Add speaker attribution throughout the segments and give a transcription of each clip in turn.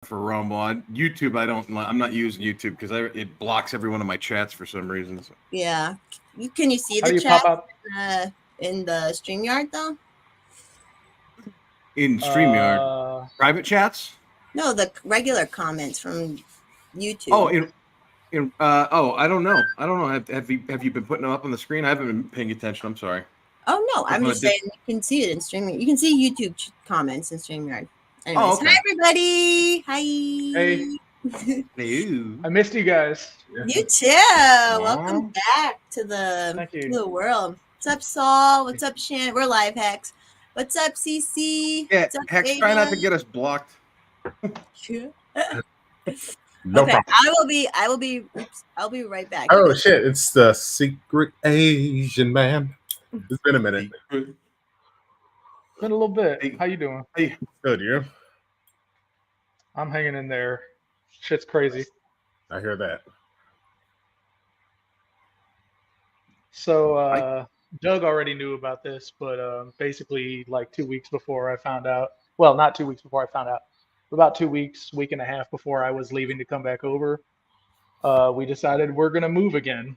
Speaker 1: for Rumble. On YouTube, I'm not using YouTube because it blocks every one of my chats for some reason. So.
Speaker 2: Yeah. Can you see
Speaker 3: How
Speaker 2: the
Speaker 3: do you
Speaker 2: chat
Speaker 3: pop out?
Speaker 2: in the StreamYard though?
Speaker 1: In StreamYard, private chats?
Speaker 2: No, the regular comments from YouTube.
Speaker 1: Oh, I don't know. Have you been putting them up on the screen? I haven't been paying attention. I'm sorry.
Speaker 2: Oh no, I'm just saying you can see it in StreamYard. You can see YouTube comments in StreamYard. Anyways,
Speaker 1: okay.
Speaker 2: Hi everybody. Hi.
Speaker 3: Hey.
Speaker 1: Hello.
Speaker 3: I missed you guys.
Speaker 2: You too. Welcome back to the world. What's up, Saul? What's up, Shannon? We're live, Hex. What's up, CC?
Speaker 1: Yeah,
Speaker 2: What's up,
Speaker 1: Hex, try not to get us blocked.
Speaker 4: No
Speaker 2: okay,
Speaker 4: problem.
Speaker 2: I'll be right back.
Speaker 4: Oh shit! It's the secret Asian man. It's been a minute.
Speaker 3: Been a little bit. How you doing?
Speaker 1: Hey.
Speaker 4: Good, you?
Speaker 3: I'm hanging in there. Shit's crazy.
Speaker 4: I hear that.
Speaker 3: So Doug already knew about this, but basically like 2 weeks before I found out. Well, not 2 weeks before I found out. About 2 weeks, week and a half before I was leaving to come back over, we decided we're gonna move again.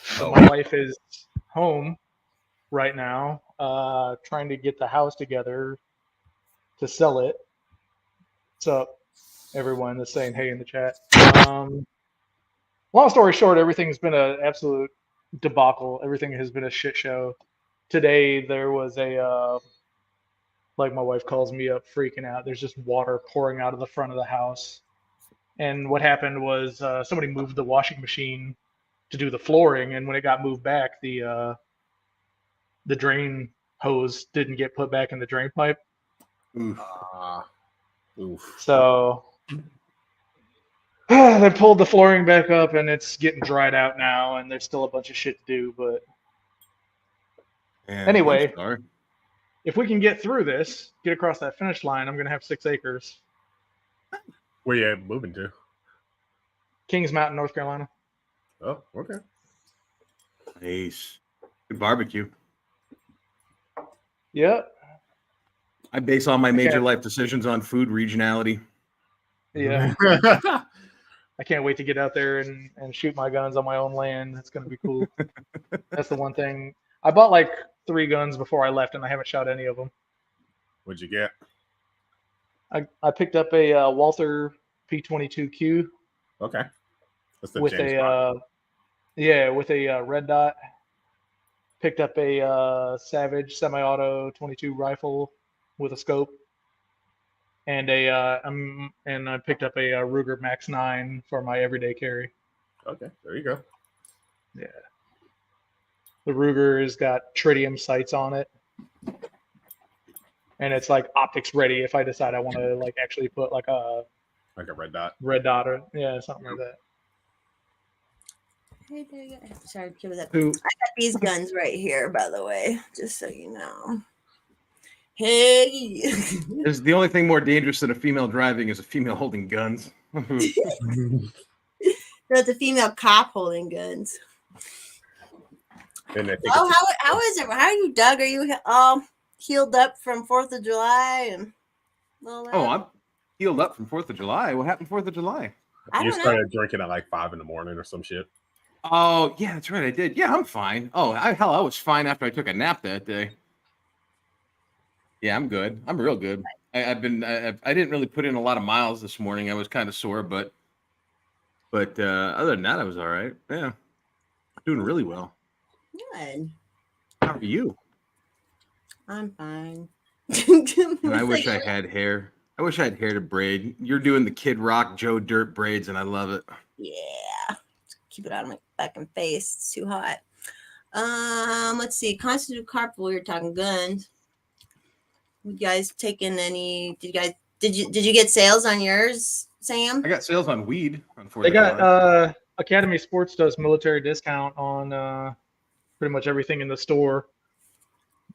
Speaker 3: So my wife is home right now, trying to get the house together to sell it. So everyone that's saying hey in the chat. Long story short, everything's been an absolute debacle. Everything has been a shit show. Today there was a like my wife calls me up freaking out. There's just water pouring out of the front of the house. And what happened was somebody moved the washing machine to do the flooring, and when it got moved back, the drain hose didn't get put back in the drain pipe.
Speaker 4: Oof.
Speaker 3: So they pulled the flooring back up, and it's getting dried out now, and there's still a bunch of shit to do. But anyway, if we can get through this, get across that finish line, I'm going to have 6 acres.
Speaker 4: Where you moving to?
Speaker 3: Kings Mountain, North Carolina.
Speaker 4: Oh, okay.
Speaker 1: Nice. Good barbecue.
Speaker 3: Yep.
Speaker 1: I base all my major life decisions on food regionality.
Speaker 3: Yeah. I can't wait to get out there and shoot my guns on my own land. That's going to be cool. That's the one thing. I bought like 3 guns before I left, and I haven't shot any of them.
Speaker 4: What'd you get?
Speaker 3: I picked up a Walther P22Q.
Speaker 4: Okay. That's the
Speaker 3: with
Speaker 4: James
Speaker 3: a
Speaker 4: Bond.
Speaker 3: with a red dot. Picked up a Savage semi-auto 22 rifle with a scope, and I picked up a Ruger Max 9 for my everyday carry.
Speaker 4: Okay, there you go.
Speaker 3: Yeah. The Ruger has got tritium sights on it, and it's like optics ready if I decide I want to like actually put like a
Speaker 4: red dot.
Speaker 3: Red dot or something like that.
Speaker 2: Hey, there you go. Sorry, give it up. I got these guns right here, by the way, just so you know. Hey.
Speaker 1: There's the only thing more dangerous than a female driving is a female holding guns.
Speaker 2: There's a female cop holding guns.
Speaker 4: How is it?
Speaker 2: How are you, Doug? Are you healed up from 4th of July and all that?
Speaker 1: Oh, I'm healed up from 4th of July. What happened 4th of July?
Speaker 4: You started drinking at like 5 a.m. or some shit.
Speaker 1: Oh, yeah, that's right. I did. Yeah, I'm fine. Oh, I was fine after I took a nap that day. Yeah, I'm good. I'm real good. I didn't really put in a lot of miles this morning. I was kind of sore, but other than that, I was all right. Yeah, doing really well.
Speaker 2: Good.
Speaker 1: How are you?
Speaker 2: I'm fine.
Speaker 1: And I wish I had hair. I wish I had hair to braid. You're doing the Kid Rock, Joe Dirt braids, and I love it.
Speaker 2: Yeah. Keep it out of my fucking face. It's too hot. Let's see. Constitute Carpool. We were talking guns. You guys taking any? Did you get sales on yours, Sam?
Speaker 1: I got sales on weed.
Speaker 3: They got Academy Sports does military discount on pretty much everything in the store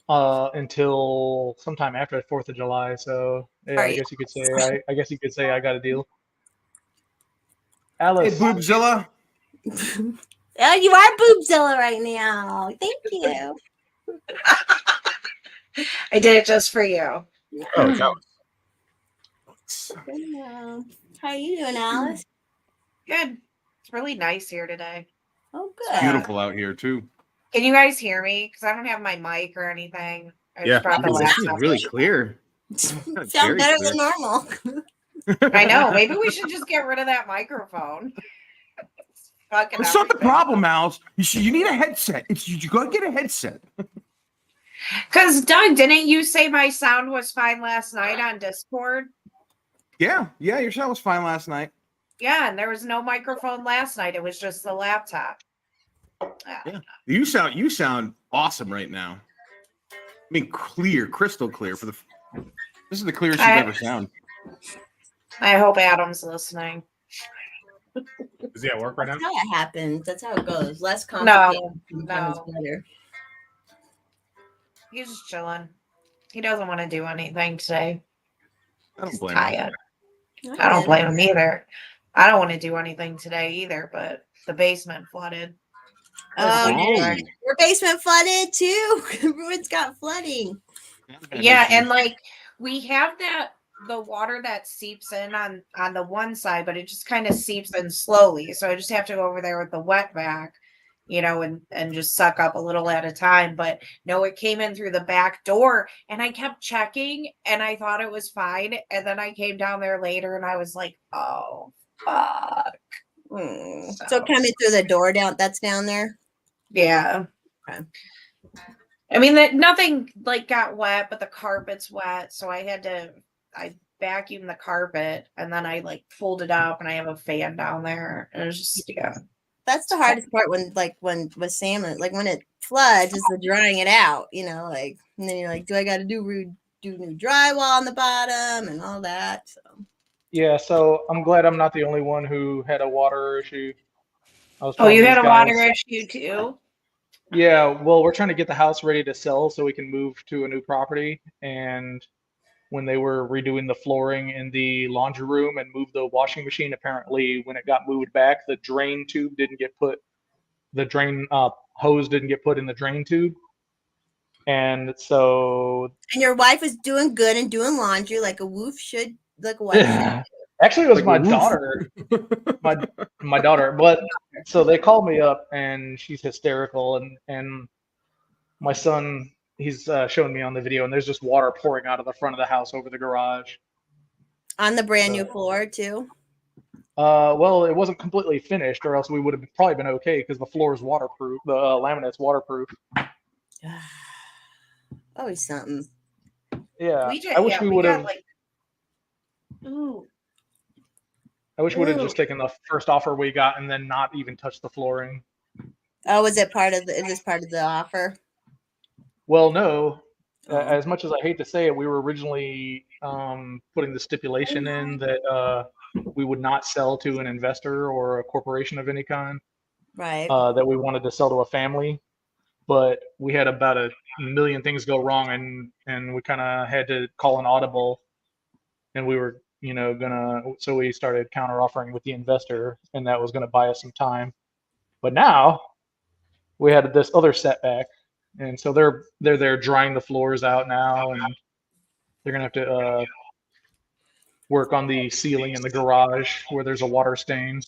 Speaker 3: until sometime after the 4th of July. So yeah, I guess you could say I got a deal. Alice.
Speaker 1: Hey, Boobzilla.
Speaker 2: Oh, you are Boobzilla right now. Thank you.
Speaker 5: I did it just for you.
Speaker 4: Oh,
Speaker 2: How are you doing, Alice?
Speaker 5: Good. It's really nice here today.
Speaker 2: Oh,
Speaker 1: It's
Speaker 2: good.
Speaker 1: beautiful out here too.
Speaker 5: Can you guys hear me? Because I don't have my mic or anything. I
Speaker 4: Yeah.
Speaker 5: just brought the
Speaker 1: Oh, this is
Speaker 5: laptop.
Speaker 1: really clear.
Speaker 2: Sound
Speaker 1: Very
Speaker 2: better
Speaker 1: clear.
Speaker 2: than normal.
Speaker 5: I know. Maybe we should just get rid of that microphone. It's fucking
Speaker 1: That's not the
Speaker 5: everything.
Speaker 1: problem, Alice. You need a headset. You gotta get a headset.
Speaker 5: Because Doug, didn't you say my sound was fine last night on Discord?
Speaker 1: Yeah, your sound was fine last night.
Speaker 5: Yeah, and there was no microphone last night. It was just the laptop.
Speaker 1: Yeah. You sound awesome right now. I mean, clear, crystal clear. This is the clearest you've ever sound.
Speaker 5: I hope Adam's listening.
Speaker 4: Is he at work right now?
Speaker 2: That's how it happens. That's how it goes. Less complicated. Sometimes
Speaker 5: no.
Speaker 2: better.
Speaker 5: He's just chilling. He doesn't want to do anything today.
Speaker 1: I don't
Speaker 5: He's
Speaker 1: blame him.
Speaker 5: tired. I don't blame him either. I don't want to do anything today either, but the basement flooded.
Speaker 2: Oh,
Speaker 1: Oh.
Speaker 2: your basement flooded too. Everyone's got flooding.
Speaker 5: Yeah, and like we have the water that seeps in on the one side, but it just kind of seeps in slowly. So I just have to go over there with the wet vac, and just suck up a little at a time. But no, it came in through the back door, and I kept checking, and I thought it was fine, and then I came down there later, and I was like, oh fuck.
Speaker 2: So coming through the door that's down there.
Speaker 5: Yeah.
Speaker 2: Okay.
Speaker 5: I mean, nothing like got wet, but the carpet's wet. So I vacuumed the carpet and then I like pulled it up and I have a fan down there. And it was just, yeah.
Speaker 2: That's the hardest part when with salmon, like when it floods, is the drying it out, and then you're like, do I got to do new drywall on the bottom and all that? So.
Speaker 3: Yeah, so I'm glad I'm not the only one who had a water issue.
Speaker 5: You had a water issue too?
Speaker 3: Yeah, well, we're trying to get the house ready to sell so we can move to a new property. And when they were redoing the flooring in the laundry room and moved the washing machine, apparently when it got moved back, the drain hose didn't get put in the drain tube. And so...
Speaker 2: And your wife was doing good and doing laundry like a wife should.
Speaker 3: Actually, it was
Speaker 1: Like
Speaker 3: my daughter. my daughter. But so they called me up, and she's hysterical. And my son, he's showing me on the video, and there's just water pouring out of the front of the house over the garage.
Speaker 2: On the brand new floor too.
Speaker 3: Well, it wasn't completely finished, or else we would have probably been okay because the floor is waterproof. The laminate's waterproof.
Speaker 2: Always something.
Speaker 3: Yeah, I wish we would have.
Speaker 5: Ooh.
Speaker 3: I wish we would have just taken the first offer we got and then not even touched the flooring.
Speaker 2: Oh, is this part of the offer?
Speaker 3: Well, no. As much as I hate to say it, we were originally putting the stipulation in that we would not sell to an investor or a corporation of any kind.
Speaker 2: Right.
Speaker 3: That we wanted to sell to a family. But we had about a million things go wrong, and we kind of had to call an audible. And we were so we started counter offering with the investor, and that was going to buy us some time. But now we had this other setback, and so they're there drying the floors out now, and they're going to have to work on the ceiling in the garage where there's a water stain.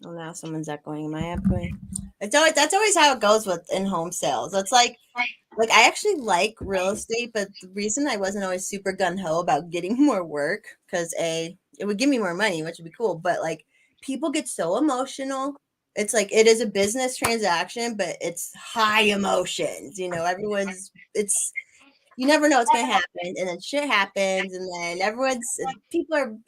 Speaker 2: Oh, now someone's echoing. Am I echoing? That's always how it goes with in-home sales. It's like I actually like real estate, but the reason I wasn't always super gung-ho about getting more work, because it would give me more money, which would be cool, but like people get so emotional. It's like it is a business transaction, but it's high emotions. You never know what's going to happen, and then shit happens, and then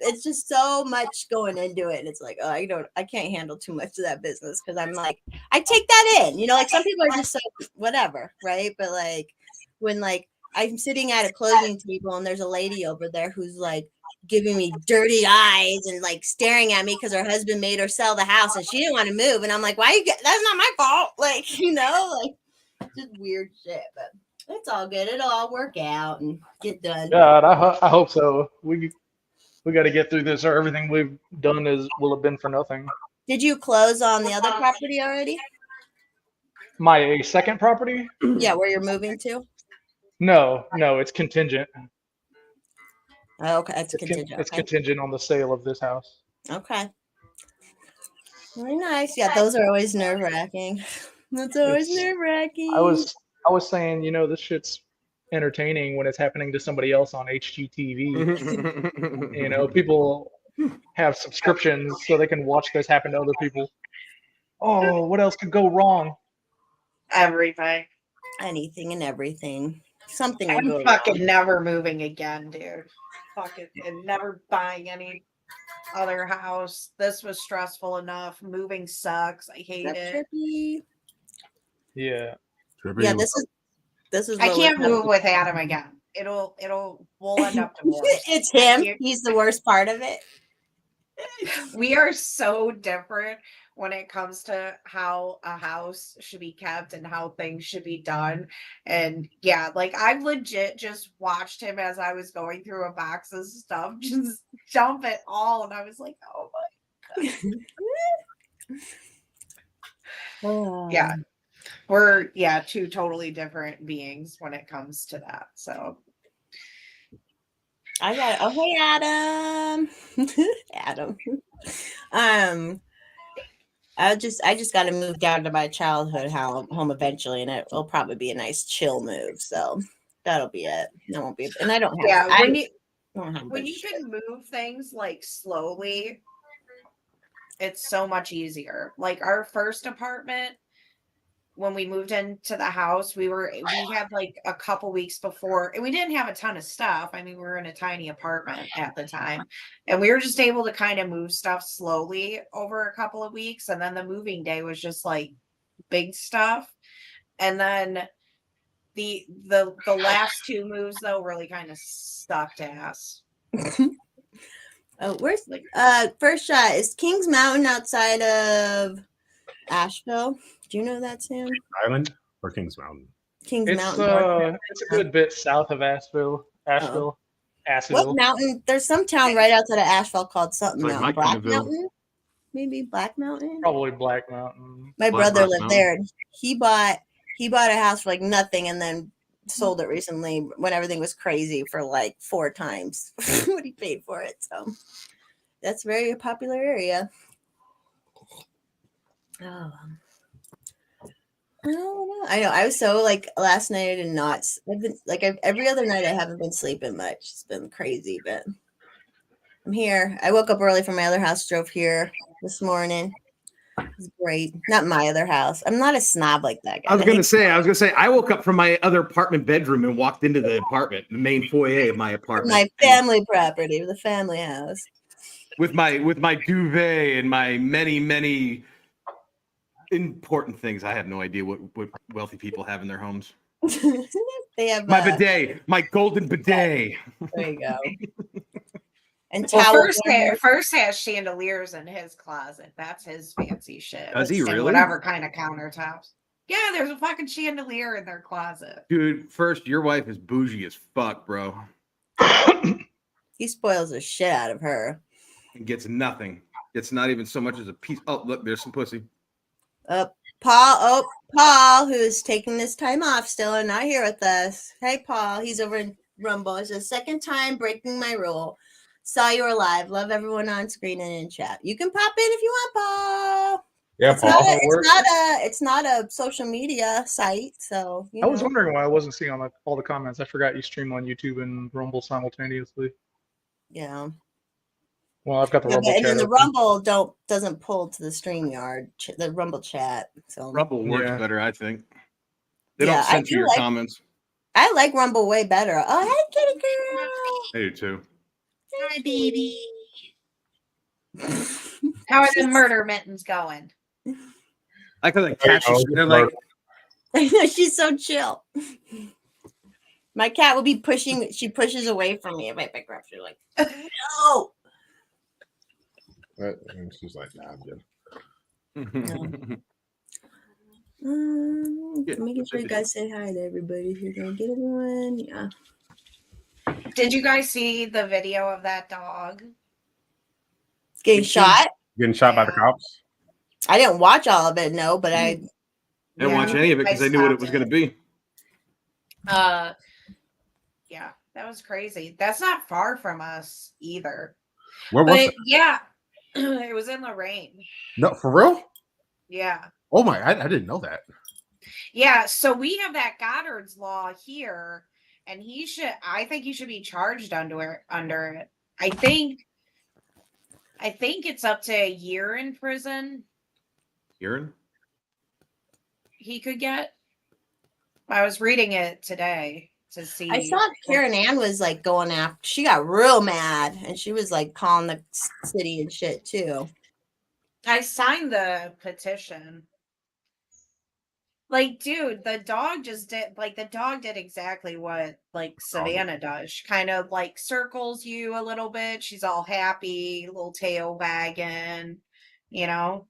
Speaker 2: it's just so much going into it, and it's like, oh, I can't handle too much of that business, because I'm like, I take that in, like some people are just so whatever, right? But like when like I'm sitting at a closing table and there's a lady over there who's like giving me dirty eyes and like staring at me because her husband made her sell the house and she didn't want to move, and I'm like, that's not my fault, like just weird shit, but it's all good. It'll all work out and get done.
Speaker 3: God, I hope so. We got to get through this, or everything we've done will have been for nothing.
Speaker 2: Did you close on the other property already?
Speaker 3: My second property?
Speaker 2: Yeah, where you're moving to?
Speaker 3: No, it's contingent.
Speaker 2: Oh, okay, it's contingent.
Speaker 3: It's contingent on the sale of this house.
Speaker 2: Okay. Very nice. Yeah, those are always nerve wracking. That's always
Speaker 3: It's-
Speaker 2: nerve wracking.
Speaker 3: I was saying, this shit's entertaining when it's happening to somebody else on HGTV. People have subscriptions so they can watch this happen to other people. Oh, what else could go wrong?
Speaker 5: Everything.
Speaker 2: Anything and everything. Something will
Speaker 5: I'm
Speaker 2: go
Speaker 5: fucking
Speaker 2: wrong.
Speaker 5: never moving again, dude. Fucking and never buying any other house. This was stressful enough. Moving sucks. I hate
Speaker 2: That's
Speaker 5: it.
Speaker 2: trippy.
Speaker 3: Yeah.
Speaker 2: Yeah, this is
Speaker 5: I
Speaker 2: what
Speaker 5: can't
Speaker 2: was
Speaker 5: move with Adam again. We'll end up divorced.
Speaker 2: It's him.
Speaker 5: You-
Speaker 2: He's the worst part of it.
Speaker 5: We are so different when it comes to how a house should be kept and how things should be done. And yeah, like I legit just watched him as I was going through a box of stuff, just dump it all. And I was like, oh my, yeah. We're two totally different beings when it comes to that. So
Speaker 2: I got oh hey Adam. Adam. I just got to move down to my childhood home eventually, and it'll probably be a nice chill move. So that'll be it. That won't be, and I don't have.
Speaker 5: when you
Speaker 2: shit.
Speaker 5: can move things like slowly, it's so much easier. Like our first apartment, when we moved into the house, we had like a couple weeks before, and we didn't have a ton of stuff. I mean, we were in a tiny apartment at the time, and we were just able to kind of move stuff slowly over a couple of weeks. And then the moving day was just like big stuff. And then the last two moves though really kind of sucked ass.
Speaker 2: Oh, where's first shot is Kings Mountain outside of Asheville. Do you know that, Sam?
Speaker 4: Island or Kings Mountain?
Speaker 2: Kings
Speaker 3: It's
Speaker 2: Mountain.
Speaker 3: it's a good bit south of Asheville. Asheville.
Speaker 2: What mountain? There's some town right outside of Asheville called something
Speaker 1: It's like
Speaker 2: Mountain.
Speaker 1: my kind
Speaker 2: Black
Speaker 1: of
Speaker 2: Mountain? Maybe Black Mountain?
Speaker 3: Probably Black Mountain.
Speaker 2: My
Speaker 1: Black
Speaker 2: brother
Speaker 1: Rock
Speaker 2: lived
Speaker 1: Mountain.
Speaker 2: there, and he bought a house for like nothing and then sold it recently when everything was crazy for like 4 times what he paid for it. So that's a very popular area. Oh, I don't know. I know. I was so like last night I did not. I've been like every other night I haven't been sleeping much. It's been crazy, but I'm here. I woke up early from my other house, drove here this morning. It was great. Not my other house. I'm not a snob like that guy.
Speaker 1: I was gonna say, I woke up from my other apartment bedroom and walked into the apartment, the main foyer of my apartment.
Speaker 2: My family property, the family house.
Speaker 1: With my duvet and my many important things. I have no idea what wealthy people have in their homes.
Speaker 2: They have
Speaker 1: My bidet, my golden bidet.
Speaker 2: There you go. And
Speaker 5: Well,
Speaker 2: towels.
Speaker 5: first has chandeliers in his closet. That's his fancy shit.
Speaker 1: Does he
Speaker 5: And
Speaker 1: really?
Speaker 5: whatever kind of countertops. Yeah, there's a fucking chandelier in their closet.
Speaker 1: Dude, first, your wife is bougie as fuck, bro.
Speaker 2: He spoils the shit out of her.
Speaker 1: And gets nothing. It's not even so much as a piece. Oh, look, there's some pussy.
Speaker 2: Paul, who's taking this time off still and not here with us. Hey, Paul, he's over in Rumble. It's the second time breaking my rule. Saw you were live. Love everyone on screen and in chat. You can pop in if you want, Paul.
Speaker 4: Yeah, Paul.
Speaker 2: It's not a social media site, so
Speaker 3: I was wondering why I wasn't seeing all the comments. I forgot you stream on YouTube and Rumble simultaneously.
Speaker 2: Yeah.
Speaker 3: Well, I've got the
Speaker 2: Yeah,
Speaker 3: Rumble
Speaker 2: and
Speaker 3: chat.
Speaker 2: then the
Speaker 3: open.
Speaker 2: Rumble doesn't pull to the StreamYard, the Rumble chat. So
Speaker 1: Rumble works
Speaker 3: Yeah.
Speaker 1: better, I think. They
Speaker 2: Yeah,
Speaker 1: don't
Speaker 2: I
Speaker 1: censor
Speaker 2: do
Speaker 1: your
Speaker 2: like-
Speaker 1: comments.
Speaker 2: I like Rumble way better. Oh, hey, kitty girl.
Speaker 1: I do too.
Speaker 5: Hi, baby. How are the murder mittens going?
Speaker 1: I feel like cats. They're like,
Speaker 2: She's so chill. My cat will be pushing. She pushes away from me if I pick her up. She's like, no.
Speaker 4: And she's like, nah, I'm good.
Speaker 2: Making sure you guys say hi to everybody. If you're gonna get everyone, yeah.
Speaker 5: Did you guys see the video of that dog?
Speaker 2: Getting shot.
Speaker 4: Getting shot by the cops.
Speaker 2: I didn't watch all of it, no, but I
Speaker 1: didn't watch any of it because I knew what it was going to be.
Speaker 5: Yeah, that was crazy. That's not far from us either.
Speaker 4: Where was
Speaker 5: But
Speaker 4: it?
Speaker 5: yeah, was in Lorraine.
Speaker 4: No, for real?
Speaker 5: Yeah.
Speaker 4: Oh my, I didn't know that.
Speaker 5: Yeah, so we have that Goddard's law here, and I think he should be charged under it. I think it's up to a year in prison
Speaker 1: Urine?
Speaker 5: he could get. I was reading it today to see.
Speaker 2: I saw Karen Ann was like going after. She got real mad, and she was like calling the city and shit too.
Speaker 5: I signed the petition. Like, dude, the dog did exactly what like Savannah does. Kind of like circles you a little bit. She's all happy, little tail wagging, you know.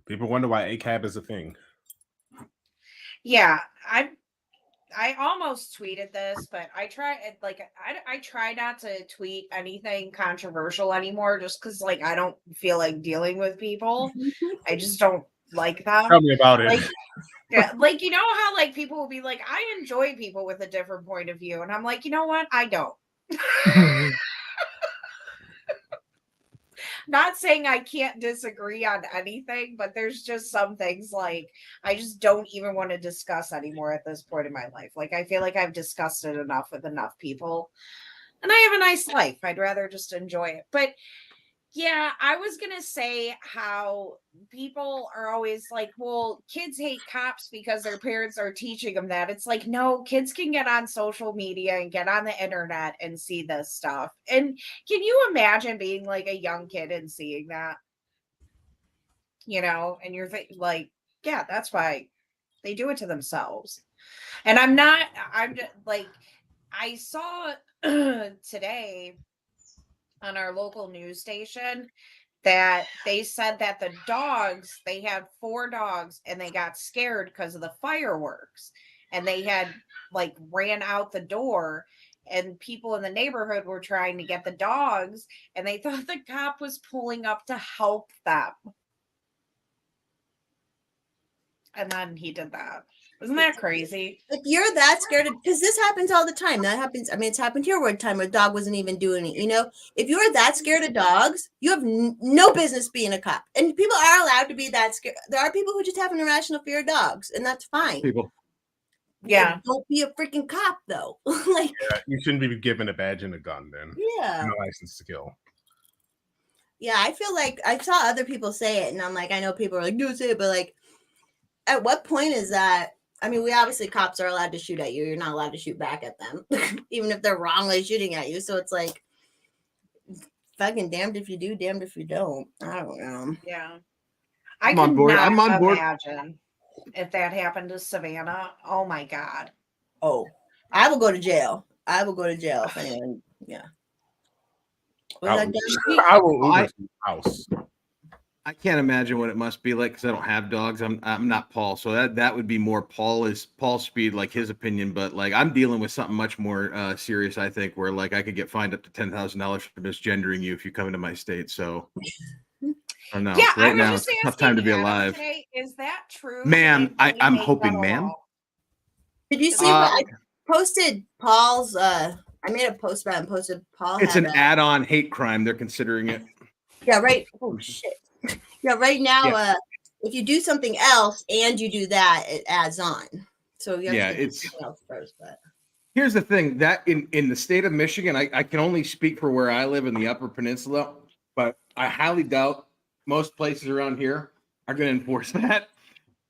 Speaker 4: People wonder why ACAB is a thing.
Speaker 5: Yeah, I almost tweeted this, but I try not to tweet anything controversial anymore just because like I don't feel like dealing with people. I just don't like them.
Speaker 4: Tell me about it.
Speaker 5: Like, yeah, like you know how like people will be like, I enjoy people with a different point of view, and I'm like, you know what? I don't. Not saying I can't disagree on anything, but there's just some things like I just don't even want to discuss anymore at this point in my life. Like I feel like I've discussed it enough with enough people, and I have a nice life. I'd rather just enjoy it. But yeah, I was going to say how people are always like, well, kids hate cops because their parents are teaching them that. It's like, no, kids can get on social media and get on the internet and see this stuff. And can you imagine being like a young kid and seeing that? You know, and you're like, yeah, that's why they do it to themselves. And I'm just like, I saw today on our local news station that they said that they had 4 dogs and they got scared because of the fireworks and they had like ran out the door and people in the neighborhood were trying to get the dogs and they thought the cop was pulling up to help them. And then he did that. Isn't that crazy?
Speaker 2: If you're that scared of, because this happens all the time. That happens. I mean, it's happened here one time where a dog wasn't even doing it. You know, if you're that scared of dogs, you have no business being a cop. And people are allowed to be that scared. There are people who just have an irrational fear of dogs, and that's fine.
Speaker 1: People.
Speaker 5: Yeah.
Speaker 2: Don't be a freaking cop, though. Like,
Speaker 4: Yeah, you shouldn't be given a badge and a gun then.
Speaker 2: yeah.
Speaker 4: No license to kill.
Speaker 2: Yeah, I feel like I saw other people say it, and I'm like, I know people are like, do say it, but like, at what point is that? I mean, we obviously cops are allowed to shoot at you. You're not allowed to shoot back at them, even if they're wrongly shooting at you. So it's like, fucking damned if you do, damned if you don't. I don't know.
Speaker 5: Yeah.
Speaker 1: I'm on board. I'm on board.
Speaker 5: Imagine if that happened to Savannah. Oh my God.
Speaker 2: Oh, I will go to jail. I will go to jail if anyone. Yeah.
Speaker 4: I will Uber to the house.
Speaker 1: I can't imagine what it must be like because I don't have dogs. I'm not Paul, so that would be more Paul's speed, like his opinion. But like I'm dealing with something much more serious, I think, where like I could get fined up to $10,000 for misgendering you if you come into my state. So I don't know.
Speaker 5: Yeah,
Speaker 1: Right now it's a tough time to be alive.
Speaker 5: Today, is that true?
Speaker 1: Ma'am, I'm hoping, ma'am.
Speaker 2: Did you see what I posted? Paul's. I made a post about it and posted Paul.
Speaker 1: It's an add-on hate crime. They're considering it.
Speaker 2: Yeah. Right. Oh shit. Yeah, right now, if you do something else and you do that, it adds on. So you have to do something else first. But
Speaker 1: here's the thing: that in the state of Michigan, I can only speak for where I live in the Upper Peninsula, but I highly doubt most places around here are going to enforce that.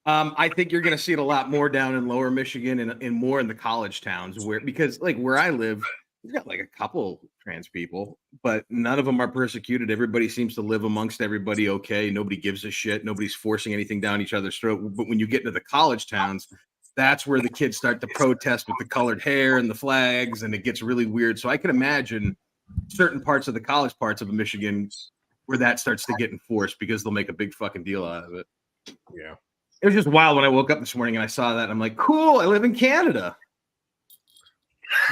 Speaker 1: I think you're going to see it a lot more down in Lower Michigan and more in the college towns because like where I live, we've got like a couple trans people, but none of them are persecuted. Everybody seems to live amongst everybody okay. Nobody gives a shit. Nobody's forcing anything down each other's throat. But when you get into the college towns, that's where the kids start to protest with the colored hair and the flags, and it gets really weird. So I can imagine certain parts of the college parts of Michigan where that starts to get enforced because they'll make a big fucking deal out of it.
Speaker 4: Yeah.
Speaker 1: It was just wild when I woke up this morning and I saw that. I'm like, cool, I live in Canada.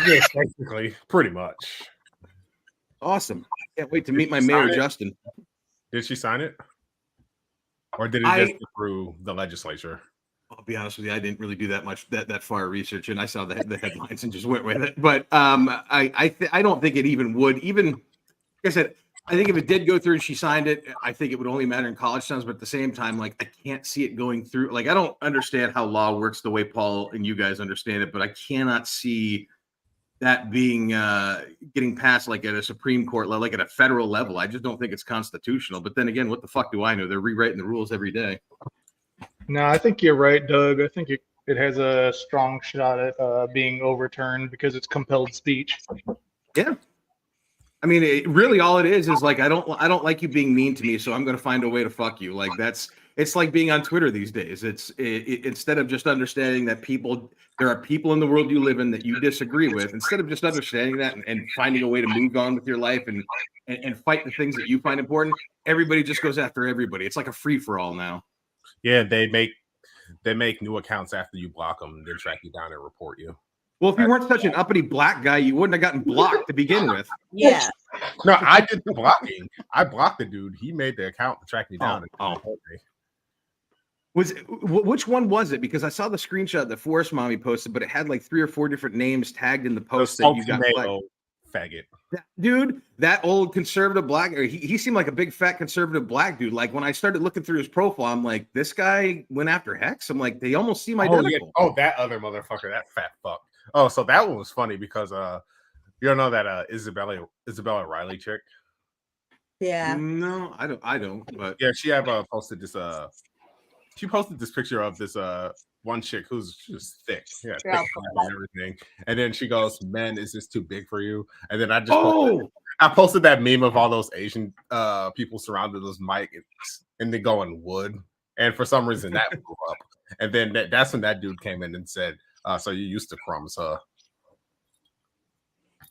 Speaker 4: Yes, technically, pretty much.
Speaker 1: Awesome. I can't wait to meet my mayor, Justin.
Speaker 4: Did she sign it? Or did it just go through the legislature?
Speaker 1: I'll be honest with you, I didn't really do that far research, and I saw the headlines and just went with it. But I don't think it even would. Even like I said, I think if it did go through and she signed it, I think it would only matter in college towns. But at the same time, like I can't see it going through. Like I don't understand how law works the way Paul and you guys understand it, but I cannot see that being getting passed like at a Supreme Court level, like at a federal level. I just don't think it's constitutional. But then again, what the fuck do I know? They're rewriting the rules every day.
Speaker 3: No, I think you're right, Doug. I think it has a strong shot at being overturned because it's compelled speech.
Speaker 1: Yeah. I mean, really all it is like I don't like you being mean to me, so I'm going to find a way to fuck you. Like it's like being on Twitter these days. It's instead of just understanding that there are people in the world you live in that you disagree with, instead of just understanding that and finding a way to move on with your life and fight the things that you find important, everybody just goes after everybody. It's like a free for all now.
Speaker 4: Yeah, they make new accounts after you block them, and then track you down and report you.
Speaker 1: Well, if you weren't such an uppity black guy, you wouldn't have gotten blocked to begin with.
Speaker 2: Yeah.
Speaker 4: No, I did the blocking. I blocked the dude. He made the account to track me down.
Speaker 1: Which one was it? Because I saw the screenshot that Forest Mommy posted, but it had like 3 or 4 different names tagged in the post that you got flagged.
Speaker 4: Faggot.
Speaker 1: Dude, that old conservative black, he seemed like a big fat conservative black dude. Like when I started looking through his profile, I'm like, this guy went after Hex. I'm like, they almost seem identical.
Speaker 4: Oh, that other motherfucker, that fat fuck. Oh, so that one was funny because you don't know that Isabella Riley chick.
Speaker 2: Yeah.
Speaker 1: No, I don't. But
Speaker 4: yeah, she have posted this she posted this picture of this one chick who's just thick, yeah, thick and everything. And then she goes, "Man, is this too big for you?" And then I just posted that meme of all those Asian people surrounded those mics and they going wood. And for some reason that blew up. And then that's when that dude came in and said, "So you used to crumbs, huh?"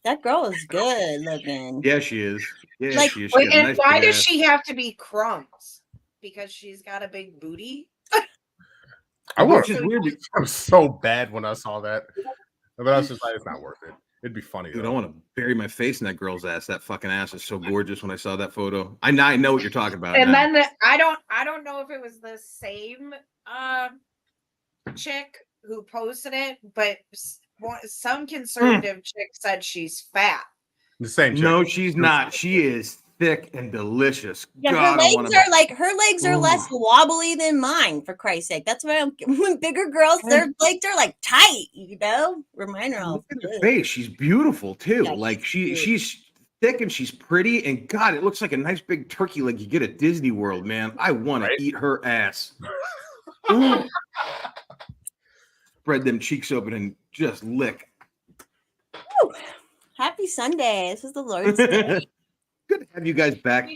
Speaker 2: That girl is good looking.
Speaker 1: Yeah, she is. Yeah,
Speaker 2: like,
Speaker 1: she is.
Speaker 5: Wait, and why does she have to be crumbs? Because she's got a big booty?
Speaker 1: Which is weird.
Speaker 4: I was so bad when I saw that. But I was just like, it's not worth it. It'd be funny.
Speaker 1: Dude, I want to bury my face in that girl's ass. That fucking ass is so gorgeous when I saw that photo. I know what you're talking about.
Speaker 5: And
Speaker 1: now.
Speaker 5: then I don't know if it was the same chick who posted it, but some conservative chick said she's fat.
Speaker 4: The same chick.
Speaker 1: No, she's not. She is thick and delicious.
Speaker 2: Yeah,
Speaker 1: God,
Speaker 2: her legs are less wobbly than mine, for Christ's sake. That's why when bigger girls, their legs are like tight, you know? Remind her
Speaker 1: Look at her face. She's beautiful too. Yeah, like she's thick and she's pretty, and God, it looks like a nice big turkey leg you get at Disney World, man. I want to eat her ass. Spread them cheeks open and just lick.
Speaker 2: Woo. Happy Sunday. This is the Lord's Day.
Speaker 1: Good to have you guys back.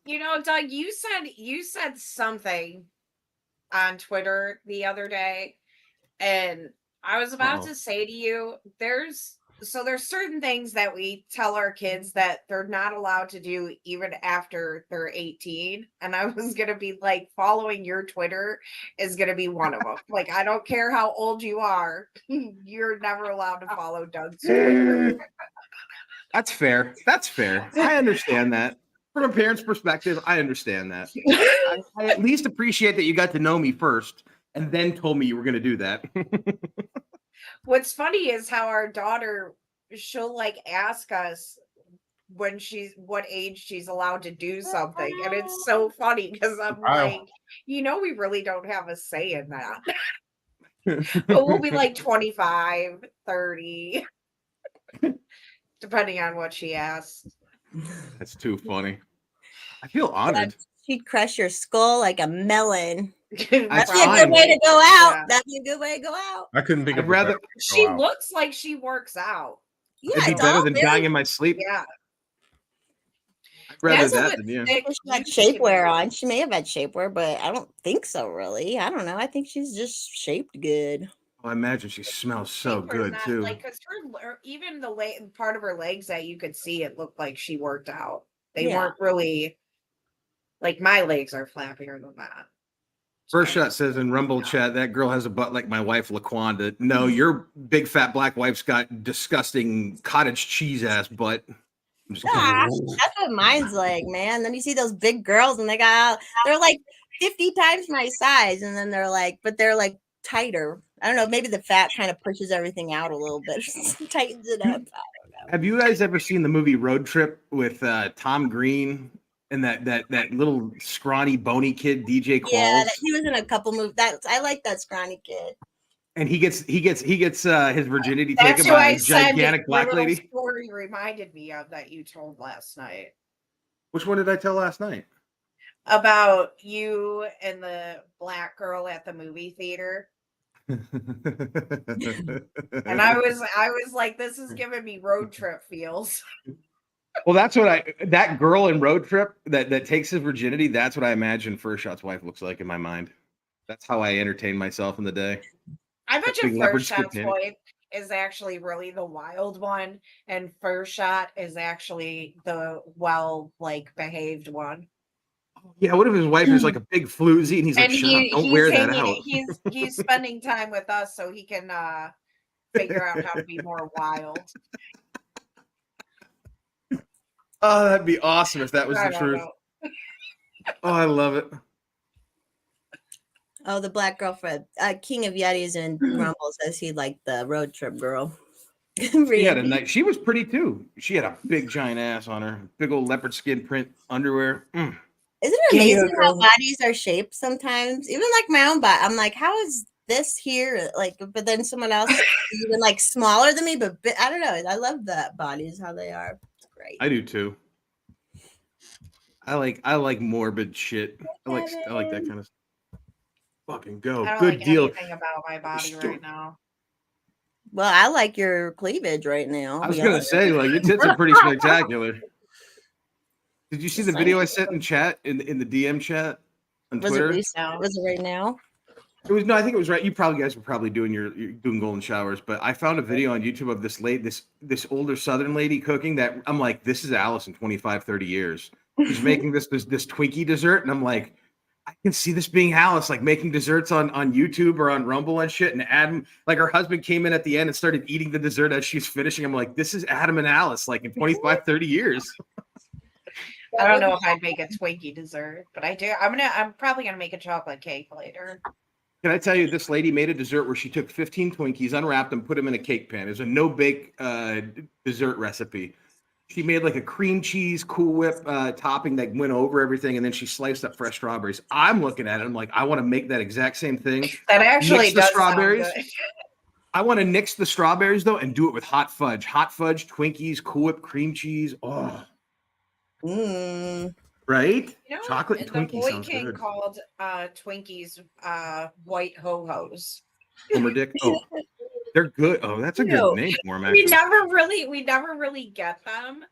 Speaker 5: You know, Doug, you said something on Twitter the other day, and I was about to say to you, there's certain things that we tell our kids that they're not allowed to do even after they're 18. And I was going to be like, following your Twitter is going to be one of them. Like, I don't care how old you are. You're never allowed to follow Doug's Twitter.
Speaker 1: That's fair. That's fair. I understand that. From a parent's perspective, I understand that. I at least appreciate that you got to know me first and then told me you were going to do that.
Speaker 5: What's funny is how our daughter, she'll like ask us what age she's allowed to do something. And it's so funny because I'm like, we really don't have a say in that. But we'll be like 25, 30. Depending on what she asks.
Speaker 1: That's too funny. I feel honored.
Speaker 2: She'd crush your skull like a melon. That'd be
Speaker 1: a
Speaker 2: good way to go out. Yeah. That'd be a good way to go out.
Speaker 4: I couldn't think of
Speaker 1: rather.
Speaker 5: She looks like she works out.
Speaker 1: Yeah, it'd be better than dying in my sleep.
Speaker 5: Yeah.
Speaker 1: I'd rather that than yeah.
Speaker 2: She had shapewear on. She may have had shapewear, but I don't think so. Really, I don't know. I think she's just shaped good.
Speaker 1: I imagine she smells so good too.
Speaker 5: Like, cause even the part of her legs that you could see, it looked like she worked out. They weren't really like my legs are flappier than that.
Speaker 1: First Shot says in Rumble chat that girl has a butt like my wife LaQuanda. No, your big fat black wife's got disgusting cottage cheese ass butt.
Speaker 2: That's what mine's like, man. Then you see those big girls and they're like 50 times my size, and then they're like tighter. I don't know. Maybe the fat kind of pushes everything out a little bit, tightens it up. I don't know.
Speaker 1: Have you guys ever seen the movie Road Trip with Tom Green and that little scrawny bony kid DJ Qualls?
Speaker 2: Yeah, he was in a couple movies. I like that scrawny kid.
Speaker 1: And he gets his virginity
Speaker 5: That's
Speaker 1: taken
Speaker 5: who
Speaker 1: by
Speaker 5: I
Speaker 1: a
Speaker 5: said
Speaker 1: gigantic black
Speaker 5: your little
Speaker 1: lady.
Speaker 5: story reminded me of that you told last night
Speaker 1: Which one did I tell last night?
Speaker 5: about you and the black girl at the movie theater. And I was like, this is giving me road trip feels.
Speaker 1: Well, that's what that girl in Road Trip that takes his virginity, that's what I imagine First Shot's wife looks like in my mind. That's how I entertain myself in the day.
Speaker 5: I bet
Speaker 1: Big
Speaker 5: you
Speaker 1: leopard
Speaker 5: First
Speaker 1: skin
Speaker 5: Shot's
Speaker 1: panic.
Speaker 5: wife is actually really the wild one, and First Shot is actually the behaved one.
Speaker 1: Yeah, what if his wife is like a big floozy and he's like,
Speaker 5: And
Speaker 1: shut up, don't wear that out.
Speaker 5: He's spending time with us so he can figure out how to be more wild.
Speaker 1: Oh, that'd be awesome if that was
Speaker 5: I
Speaker 1: the
Speaker 5: don't
Speaker 1: truth.
Speaker 5: know.
Speaker 1: Oh, I love it.
Speaker 2: Oh, the black girlfriend. King of Yetis and Rumble says he liked the road trip girl.
Speaker 1: She had a night. She was pretty too. She had a big giant ass on her, big old leopard skin print underwear.
Speaker 2: Isn't it amazing how bodies are shaped sometimes? Even like my own body, I'm like, how is this here? Like, but then someone else is even like smaller than me, but I don't know. I love that bodies how they are. It's great.
Speaker 1: I do too. I like morbid shit. I like that kind of stuff. Fucking go.
Speaker 5: I don't
Speaker 1: Good
Speaker 5: like
Speaker 1: deal.
Speaker 5: anything about my body right now.
Speaker 2: Well, I like your cleavage right now.
Speaker 1: I was gonna say, like, your tits are pretty spectacular. Did you see the video I sent in chat in the DM chat on Twitter?
Speaker 2: Was it right now?
Speaker 1: It was no, I think it was right. You guys were probably doing doing golden showers, but I found a video on YouTube of this older Southern lady cooking that I'm like, this is Alice in 25, 30 years. She's making this Twinkie dessert, and I'm like, I can see this being Alice, like making desserts on YouTube or on Rumble and shit. And Adam, like her husband came in at the end and started eating the dessert as she's finishing. I'm like, this is Adam and Alice, like in 25, 30 years.
Speaker 5: I don't know if I'd make a Twinkie dessert, but I do. I'm probably gonna make a chocolate cake later.
Speaker 1: Can I tell you, this lady made a dessert where she took 15 Twinkies, unwrapped them, put them in a cake pan. It was a no-bake dessert recipe. She made like a cream cheese Cool Whip topping that went over everything, and then she sliced up fresh strawberries. I'm looking at it. I'm like, I want to make that exact same thing.
Speaker 5: That actually
Speaker 1: Nix the
Speaker 5: does
Speaker 1: strawberries.
Speaker 5: sound good.
Speaker 1: I want to nix the strawberries though and do it with hot fudge, Twinkies, Cool Whip, cream cheese. Oh, right?
Speaker 5: You know,
Speaker 1: Chocolate
Speaker 5: the
Speaker 1: Twinkie
Speaker 5: boy
Speaker 1: sounds
Speaker 5: king
Speaker 1: good.
Speaker 5: called Twinkies white ho-hos.
Speaker 1: Homer Dick. Oh, they're good. Oh, that's a good name for them. Actually,
Speaker 5: We never really get them.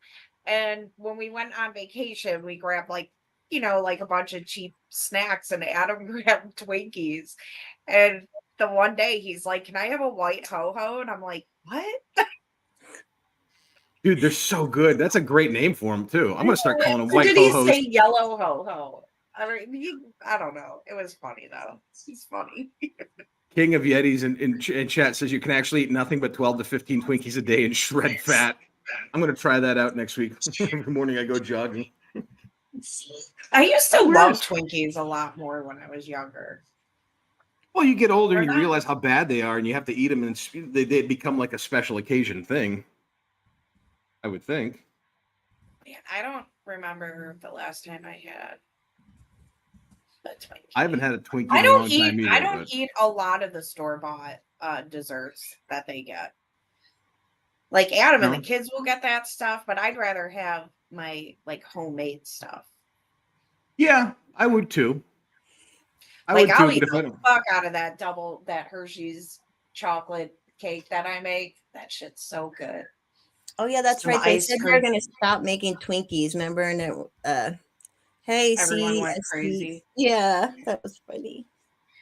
Speaker 5: And when we went on vacation, we grabbed like a bunch of cheap snacks, and Adam grabbed Twinkies. And the one day he's like, "Can I have a white ho-ho?" And I'm like, "What?"
Speaker 1: dude, they're so good. That's a great name for them too. I'm gonna start calling them white
Speaker 5: Did
Speaker 1: ho-hos.
Speaker 5: he say yellow ho-ho? I don't know. It was funny though. He's funny.
Speaker 1: King of Yetis in chat says you can actually eat nothing but 12 to 15 Twinkies a day and shred fat. I'm gonna try that out next week. Every morning I go jogging.
Speaker 5: I used to love Twinkies a lot more when I was younger.
Speaker 1: Well, you get older and you realize how bad they are, and you have to eat them, and they become like a special occasion thing. I would think.
Speaker 5: Man, I don't remember the last time I had a Twinkie.
Speaker 1: I haven't had a Twinkie in a long time either.
Speaker 5: I don't eat a lot of the store-bought desserts that they get. Like Adam and the kids will get that stuff, but I'd rather have my like homemade stuff.
Speaker 1: Yeah, I would too.
Speaker 5: I'll eat the fuck out of that Hershey's chocolate cake that I make. That shit's so good.
Speaker 2: Oh yeah, that's right. They said they're gonna stop making Twinkies. Remember? And hey,
Speaker 5: everyone went crazy.
Speaker 2: Yeah, that was funny.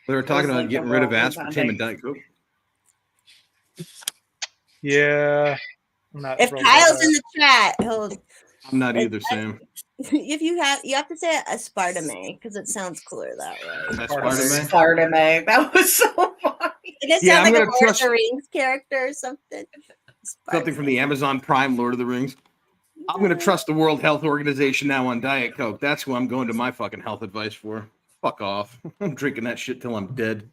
Speaker 1: They were talking about getting rid of aspartame and Diet Coke.
Speaker 3: Yeah.
Speaker 2: If Kyle's in the chat,
Speaker 1: I'm not either, Sam.
Speaker 2: If you have to say aspartame because it sounds cooler that way.
Speaker 5: Aspartame. That was so funny.
Speaker 2: It sounds like a Lord of the Rings character or something.
Speaker 1: Something from the Amazon Prime Lord of the Rings. I'm going to trust the World Health Organization now on Diet Coke. That's who I'm going to my fucking health advice for. Fuck off. I'm drinking that shit till I'm dead.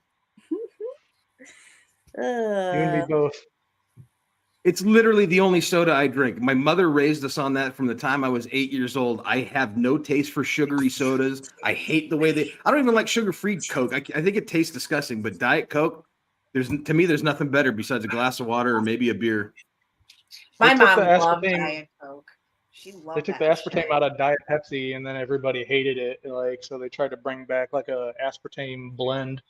Speaker 3: You and me both.
Speaker 1: It's literally the only soda I drink. My mother raised us on that from the time I was 8 years old. I have no taste for sugary sodas. I hate the way I don't even like sugar-free Coke. I think it tastes disgusting, but Diet Coke, to me, there's nothing better besides a glass of water or maybe a beer.
Speaker 5: My
Speaker 3: They took
Speaker 5: mom
Speaker 3: the
Speaker 5: loved
Speaker 3: aspartame-
Speaker 5: Diet Coke. She
Speaker 3: They
Speaker 5: loved
Speaker 3: took
Speaker 5: that
Speaker 3: the aspartame
Speaker 5: shit.
Speaker 3: out of Diet Pepsi, and then everybody hated it. Like, so they tried to bring back like a aspartame blend,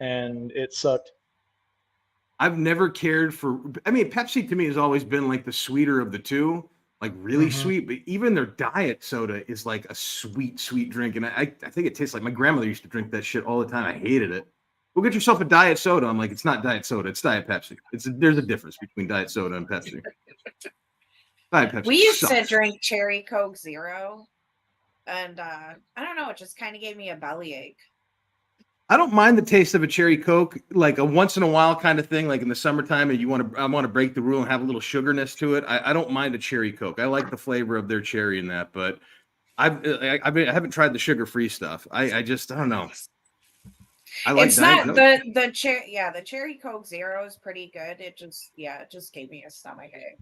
Speaker 3: and it sucked.
Speaker 1: I've never cared for. I mean, Pepsi to me has always been like the sweeter of the two, like really
Speaker 3: Mhm.
Speaker 1: sweet. But even their diet soda is like a sweet, sweet drink, and I think it tastes like my grandmother used to drink that shit all the time. I hated it. Go get yourself a diet soda. I'm like, it's not diet soda. It's Diet Pepsi. There's a difference between diet soda and Pepsi. Diet Pepsi.
Speaker 5: We used to
Speaker 1: sucks.
Speaker 5: drink Cherry Coke Zero, and I don't know, it just kind of gave me a bellyache.
Speaker 1: I don't mind the taste of a cherry Coke, like a once in a while kind of thing, like in the summertime, and I want to break the rule and have a little sugarness to it. I don't mind a cherry Coke. I like the flavor of their cherry in that, but I haven't tried the sugar-free stuff. I don't know. I like
Speaker 5: It's
Speaker 1: Diet
Speaker 5: not
Speaker 1: Coke.
Speaker 5: the Cherry Coke Zero is pretty good. It just gave me a stomachache.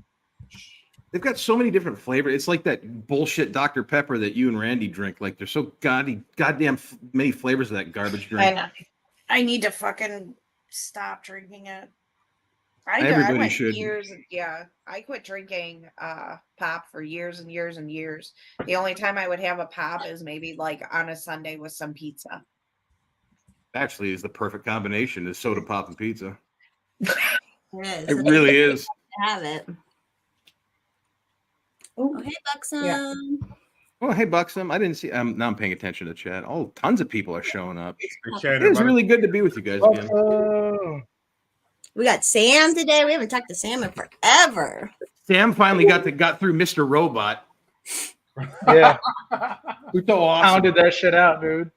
Speaker 1: They've got so many different flavors. It's like that bullshit Dr. Pepper that you and Randy drink. Like there's so goddamn many flavors of that garbage drink.
Speaker 5: And I need to fucking stop drinking it. I
Speaker 1: Everybody
Speaker 5: went
Speaker 1: should.
Speaker 5: years. Yeah, I quit drinking pop for years and years and years. The only time I would have a pop is maybe like on a Sunday with some pizza.
Speaker 1: Actually, is the perfect combination is soda pop and pizza.
Speaker 2: It is.
Speaker 1: It really is.
Speaker 2: Have it. Oh, hey, Buxom.
Speaker 5: Yeah.
Speaker 1: Oh, hey, Buxom. I didn't see. Now I'm paying attention to chat. Oh, tons of people are showing up.
Speaker 4: Appreciate
Speaker 1: It is
Speaker 4: it,
Speaker 1: really good to be with you guys again.
Speaker 3: Oh,
Speaker 2: We got Sam today. We haven't talked to Sam in forever.
Speaker 1: Sam finally got through Mr. Robot.
Speaker 3: yeah,
Speaker 1: Who's so awesome.
Speaker 3: pounded that shit out, dude.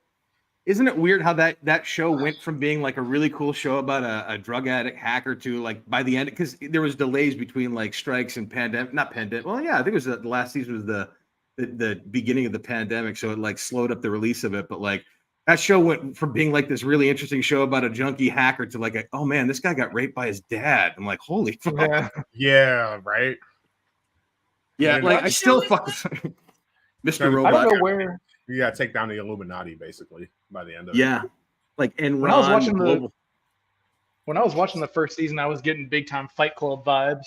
Speaker 1: Isn't it weird how that show went from being like a really cool show about a drug addict hacker to like by the end, because there was delays between like strikes and not pandemic. Well, yeah, I think it was the last season was the beginning of the pandemic, so it like slowed up the release of it. But like that show went from being like this really interesting show about a junkie hacker to like, oh man, this guy got raped by his dad. I'm like, holy fuck.
Speaker 3: Yeah.
Speaker 4: Yeah, right.
Speaker 1: Yeah,
Speaker 4: Yeah,
Speaker 1: like
Speaker 2: what
Speaker 1: I
Speaker 2: show
Speaker 1: still
Speaker 2: is
Speaker 1: fuck Mr.
Speaker 3: I
Speaker 1: Robot.
Speaker 3: don't know where.
Speaker 4: You gotta take down the Illuminati basically by the end of it.
Speaker 1: Yeah, like Enron.
Speaker 3: When I was watching
Speaker 1: Global.
Speaker 3: When I was watching the first season, I was getting big time Fight Club vibes.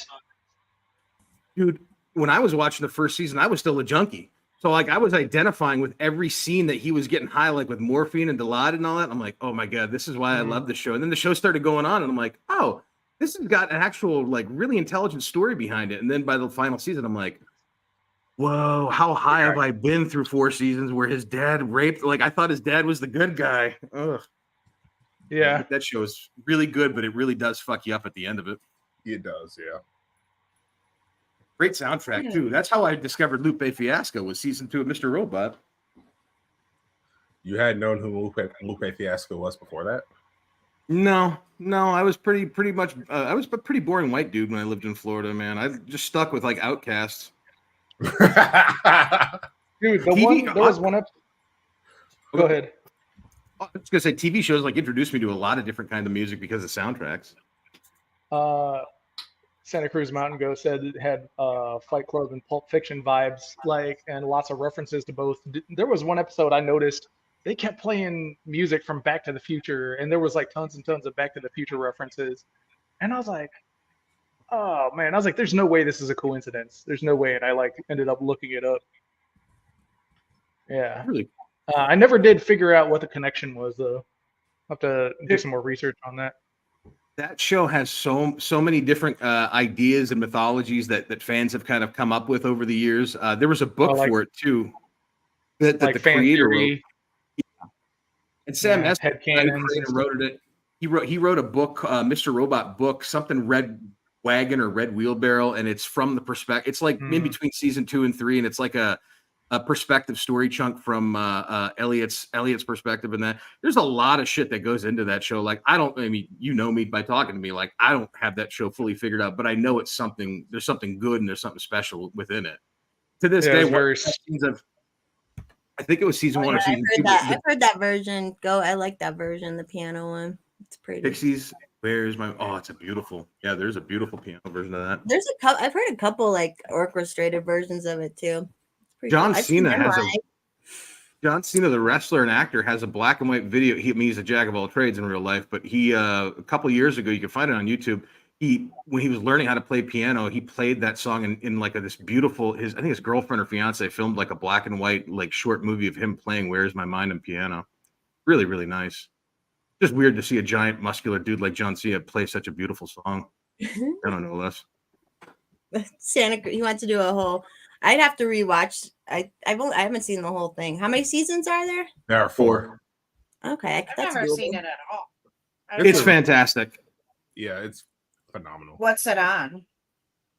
Speaker 1: Dude, when I was watching the first season, I was still a junkie. So like I was identifying with every scene that he was getting high, like with morphine and Dilaudid and all that. I'm like, oh my God, this is why I love the show. And then the show started going on, and I'm like, oh, this has got an actual like really intelligent story behind it. And then by the final season, I'm like, whoa, how high have I been through 4 seasons where his dad raped? Like I thought his dad was the good guy. Ugh.
Speaker 3: Yeah,
Speaker 1: That show is really good, but it really does fuck you up at the end of it.
Speaker 4: It does, yeah.
Speaker 1: Great soundtrack too. That's how I discovered Lupe Fiasco was season 2 of Mr. Robot.
Speaker 4: You had known who Lupe Fiasco was before that?
Speaker 1: No, I was pretty much. I was a pretty boring white dude when I lived in Florida, man. I just stuck with like Outcasts.
Speaker 3: dude.
Speaker 1: TV
Speaker 3: There was one episode. Go ahead.
Speaker 1: I was gonna say TV shows like introduced me to a lot of different kind of music because of soundtracks.
Speaker 3: Santa Cruz Mountain Ghost said it had Fight Club and Pulp Fiction vibes, like, and lots of references to both. There was one episode I noticed they kept playing music from Back to the Future, and there was like tons and tons of Back to the Future references, and I was like, oh man, I was like, there's no way this is a coincidence. There's no way, and I like ended up looking it up. Yeah,
Speaker 1: Really,
Speaker 3: I never did figure out what the connection was though. I'll have to do some more research on that.
Speaker 1: that show has so many different ideas and mythologies that fans have kind of come up with over the years. There was a book for it too that
Speaker 3: Like
Speaker 1: the
Speaker 3: fan
Speaker 1: creator wrote.
Speaker 3: theory,
Speaker 1: And Sam
Speaker 3: yeah,
Speaker 1: Estes,
Speaker 3: headcanons.
Speaker 1: wrote it. He wrote a book, Mr. Robot book, something Red Wagon or Red Wheelbarrow, and it's from the perspective. It's like in between season 2 and 3, and it's like a perspective story chunk from Elliot's perspective. And that there's a lot of shit that goes into that show. Like I mean, you know me by talking to me. Like I don't have that show fully figured out, but I know it's something. There's something good and there's something special within it. To this day, I think it was season 1 or season 2.
Speaker 2: I've heard that version. I like that version, the piano one. It's pretty.
Speaker 1: Pixies. Where's my? Oh, it's a beautiful. Yeah, there's a beautiful piano version of that.
Speaker 2: There's a couple. I've heard a couple like orchestrated versions of it too. It's pretty
Speaker 1: John
Speaker 2: cool. I've seen
Speaker 1: Cena
Speaker 2: them
Speaker 1: has a.
Speaker 2: live.
Speaker 1: John Cena, the wrestler and actor, has a black and white video. He's a jack of all trades in real life, but he a couple years ago, you can find it on YouTube. When he was learning how to play piano, he played that song in like this beautiful. I think his girlfriend or fiance filmed like a black and white like short movie of him playing "Where's My Mind" on piano. Really, really nice. Just weird to see a giant muscular dude like John Cena play such a beautiful song. I don't know less.
Speaker 2: Santa, he wants to do a whole. I'd have to rewatch. I haven't seen the whole thing. How many seasons are there?
Speaker 4: There are 4.
Speaker 2: Okay,
Speaker 5: I've
Speaker 2: that's
Speaker 5: never
Speaker 2: doable.
Speaker 5: seen it at all.
Speaker 1: It's fantastic.
Speaker 4: Yeah, it's phenomenal.
Speaker 5: What's it on?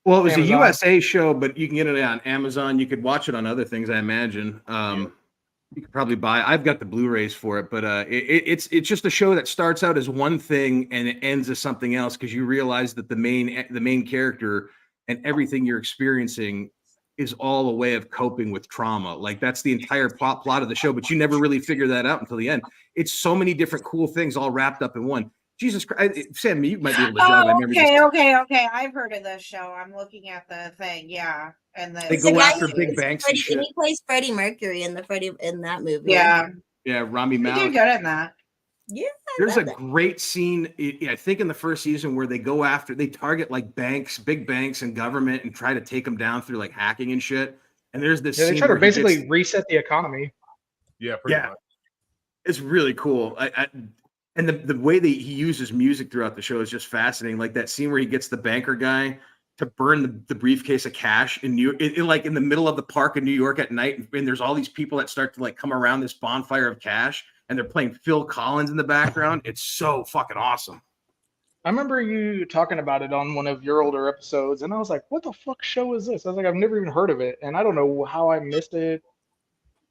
Speaker 1: Well, it was
Speaker 3: Amazon.
Speaker 1: a USA show, but you can get it on Amazon. You could watch it on other things, I imagine. You could probably buy. I've got the Blu-rays for it, but it's just a show that starts out as one thing and it ends as something else because you realize that the main character and everything you're experiencing is all a way of coping with trauma. Like that's the entire plot of the show, but you never really figure that out until the end. It's so many different cool things all wrapped up in one. Jesus Christ, Sam, you might be able to jog. I
Speaker 5: Oh,
Speaker 1: remember
Speaker 5: okay. I've heard of this show. I'm looking at the thing. Yeah, and
Speaker 1: They
Speaker 5: the
Speaker 1: go
Speaker 2: guy
Speaker 1: after
Speaker 2: who-
Speaker 1: big
Speaker 2: it's
Speaker 1: banks and
Speaker 2: Freddie,
Speaker 1: shit.
Speaker 2: and he plays Freddie Mercury in that movie.
Speaker 5: yeah,
Speaker 1: Yeah, Rami
Speaker 5: you do
Speaker 1: Malek.
Speaker 5: good in that.
Speaker 2: Yeah.
Speaker 1: There's a
Speaker 2: love that.
Speaker 1: great scene, I think, in the first season where they target like banks, big banks, and government, and try to take them down through like hacking and shit. And there's this
Speaker 3: Yeah, they
Speaker 1: scene
Speaker 3: try to
Speaker 1: where he
Speaker 3: basically
Speaker 1: gets-
Speaker 3: reset the economy.
Speaker 4: Yeah, pretty
Speaker 1: Yeah.
Speaker 4: much.
Speaker 1: it's really cool. And the way that he uses music throughout the show is just fascinating. Like that scene where he gets the banker guy to burn the briefcase of cash in like in the middle of the park in New York at night, and there's all these people that start to like come around this bonfire of cash, and they're playing Phil Collins in the background. It's so fucking awesome.
Speaker 3: I remember you talking about it on one of your older episodes, and I was like, "What the fuck show is this?" I was like, "I've never even heard of it," and I don't know how I missed it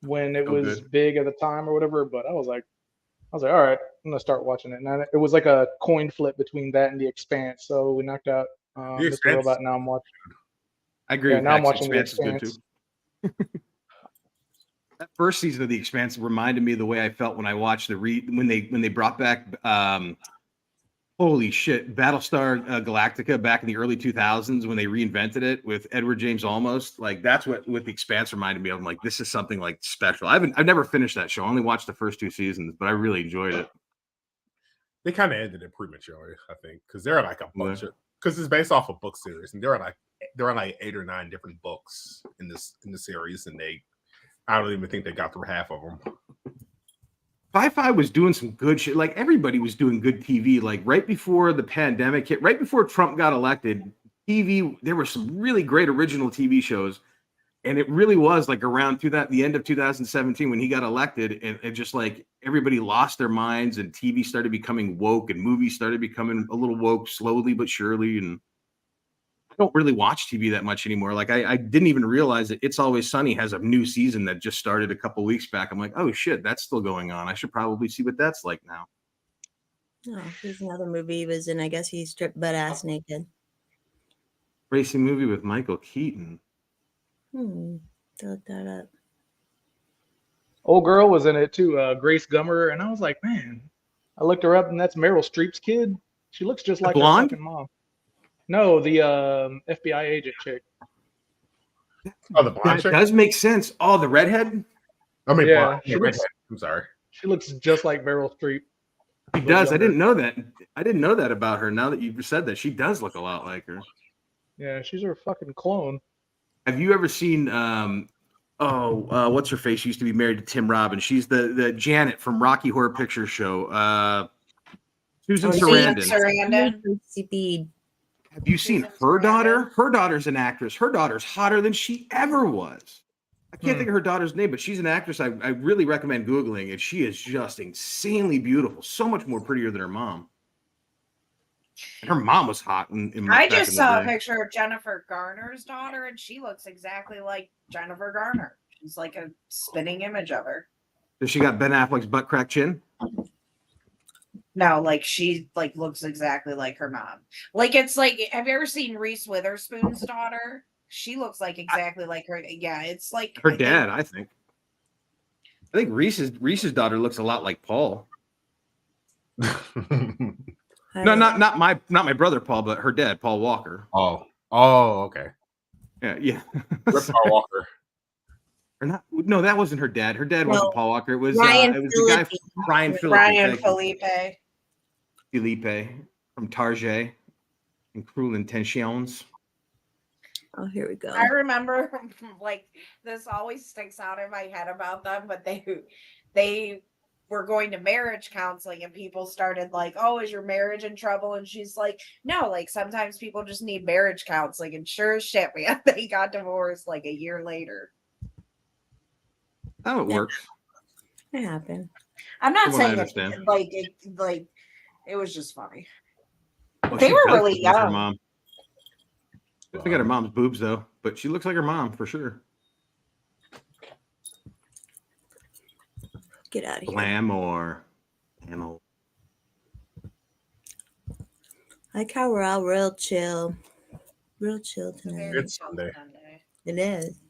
Speaker 3: when it
Speaker 1: So
Speaker 3: was
Speaker 1: good.
Speaker 3: big at the time or whatever. But I was like, all right, I'm gonna start watching it. And it was like a coin flip between that and The Expanse. So we knocked out
Speaker 4: The
Speaker 3: Mr.
Speaker 4: Expanse-
Speaker 3: Robot. Now I'm watching.
Speaker 1: I agree.
Speaker 3: Yeah,
Speaker 1: with
Speaker 3: now I'm
Speaker 1: Max.
Speaker 3: watching The
Speaker 1: Expanse is good
Speaker 3: Expanse.
Speaker 1: too. That first season of The Expanse reminded me of the way I felt when I watched when they brought back holy shit, Battlestar Galactica back in the early 2000s when they reinvented it with Edward James Olmos. Like that's what The Expanse reminded me of. I'm like, this is something like special. I've never finished that show. I only watched the first 2 seasons, but I really enjoyed it.
Speaker 4: They kind of ended it prematurely, I think, because they're like a bunch of because it's based off a book series, and they're on like 8 or 9 different books in the series, and I don't even think they got through half of them.
Speaker 1: Sci-Fi was doing some good shit. Like everybody was doing good TV. Like right before the pandemic hit, right before Trump got elected, there were some really great original TV shows. And it really was like around the end of 2017 when he got elected, and just like everybody lost their minds, and TV started becoming woke, and movies started becoming a little woke slowly but surely. And I don't really watch TV that much anymore. Like I didn't even realize that It's Always Sunny has a new season that just started a couple weeks back. I'm like, oh shit, that's still going on. I should probably see what that's like now.
Speaker 2: Oh, here's another movie he was in. I guess he stripped butt ass naked.
Speaker 1: Racing movie with Michael Keaton.
Speaker 2: To look that up.
Speaker 3: Old girl was in it too, Grace Gummer, and I was like, man, I looked her up, and that's Meryl Streep's kid. She looks just like her
Speaker 1: blonde?
Speaker 3: fucking mom. No, the FBI agent chick.
Speaker 4: Oh, the blonde
Speaker 1: That
Speaker 4: chick?
Speaker 1: does make sense. Oh, the redhead?
Speaker 4: I mean,
Speaker 3: Yeah,
Speaker 4: blonde.
Speaker 3: she
Speaker 4: Yeah,
Speaker 3: looks-
Speaker 4: redhead. I'm sorry.
Speaker 3: She looks just like Meryl Streep.
Speaker 1: She does. I didn't know that. I didn't know that about her. Now that you've said that, she does look a lot like her.
Speaker 3: Yeah, she's her fucking clone.
Speaker 1: Have you ever seen what's her face? She used to be married to Tim Robbins. She's the Janet from Rocky Horror Picture Show. Susan Sarandon.
Speaker 5: Sarandon.
Speaker 2: Speed.
Speaker 1: Have you seen
Speaker 5: Susan
Speaker 1: her
Speaker 5: Sarandon.
Speaker 1: daughter? Her daughter's an actress. Her daughter's hotter than she ever was. I can't think of her daughter's name, but she's an actress I really recommend Googling, and she is just insanely beautiful. So much more prettier than her mom. And her mom was hot.
Speaker 5: I just saw a picture of Jennifer Garner's daughter, and she looks exactly like Jennifer Garner. She's like a spinning image of her.
Speaker 1: Does she got Ben Affleck's butt crack chin?
Speaker 5: No, like she like looks exactly like her mom. Like it's like, have you ever seen Reese Witherspoon's daughter? She looks like exactly like her. Yeah, it's like
Speaker 1: Her dad, I think. I think Reese's daughter looks a lot like Paul.
Speaker 2: I
Speaker 1: No, not my brother Paul, but her dad, Paul Walker.
Speaker 4: Oh, okay.
Speaker 1: Yeah.
Speaker 4: Rip Paul Walker.
Speaker 1: Or not? No, that wasn't her dad. Her dad
Speaker 2: No.
Speaker 1: wasn't Paul Walker. It was
Speaker 2: Ryan
Speaker 1: the guy Ryan Phillippe.
Speaker 5: Ryan
Speaker 1: Thank you.
Speaker 5: Felipe.
Speaker 1: From Target and Cruel Intentions.
Speaker 2: Oh, here we go.
Speaker 5: I remember like this always sticks out in my head about them, but they were going to marriage counseling and people started like, oh, is your marriage in trouble? And she's like, no, like sometimes people just need marriage counseling. And sure as shit, man, they got divorced like a year later.
Speaker 1: Oh, it works.
Speaker 2: It happened.
Speaker 5: I'm not
Speaker 1: From what I
Speaker 5: saying
Speaker 1: understand.
Speaker 5: it was just funny.
Speaker 1: Well,
Speaker 5: They
Speaker 1: she
Speaker 5: were
Speaker 1: does
Speaker 5: really
Speaker 1: look like her
Speaker 5: young.
Speaker 1: mom. I forget her mom's boobs though, but she looks like her mom for sure.
Speaker 2: Get out of here.
Speaker 1: Glam or animal.
Speaker 2: I like how we're all real chill tonight.
Speaker 4: It's Sunday.
Speaker 2: It is.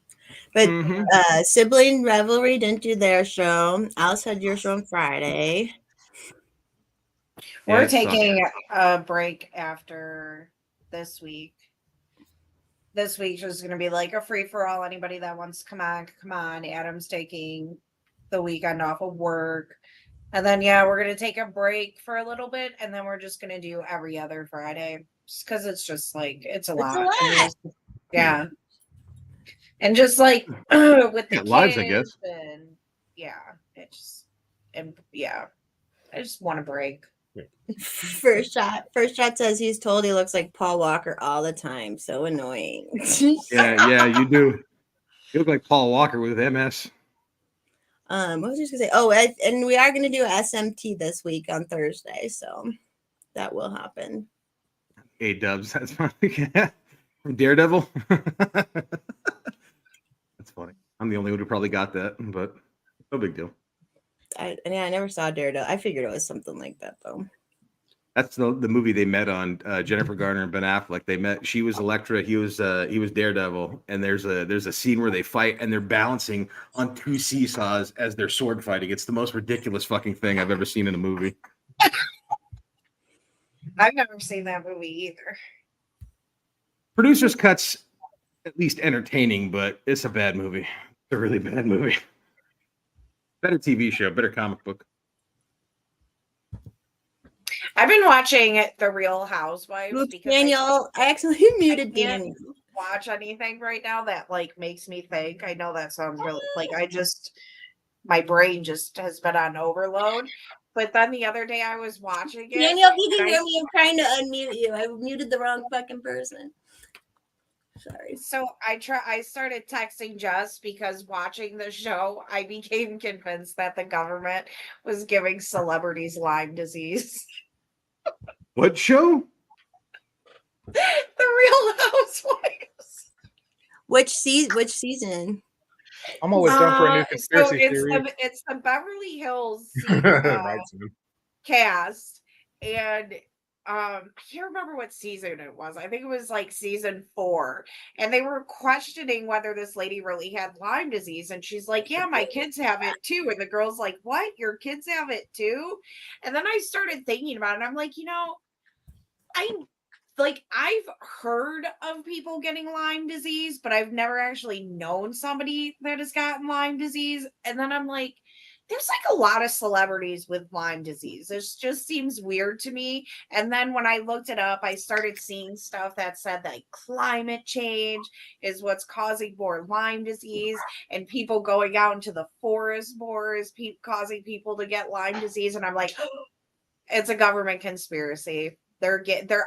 Speaker 2: But
Speaker 1: Mhm.
Speaker 2: Sibling Revelry didn't do their show. Alice had your show on Friday.
Speaker 5: We're
Speaker 1: it sucked.
Speaker 5: taking a break after this week. This week is going to be like a free for all. Anybody that wants to come on. Adam's taking the weekend off of work. And then, we're going to take a break for a little bit. And then we're just going to do every other Friday. Just because it's just like, it's a lot. Yeah. And just like with the kids.
Speaker 1: Lives, I guess.
Speaker 5: And I just want a break.
Speaker 2: First shot says he's told he looks like Paul Walker all the time. So annoying.
Speaker 1: Yeah, you do. You look like Paul Walker with MS.
Speaker 2: What was I just gonna say? Oh, and we are gonna do a SMT this week on Thursday, so that will happen.
Speaker 1: Hey Dubs, that's funny. From Daredevil. That's funny. I'm the only one who probably got that, but no big deal.
Speaker 2: I never saw Daredevil. I figured it was something like that though.
Speaker 1: That's the movie they met on. Jennifer Garner and Ben Affleck. They met. She was Elektra. He was Daredevil. And there's a scene where they fight and they're balancing on two seesaws as they're sword fighting. It's the most ridiculous fucking thing I've ever seen in a movie.
Speaker 5: I've never seen that movie either.
Speaker 1: Producer's Cut's at least entertaining, but it's a bad movie. It's a really bad movie. Better TV show, better comic book.
Speaker 5: I've been watching The Real Housewives because
Speaker 2: Daniel, I accidentally muted
Speaker 5: can't
Speaker 2: Daniel.
Speaker 5: watch anything right now that like makes me think. I know that sounds really like my brain just has been on overload. But then the other day I was watching it.
Speaker 2: Daniel, if you can hear me, I'm trying to unmute you. I muted the wrong fucking person. Sorry.
Speaker 5: So I started texting Jess because watching the show, I became convinced that the government was giving celebrities Lyme disease.
Speaker 1: What show?
Speaker 5: The Real Housewives.
Speaker 2: Which season?
Speaker 3: I'm always down for a new conspiracy theory.
Speaker 5: It's the Beverly Hills
Speaker 4: Right, Sam.
Speaker 5: cast, and I can't remember what season it was. I think it was like season 4, and they were questioning whether this lady really had Lyme disease, and she's like, "Yeah, my kids have it too." And the girl's like, "What? Your kids have it too?" And then I started thinking about it, and I'm like, I've heard of people getting Lyme disease, but I've never actually known somebody that has gotten Lyme disease. And then I'm like, there's like a lot of celebrities with Lyme disease. This just seems weird to me. And then when I looked it up, I started seeing stuff that said that climate change is what's causing more Lyme disease, and people going out into the forest more is causing people to get Lyme disease. And I'm like, it's a government conspiracy. They're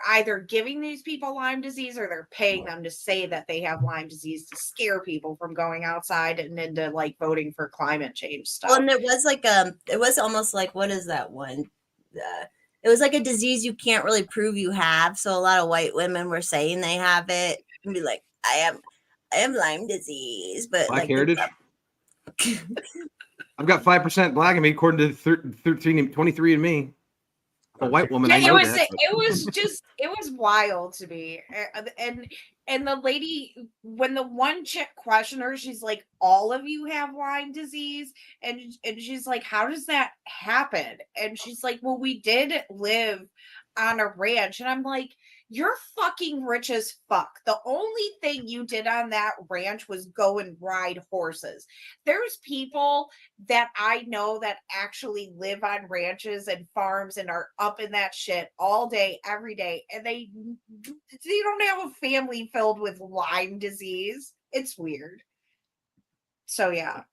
Speaker 5: either giving these people Lyme disease or they're paying them to say that they have Lyme disease to scare people from going outside and into like voting for climate change stuff.
Speaker 2: Well, and it was like it was almost like, what is that one? It was like a disease you can't really prove you have. So a lot of white women were saying they have it and be like, I have Lyme disease, but
Speaker 1: Black
Speaker 2: like
Speaker 1: heritage. I've got 5% black in me, according to 23andMe. A white woman.
Speaker 5: Yeah,
Speaker 1: I know
Speaker 5: it was wild to me. And the lady, when the one chick questioned her, she's like, all of you have Lyme disease? And she's like, how does that happen? And she's like, well, we did live on a ranch, and I'm like, you're fucking rich as fuck. The only thing you did on that ranch was go and ride horses. There's people that I know that actually live on ranches and farms and are up in that shit all day, every day, and they don't have a family filled with Lyme disease. It's weird. So yeah.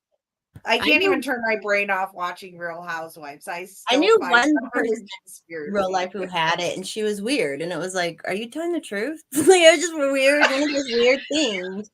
Speaker 5: I can't even turn my brain off watching Real Housewives. I
Speaker 2: knew
Speaker 5: find
Speaker 2: one
Speaker 5: some
Speaker 2: person
Speaker 5: conspiracy.
Speaker 2: real life who had it, and she was weird, and it was like, are you telling the truth? Like, it was just weird, one of those weird things.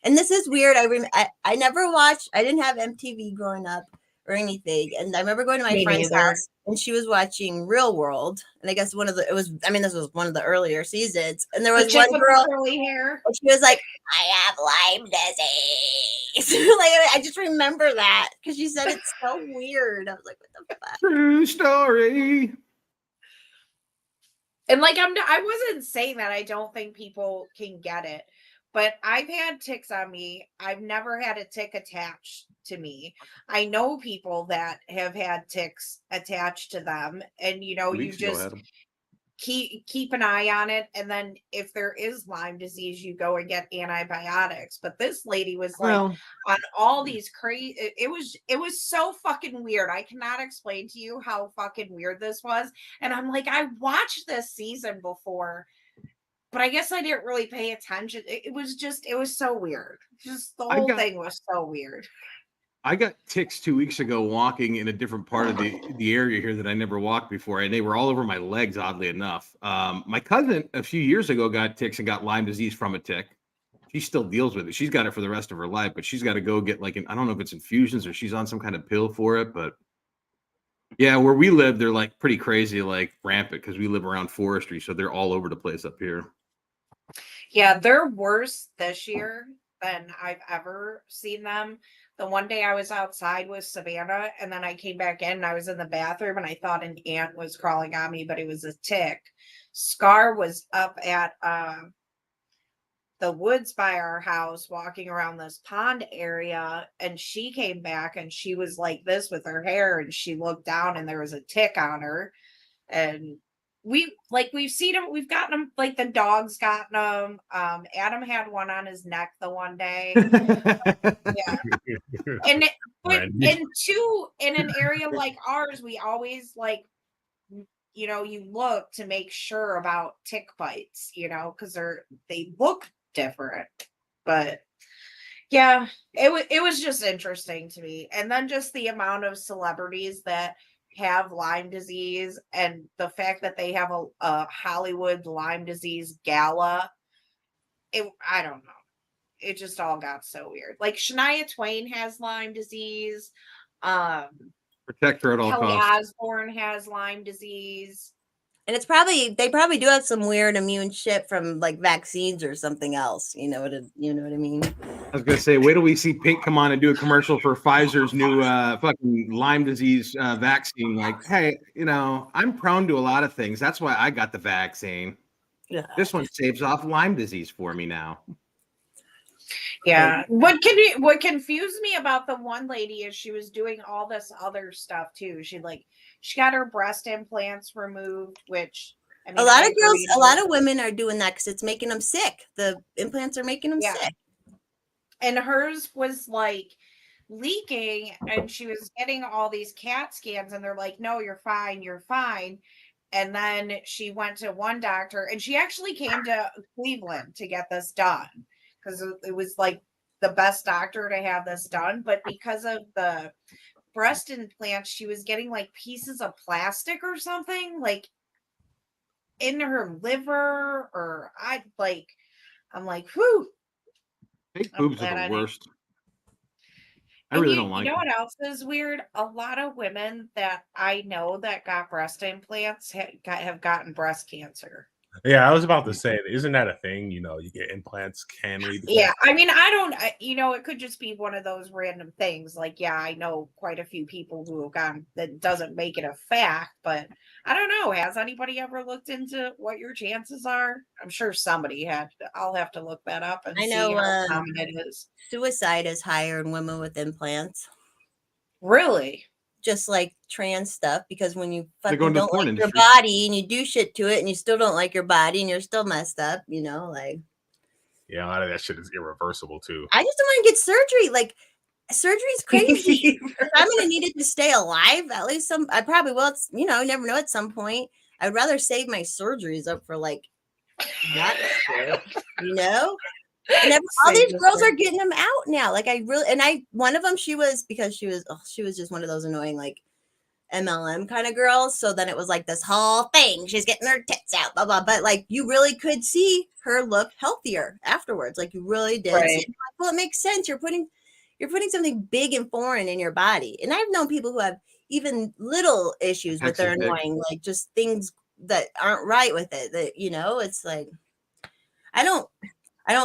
Speaker 2: And this is weird. I never watched. I didn't have MTV growing up or anything, and I remember going to my
Speaker 5: Me
Speaker 2: friend's
Speaker 5: neither.
Speaker 2: house, and she was watching Real World, and I guess this was one of the earlier seasons, and there was
Speaker 5: The chick
Speaker 2: one
Speaker 5: with
Speaker 2: girl,
Speaker 5: the curly hair.
Speaker 2: and she was like, I have Lyme disease. Like, I just remember that because she said it's so weird. I was like, what the fuck?
Speaker 1: True story.
Speaker 5: And like I wasn't saying that I don't think people can get it, but I've had ticks on me. I've never had a tick attached to me. I know people that have had ticks attached to them, and you
Speaker 1: 2 weeks ago, I
Speaker 5: just
Speaker 1: had 'em.
Speaker 5: keep an eye on it, and then if there is Lyme disease, you go and get antibiotics. But this lady was like
Speaker 1: Well,
Speaker 5: on all these crazy, it was so fucking weird. I cannot explain to you how fucking weird this was. And I'm like, I watched this season before, but I guess I didn't really pay attention. It was so weird. Just the
Speaker 1: I
Speaker 5: whole
Speaker 1: got
Speaker 5: thing was so weird.
Speaker 1: I got ticks 2 weeks ago walking in a different part of the area here that I never walked before, and they were all over my legs, oddly enough. My cousin a few years ago got ticks and got Lyme disease from a tick. She still deals with it. She's got it for the rest of her life, but she's got to go get I don't know if it's infusions or she's on some kind of pill for it. But yeah, where we live, they're like pretty crazy, like rampant because we live around forestry, so they're all over the place up here.
Speaker 5: Yeah, they're worse this year than I've ever seen them. The one day I was outside with Savannah, and then I came back in and I was in the bathroom and I thought an ant was crawling on me, but it was a tick. Scar was up at the woods by our house walking around this pond area, and she came back and she was like this with her hair, and she looked down and there was a tick on her. And we've seen them, we've gotten them, like the dog's gotten them. Adam had one on his neck the one day. Yeah. And but in an area like ours, we always you look to make sure about tick bites, because they look different. But yeah, it was just interesting to me. And then just the amount of celebrities that have Lyme disease, and the fact that they have a Hollywood Lyme disease gala. I don't know. It just all got so weird. Like Shania Twain has Lyme disease.
Speaker 1: Protect her at all
Speaker 5: Kelly
Speaker 1: costs.
Speaker 5: Osbourne has Lyme disease.
Speaker 2: And they probably do have some weird immune shit from like vaccines or something else. You know what I mean?
Speaker 1: I was gonna say, wait till we see Pink come on and do a commercial for Pfizer's new fucking Lyme disease vaccine. Like, hey, I'm prone to a lot of things. That's why I got the vaccine.
Speaker 2: Yeah.
Speaker 1: This one saves off Lyme disease for me now.
Speaker 5: Yeah. What confused me about the one lady is she was doing all this other stuff too. She got her breast implants removed, which I mean,
Speaker 2: a lot of women are doing that because it's making them sick. The implants are making them sick.
Speaker 5: And hers was like leaking, and she was getting all these CAT scans, and they're like, no, you're fine, you're fine. And then she went to one doctor, and she actually came to Cleveland to get this done because it was like the best doctor to have this done. But because of the breast implants, she was getting like pieces of plastic or something like in her liver, or I'm like, whew.
Speaker 1: Fake boobs are the worst. I
Speaker 5: And
Speaker 1: really don't like
Speaker 5: you know
Speaker 1: them.
Speaker 5: what else is weird? A lot of women that I know that got breast implants have gotten breast cancer.
Speaker 4: Yeah, I was about to say, isn't that a thing? You get implants can lead to
Speaker 5: Yeah, I mean, it could just be one of those random things. Like, yeah, I know quite a few people who have gotten that. Doesn't make it a fact, but I don't know. Has anybody ever looked into what your chances are? I'm sure somebody had. I'll have to look that up and
Speaker 2: I
Speaker 5: see
Speaker 2: know
Speaker 5: how common it is.
Speaker 2: suicide is higher in women with implants.
Speaker 5: Really?
Speaker 2: just like trans stuff, because when you
Speaker 1: They're
Speaker 2: fucking
Speaker 1: going to the
Speaker 2: don't
Speaker 1: porn
Speaker 2: like your
Speaker 1: industry.
Speaker 2: body and you do shit to it and you still don't like your body and you're still messed up, you know, like
Speaker 4: Yeah, a lot of that shit is irreversible too.
Speaker 2: I just don't want to get surgery. Like surgery's crazy. If I'm gonna need it to stay alive, at least I probably will. It's, you know, you never know at some point. I'd rather save my surgeries up for like that shit, you know? And all these girls are getting them out now. Like one of them, she was just one of those annoying like MLM kind of girls. So then it was like this whole thing. She's getting her tits out, blah blah. But like you really could see her look healthier afterwards. Like you really did.
Speaker 5: Right.
Speaker 2: See, well, it makes sense. You're putting something big and foreign in your body. And I've known people who have even little issues with their annoying, like just things that aren't right with it. That, you know, it's like I don't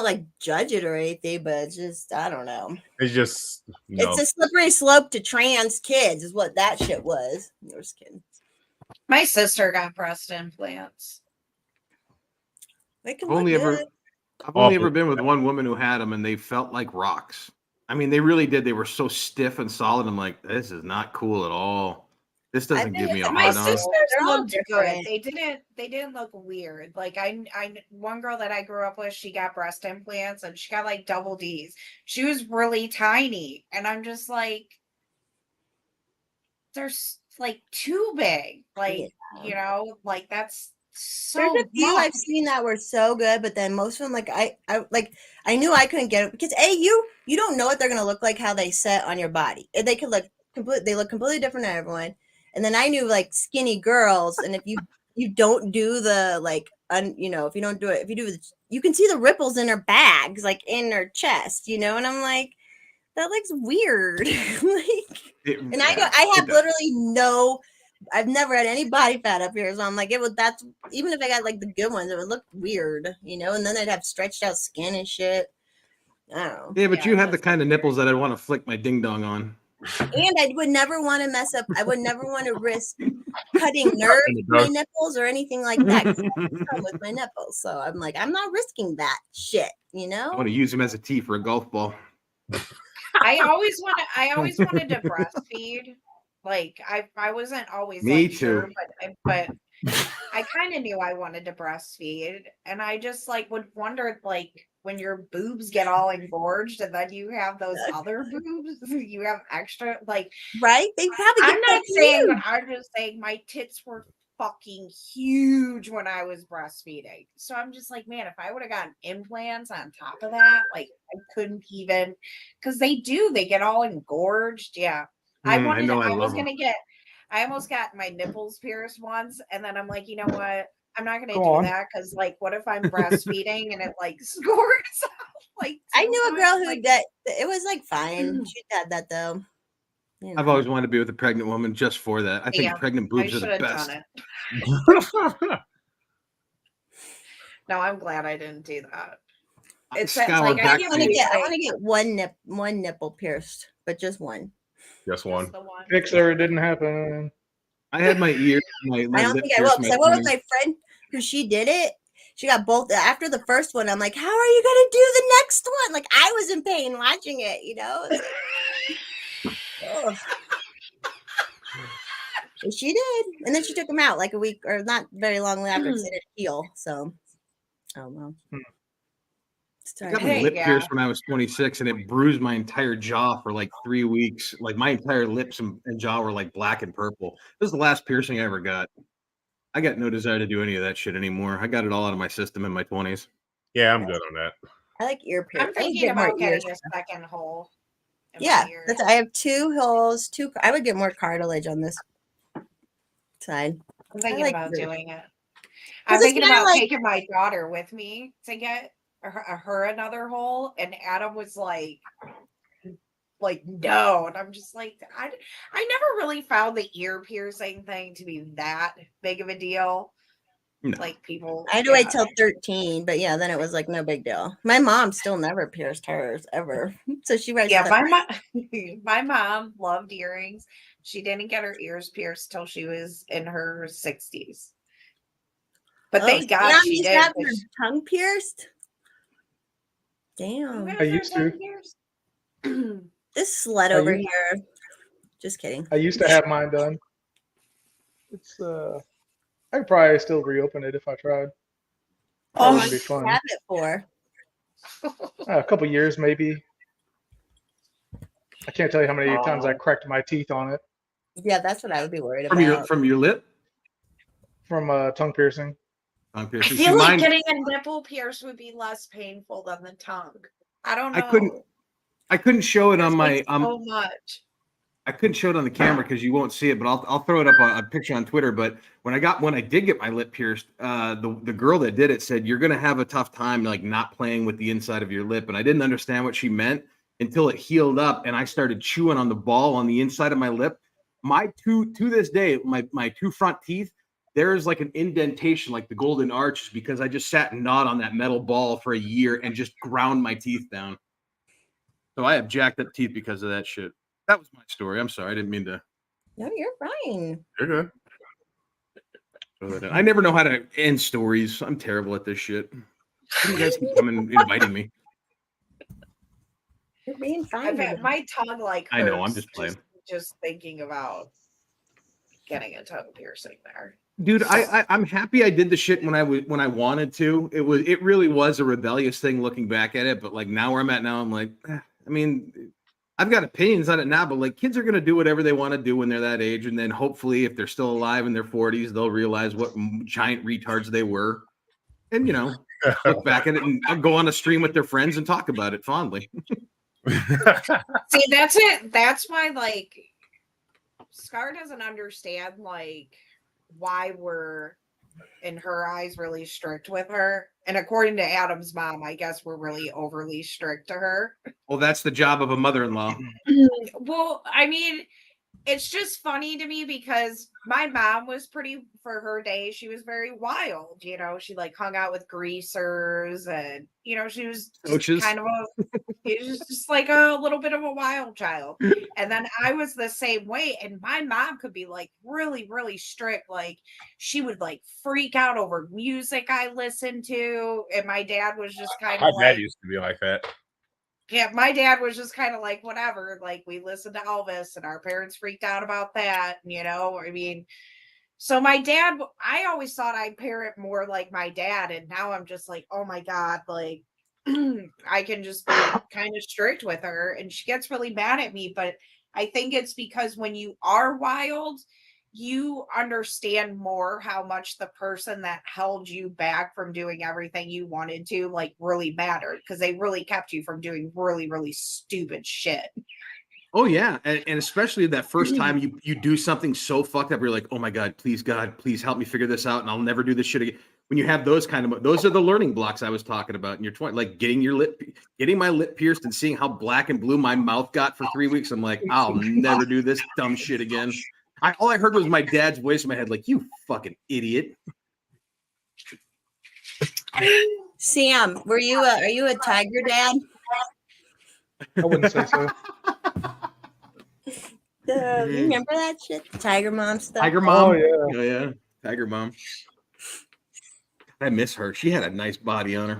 Speaker 2: like judge it or anything, but it's just, I don't know.
Speaker 4: It's just,
Speaker 2: It's a slippery slope to trans kids is what that shit was. You're just kidding.
Speaker 5: My sister got breast implants.
Speaker 2: They can
Speaker 1: I've only
Speaker 2: look
Speaker 1: ever
Speaker 2: good.
Speaker 1: I've only ever been with one woman who had them, and they felt like rocks. I mean, they really did. They were so stiff and solid. I'm like, this is not cool at all. This doesn't give me a
Speaker 5: My
Speaker 1: hard on.
Speaker 5: sisters
Speaker 2: They're all
Speaker 5: look good.
Speaker 2: different.
Speaker 5: They didn't look weird. Like I one girl that I grew up with, she got breast implants and she got like double D's. She was really tiny, and I'm just like, they're like too big. Like, you know, like that's so
Speaker 2: There's a few
Speaker 5: much.
Speaker 2: I've seen that were so good, but then most of them, like I knew I couldn't get it because you don't know what they're gonna look like, how they set on your body. They could look they look completely different to everyone. And then I knew like skinny girls, and if you don't do the like you know, if you don't do it, if you do you can see the ripples in her bags, like in her chest, you know, and I'm like, that looks weird. I have literally I've never had any body fat up here, so I'm like, that's even if I got like the good ones, it would look weird, you know, and then they'd have stretched out skin and shit. I don't know.
Speaker 1: Yeah, but you have the kind of nipples that I'd want to flick my ding dong on.
Speaker 2: And I would never want to mess up. I would never want to risk cutting nerves in my nipples or anything like that. With my nipples, so I'm like, I'm not risking that shit, you know.
Speaker 1: I want to use them as a tee for a golf ball.
Speaker 5: I always wanted to breastfeed. Like I wasn't always
Speaker 1: Me
Speaker 5: like
Speaker 1: too.
Speaker 5: sure, but I kind of knew I wanted to breastfeed, and I just like would wonder like when your boobs get all engorged and then you have those other boobs, you have extra like
Speaker 2: right. They probably.
Speaker 5: I'm not saying, but I'm just saying my tits were fucking huge when I was breastfeeding. So I'm just like, man, if I would have gotten implants on top of that, like I couldn't even, because they get all engorged. Yeah. I almost got my nipples pierced once, and then I'm like, you know what? I'm not gonna do that because like what if I'm breastfeeding and it like squirts out? Like
Speaker 2: I knew a girl who that it was like fine. She had that though.
Speaker 1: You know. I've always wanted to be with a pregnant woman just for that. I think pregnant boobs are the best.
Speaker 5: No, I'm glad I didn't do that.
Speaker 2: It's like I want to get one nipple pierced, but just one.
Speaker 4: Just one.
Speaker 3: Fixer, it didn't happen.
Speaker 1: I had my ear. I
Speaker 2: don't think I will, because I went with my friend who she did it. She got both after the first one. I'm like, how are you gonna do the next one? Like I was in pain watching it, you know. And she did, and then she took them out like a week or not very long after because they didn't heal. So, oh well.
Speaker 1: I got my lip pierced when I was 26, and it bruised my entire jaw for like 3 weeks. Like my entire lips and jaw were like black and purple. This is the last piercing I ever got. I got no desire to do any of that shit anymore. I got it all out of my system in my 20s.
Speaker 4: Yeah, I'm good on that.
Speaker 2: I like ear piercing.
Speaker 5: I'm thinking about getting a second hole.
Speaker 2: Yeah, I have 2 holes. I would get more cartilage on this side.
Speaker 5: I'm thinking about doing it. I'm thinking about taking my daughter with me to get her another hole, and Adam was like no, and I'm just like I never really found the ear piercing thing to be that big of a deal. No. Like people,
Speaker 2: I had to wait till 13, but yeah, then it was like no big deal. My mom still never pierced hers ever, so she writes.
Speaker 5: Yeah, my mom loved earrings. She didn't get her ears pierced till she was in her 60s. But thank God she did.
Speaker 2: Have her tongue pierced. Damn.
Speaker 3: I used to.
Speaker 2: This slut over here. Just kidding.
Speaker 3: I used to have mine done. It's I could probably still reopen it if I tried.
Speaker 2: How
Speaker 3: Probably
Speaker 2: long
Speaker 3: be
Speaker 2: do you
Speaker 3: fun.
Speaker 2: have it for?
Speaker 3: A couple years maybe. I can't tell you how many times I cracked my teeth on it
Speaker 2: Yeah, that's what I would be worried
Speaker 1: From your
Speaker 2: about.
Speaker 1: lip?
Speaker 3: from tongue piercing.
Speaker 1: Tongue
Speaker 5: I
Speaker 1: piercing.
Speaker 5: feel
Speaker 1: See,
Speaker 5: like
Speaker 1: mine,
Speaker 5: getting a nipple pierced would be less painful than the tongue. I don't know.
Speaker 1: I couldn't show it on
Speaker 5: There's,
Speaker 1: my
Speaker 5: like, so much.
Speaker 1: I couldn't show it on the camera because you won't see it, but I'll throw it up a picture on Twitter. But when I did get my lip pierced, the girl that did it said you're gonna have a tough time like not playing with the inside of your lip, and I didn't understand what she meant until it healed up and I started chewing on the ball on the inside of my lip. My to this day, my two front teeth, there's like an indentation like the golden arches because I just sat and gnawed on that metal ball for a year and just ground my teeth down. So I have jacked up teeth because of that shit. That was my story. I'm sorry. I didn't mean to.
Speaker 2: No, you're fine.
Speaker 4: You're good.
Speaker 1: I never know how to end stories. I'm terrible at this shit. You guys keep coming inviting me.
Speaker 2: You're being fine.
Speaker 5: My tongue like hurts
Speaker 1: I know. I'm just playing.
Speaker 5: just thinking about getting a tongue piercing there.
Speaker 1: Dude, I'm happy I did the shit when I wanted to. It really was a rebellious thing looking back at it. But like now where I'm at now, I'm like, I mean, I've got opinions on it now, but like kids are gonna do whatever they want to do when they're that age, and then hopefully if they're still alive in their 40s, they'll realize what giant retards they were, and look back at it and go on a stream with their friends and talk about it fondly.
Speaker 5: See, that's it. That's why like Scar doesn't understand like why we're in her eyes really strict with her. And according to Adam's mom, I guess we're really overly strict to her.
Speaker 1: Well, that's the job of a mother-in-law.
Speaker 5: Well, I mean, it's just funny to me because my mom was pretty, for her day, she was very wild. She like hung out with greasers and, she was
Speaker 1: Coaches.
Speaker 5: kind of it was just like a little bit of a wild child. And then I was the same way. And my mom could be like really, really strict. Like she would like freak out over music I listened to. And my dad was just kind of
Speaker 4: My dad used to be like that.
Speaker 5: Yeah, my dad was just kind of like, whatever. Like, we listened to Elvis and our parents freaked out about that, I mean, so my dad, I always thought I'd parent more like my dad. And now I'm just like, oh my God, like, I can just be kind of strict with her. And she gets really mad at me. But I think it's because when you are wild, you understand more how much the person that held you back from doing everything you wanted to like really mattered because they really kept you from doing really, really stupid shit.
Speaker 1: Oh yeah, and especially that first time you do something so fucked up, you're like, oh my God, please help me figure this out, and I'll never do this shit again. When you have those those are the learning blocks I was talking about in your 20s, like getting my lip pierced and seeing how black and blue my mouth got for 3 weeks. I'm like, I'll never do this dumb shit again. All I heard was my dad's voice in my head, like, you fucking idiot.
Speaker 2: Sam, are you a tiger dad?
Speaker 3: I wouldn't say so.
Speaker 2: You remember that shit? The tiger mom stuff?
Speaker 1: Tiger mom?
Speaker 3: Oh, yeah.
Speaker 1: Oh, yeah. Tiger mom. I miss her. She had a nice body on her.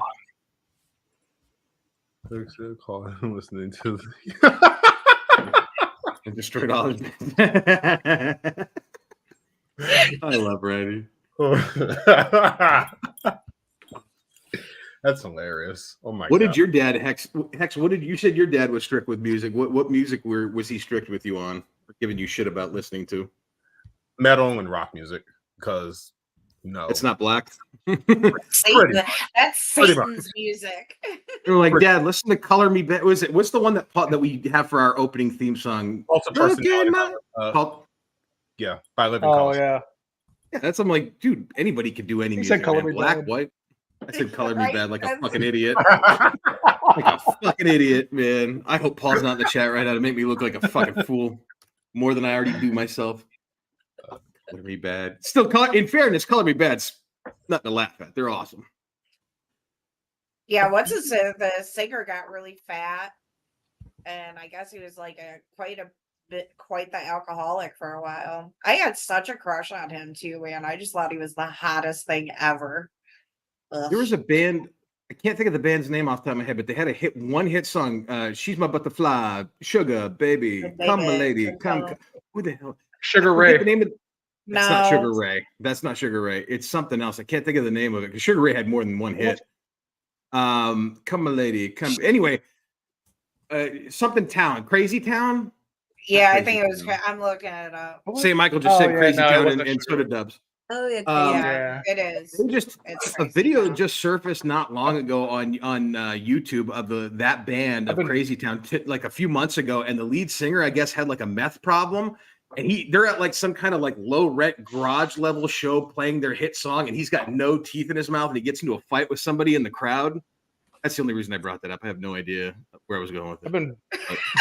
Speaker 4: Thanks for calling and listening to
Speaker 1: And destroyed all his I love Randy.
Speaker 4: That's hilarious. Oh my
Speaker 1: What
Speaker 4: God.
Speaker 1: did your dad, Hex, what did you said your dad was strict with music? What music was he strict with you on? Or giving you shit about listening to?
Speaker 4: Metal and rock music, because
Speaker 1: It's not black.
Speaker 5: Satan, that's
Speaker 4: Pretty
Speaker 5: Satan's music.
Speaker 1: They were like, Dad, listen to Color Me Bad. What's the one that we have for our opening theme song?
Speaker 4: Also personality. Yeah, by Living
Speaker 3: Oh
Speaker 4: Colors.
Speaker 3: yeah.
Speaker 1: Yeah, I'm like, dude, anybody can do any
Speaker 3: He
Speaker 1: music.
Speaker 3: said Color
Speaker 1: Man.
Speaker 3: Me
Speaker 1: Black,
Speaker 3: Bad.
Speaker 1: white. I said Color Me
Speaker 5: Right,
Speaker 1: Bad like a
Speaker 5: that's-
Speaker 1: fucking idiot. Like a fucking idiot, man. I hope Paul's not in the chat right now to make me look like a fucking fool. More than I already do myself. Color Me Bad. Still, in fairness, Color Me Bad's nothing to laugh at. They're awesome.
Speaker 5: Yeah, the singer got really fat, and I guess he was like quite the alcoholic for a while. I had such a crush on him too, man. I just thought he was the hottest thing ever. Ugh.
Speaker 1: There was a band, I can't think of the band's name off the top of my head, but they had one hit song. She's My Butterfly, Sugar, Baby,
Speaker 5: Baby,
Speaker 1: Come, my lady,
Speaker 5: come.
Speaker 1: come. Who the hell?
Speaker 3: Sugar
Speaker 1: I forget
Speaker 3: Ray.
Speaker 1: the name of. That's not
Speaker 5: No.
Speaker 1: Sugar Ray. That's not Sugar Ray. It's something else. I can't think of the name of it because Sugar Ray had more than one hit. Come, my lady, come. Anyway, something Town, Crazy Town.
Speaker 5: Yeah, I
Speaker 1: Crazy
Speaker 5: think it was.
Speaker 1: Town.
Speaker 5: I'm looking it up.
Speaker 1: St. Michael just said
Speaker 3: yeah,
Speaker 1: Crazy
Speaker 3: no, it
Speaker 1: Town
Speaker 3: wasn't
Speaker 1: and
Speaker 3: Sugar
Speaker 1: Soda
Speaker 3: Ray.
Speaker 1: Dubs.
Speaker 2: Oh yeah,
Speaker 5: Yeah,
Speaker 3: Yeah.
Speaker 5: it is.
Speaker 1: They just
Speaker 5: It's
Speaker 1: a
Speaker 5: Crazy
Speaker 1: video
Speaker 5: Town.
Speaker 1: just surfaced not long ago on YouTube of that band of
Speaker 3: I've been-
Speaker 1: Crazy Town like a few months ago, and the lead singer I guess had like a meth problem, and they're at like some kind of like low rent garage level show playing their hit song, and he's got no teeth in his mouth, and he gets into a fight with somebody in the crowd. That's the only reason I brought that up. I have no idea where I was going with
Speaker 3: I've
Speaker 1: it.
Speaker 3: been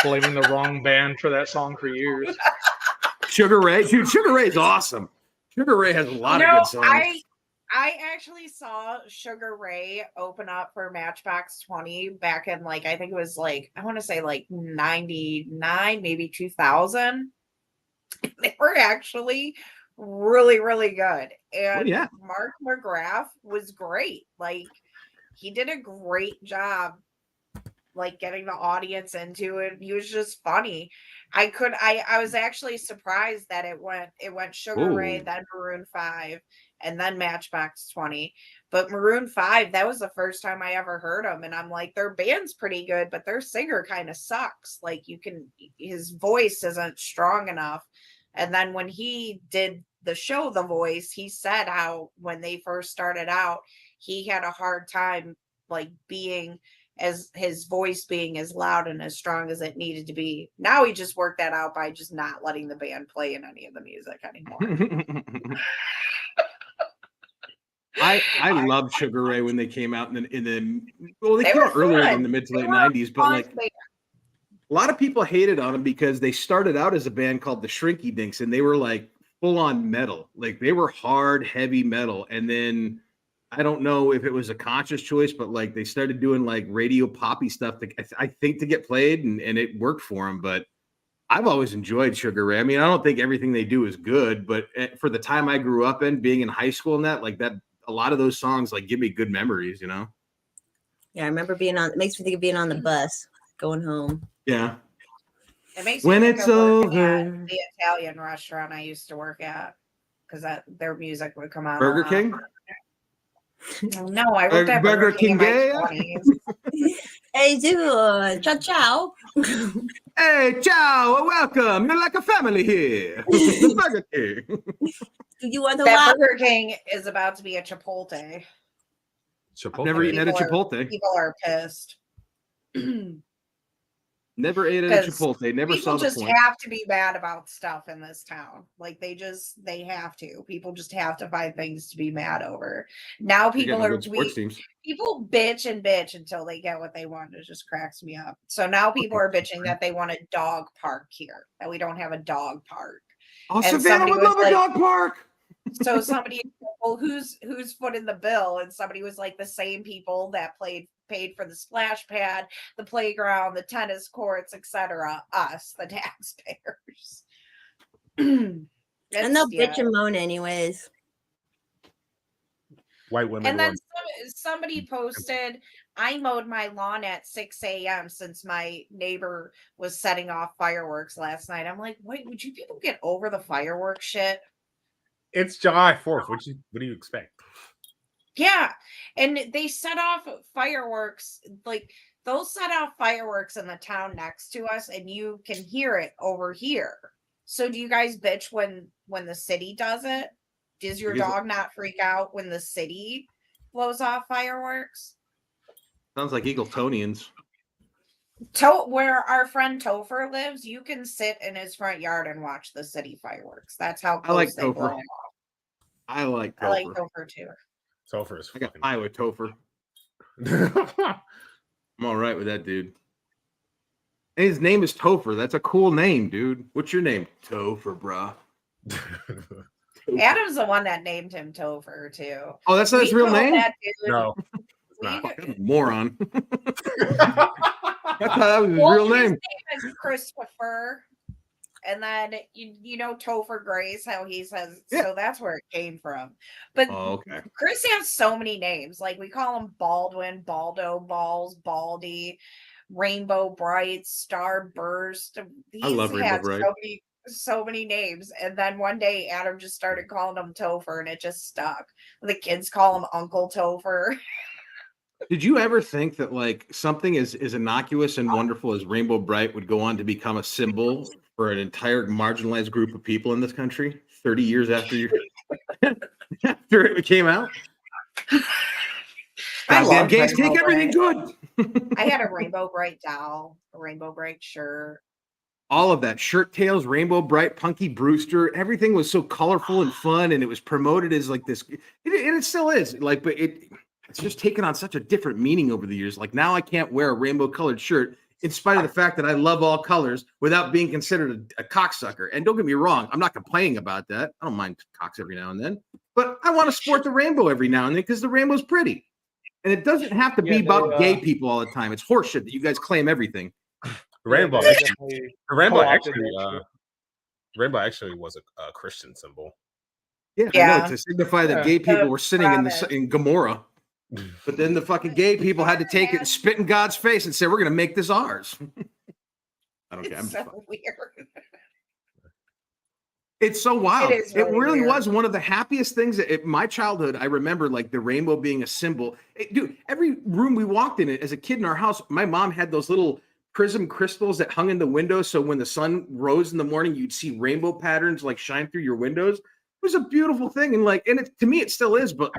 Speaker 3: blaming the wrong band for that song for years.
Speaker 1: Sugar Ray, dude, Sugar Ray's awesome. Sugar Ray has a lot of good songs.
Speaker 5: I actually saw Sugar Ray open up for Matchbox 20 back in like I think it was like I want to say like 99, maybe 2000. They were actually really, really good. And
Speaker 1: yeah.
Speaker 5: Mark McGrath was great. Like he did a great job like getting the audience into it. He was just funny. I was actually surprised that it went Sugar Ray,
Speaker 1: Ooh.
Speaker 5: then Maroon 5, and then Matchbox 20. But Maroon 5, that was the first time I ever heard them. And I'm like, their band's pretty good, but their singer kind of sucks. Like his voice isn't strong enough. And then when he did the show The Voice, he said how when they first started out, he had a hard time like being as his voice being as loud and as strong as it needed to be. Now he just worked that out by just not letting the band play in any of the music anymore.
Speaker 1: I loved Sugar Ray when they came out in the well, they
Speaker 5: They
Speaker 1: came
Speaker 5: were
Speaker 1: out earlier
Speaker 5: fun.
Speaker 1: in the mid to
Speaker 5: They
Speaker 1: late
Speaker 5: were a
Speaker 1: 90s, but
Speaker 5: fun
Speaker 1: like
Speaker 5: band.
Speaker 1: a lot of people hated on them because they started out as a band called the Shrinky Dinks, and they were like full on metal. Like they were hard, heavy metal. And then I don't know if it was a conscious choice, but like they started doing like radio poppy stuff I think to get played, and it worked for them. But I've always enjoyed Sugar Ray. I mean, I don't think everything they do is good, but for the time I grew up in, being in high school and that, like that, a lot of those songs like give me good memories, you know?
Speaker 2: Yeah, I remember it makes me think of being on the bus going home.
Speaker 1: Yeah.
Speaker 5: It makes
Speaker 1: When
Speaker 5: me think
Speaker 1: it's
Speaker 5: of working
Speaker 1: over.
Speaker 5: at the Italian restaurant I used to work at because their music would come on.
Speaker 1: Burger King?
Speaker 5: No, I worked at Burger King in my 20s.
Speaker 2: Hey, dude, ciao, ciao.
Speaker 1: Hey, ciao, welcome. You're like a family here. The Burger King.
Speaker 2: Do you want to
Speaker 5: That
Speaker 2: laugh?
Speaker 5: Burger King is about to be a Chipotle.
Speaker 4: Chipotle.
Speaker 1: Never eaten at a Chipotle.
Speaker 5: People are pissed.
Speaker 1: Never ate at a
Speaker 5: 'Cause
Speaker 1: Chipotle. Never saw
Speaker 5: People
Speaker 1: the
Speaker 5: just
Speaker 1: point.
Speaker 5: have to be mad about stuff in this town. Like they have to. People just have to find things to be mad over. Now
Speaker 1: They got
Speaker 5: people
Speaker 1: no
Speaker 5: are
Speaker 1: good sports teams.
Speaker 5: people bitch and bitch until they get what they want. It just cracks me up. So now people are bitching that they want a dog park here, that we don't have a dog park.
Speaker 1: Oh,
Speaker 5: And
Speaker 1: Savannah
Speaker 5: somebody
Speaker 1: would
Speaker 5: was
Speaker 1: love a
Speaker 5: like-
Speaker 1: dog park.
Speaker 5: So somebody said, well, who's footing the bill? And somebody was like the same people that paid for the splash pad, the playground, the tennis courts, etc. Us, the taxpayers.
Speaker 2: And they'll
Speaker 5: Yeah.
Speaker 2: bitch and moan anyways.
Speaker 4: White women.
Speaker 5: And then
Speaker 4: going,
Speaker 5: somebody posted, I mowed my lawn at 6 a.m. since my neighbor was setting off fireworks last night. I'm like, wait, would you people get over the fireworks shit?
Speaker 4: it's July 4th. What do you expect?
Speaker 5: Yeah. And they set off fireworks, like they'll set off fireworks in the town next to us, and you can hear it over here. So do you guys bitch when the city does it? Does your
Speaker 1: Because-
Speaker 5: dog not freak out when the city blows off fireworks?
Speaker 1: Sounds like Eagletonians.
Speaker 5: Where our friend Topher lives, you can sit in his front yard and watch the city fireworks. That's how close
Speaker 1: I like
Speaker 5: they blow
Speaker 1: Topher.
Speaker 5: them off.
Speaker 1: I like Topher.
Speaker 5: I like Topher too.
Speaker 4: Sulfur is
Speaker 1: I got
Speaker 4: fucking.
Speaker 1: Iowa Topher. I'm all right with that, dude. And his name is Topher. That's a cool name, dude. What's your name? Topher, bruh. Topher.
Speaker 5: Adam's the one that named him Topher too.
Speaker 1: Oh, that's not his
Speaker 5: We
Speaker 1: real
Speaker 5: called
Speaker 1: name?
Speaker 5: that dude-
Speaker 4: No.
Speaker 5: we-
Speaker 1: Fucking moron. I thought that was his
Speaker 5: well,
Speaker 1: real
Speaker 5: his
Speaker 1: name.
Speaker 5: is Christopher. And then you know Topher Grace, how he says,
Speaker 1: Yeah.
Speaker 5: so that's where it came from. But
Speaker 1: Oh, okay.
Speaker 5: Chris has so many names. Like we call him Baldwin, Baldo, Balls, Baldy, Rainbow Bright, Starburst.
Speaker 1: I love Rainbow
Speaker 5: has
Speaker 1: Bright.
Speaker 5: so many so many names. And then one day Adam just started calling him Topher and it just stuck. The kids call him Uncle Topher.
Speaker 1: Did you ever think that like something as innocuous and wonderful as Rainbow Bright would go on to become a symbol for an entire marginalized group of people in this country 30 years after you after it came out?
Speaker 5: I
Speaker 1: Goddamn
Speaker 5: love
Speaker 1: gays
Speaker 5: Rainbow
Speaker 1: take everything
Speaker 5: Bright.
Speaker 1: good.
Speaker 5: I had a Rainbow Bright doll, a Rainbow Bright shirt.
Speaker 1: All of that, Shirt Tails, Rainbow Bright, Punky Brewster, everything was so colorful and fun, and it was promoted as like this, and it still is. Like, but it's just taken on such a different meaning over the years. Like now, I can't wear a rainbow colored shirt in spite of the fact that I love all colors without being considered a cocksucker. And don't get me wrong, I'm not complaining about that. I don't mind cocks every now and then, but I want to sport the rainbow every now and then because the rainbow's pretty. And it doesn't have to be about gay people all the time. It's horseshit that you guys claim everything.
Speaker 4: Rainbow
Speaker 3: they
Speaker 4: actually,
Speaker 3: definitely
Speaker 4: Rainbow
Speaker 3: co-opted
Speaker 4: actually,
Speaker 3: that shit.
Speaker 4: Rainbow actually was a Christian symbol.
Speaker 1: Yeah, I
Speaker 5: Yeah.
Speaker 1: know, to signify that
Speaker 3: Yeah.
Speaker 1: gay people were sitting in
Speaker 5: Promise.
Speaker 1: in Gomorrah. But then the fucking gay people had to take it and spit in God's face and say, "We're going to make this ours." I don't care. I'm
Speaker 5: It's
Speaker 1: just
Speaker 5: so weird.
Speaker 1: It's so wild.
Speaker 5: It is really
Speaker 1: really
Speaker 5: weird.
Speaker 1: was one of the happiest things in my childhood. I remember like the rainbow being a symbol. Dude, every room we walked in as a kid in our house, my mom had those little prism crystals that hung in the window. So when the sun rose in the morning, you'd see rainbow patterns like shine through your windows. It was a beautiful thing. And like, and it, to me, it still is. But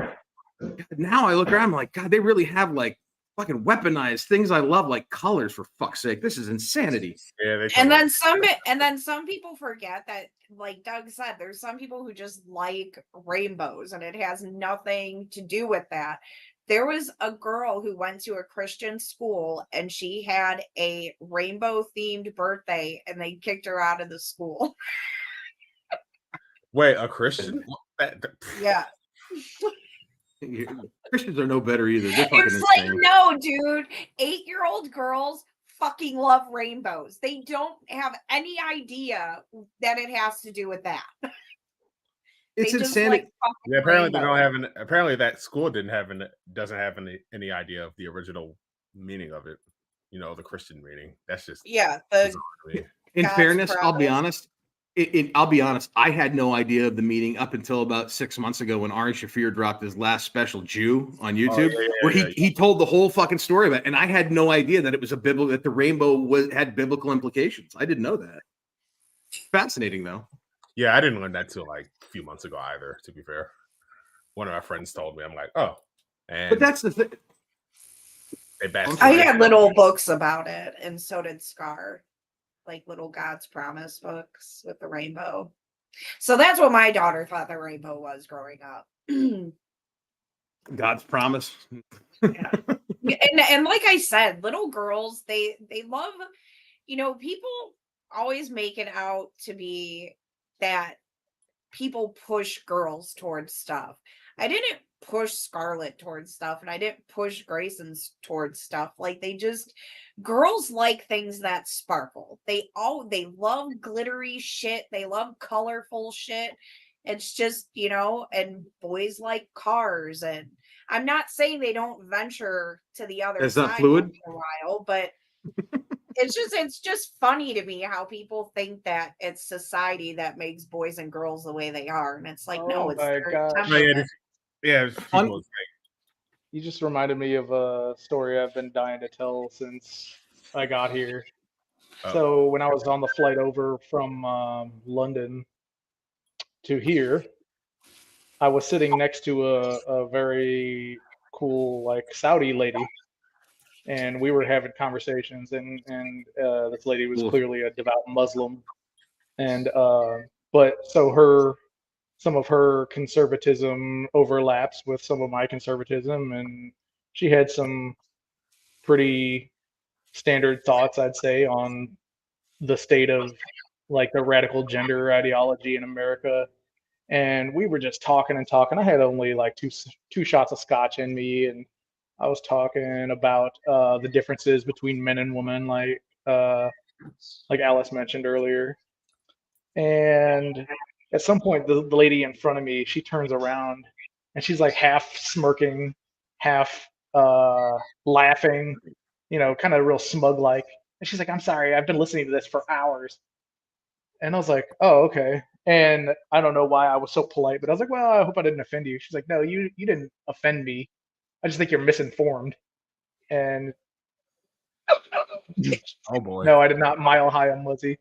Speaker 1: now I look around, I'm like, God, they really have like fucking weaponized things I love, like colors, for fuck's sake. This is insanity.
Speaker 4: Yeah, they
Speaker 5: And
Speaker 4: totally-
Speaker 5: then some people forget that, like Doug said, there's some people who just like rainbows and it has nothing to do with that. There was a girl who went to a Christian school and she had a rainbow themed birthday and they kicked her out of the school.
Speaker 4: Wait, a Christian?
Speaker 5: Yeah.
Speaker 1: Christians are no better either. They're fucking
Speaker 5: It's like,
Speaker 1: insane.
Speaker 5: no, dude. 8-year-old girls fucking love rainbows. They don't have any idea that it has to do with that.
Speaker 1: It's
Speaker 5: They just
Speaker 1: insanity.
Speaker 5: like fucking
Speaker 4: Yeah, apparently they
Speaker 5: rainbows.
Speaker 4: don't have apparently that school doesn't have any idea of the original meaning of it. You know, the Christian meaning. That's just
Speaker 5: Yeah, the
Speaker 4: bizarre to me.
Speaker 1: In
Speaker 5: God's
Speaker 1: fairness, I'll be
Speaker 5: promise.
Speaker 1: honest. I'll be honest. I had no idea of the meeting up until about 6 months ago when Ari Shafir dropped his last special Jew on YouTube, where he told the whole fucking story about it, and I had no idea that it was that the rainbow had biblical implications. I didn't know that. Fascinating though.
Speaker 4: Yeah, I didn't learn that till like a few months ago either, to be fair. One of my friends told me. I'm like, oh. And
Speaker 1: But that's the thing.
Speaker 4: they bashed
Speaker 5: I
Speaker 4: it.
Speaker 5: had little books about it, and so did Scar, like little God's Promise books with the rainbow. So that's what my daughter thought the rainbow was growing up.
Speaker 1: God's promise.
Speaker 5: And like I said, little girls, they love, people always make it out to be that people push girls towards stuff. I didn't push Scarlett towards stuff, and I didn't push Grayson's towards stuff. Like girls like things that sparkle. They love glittery shit. They love colorful shit. It's just, and boys like cars. And I'm not saying they don't venture to the other
Speaker 1: Is that
Speaker 5: side
Speaker 1: fluid?
Speaker 5: once in a while, but it's just funny to me how people think that it's society that makes boys and girls the way they are. And it's like, no,
Speaker 3: Oh
Speaker 5: it's
Speaker 3: my
Speaker 5: their
Speaker 3: gosh.
Speaker 5: temperament.
Speaker 4: Yeah, people
Speaker 3: You just reminded me of a story I've been dying to tell since I got here.
Speaker 4: Oh.
Speaker 3: So when I was on the flight over from London to here, I was sitting next to a very cool like Saudi lady, and we were having conversations, and this lady was
Speaker 1: Oof.
Speaker 3: clearly a devout Muslim, and but so some of her conservatism overlaps with some of my conservatism, and she had some pretty standard thoughts, I'd say, on the state of like the radical gender ideology in America. And we were just talking and talking. I had only like two shots of scotch in me, and I was talking about the differences between men and women, like Alice mentioned earlier. And at some point, the lady in front of me, she turns around and she's like half smirking, half laughing, kind of real smug like. And she's like, "I'm sorry, I've been listening to this for hours." And I was like, oh, okay. And I don't know why I was so polite, but I was like, well, I hope I didn't offend you. She's like, no, you didn't offend me. I just think you're misinformed. And
Speaker 4: Oh boy.
Speaker 3: no, I did not mile high on Lizzie.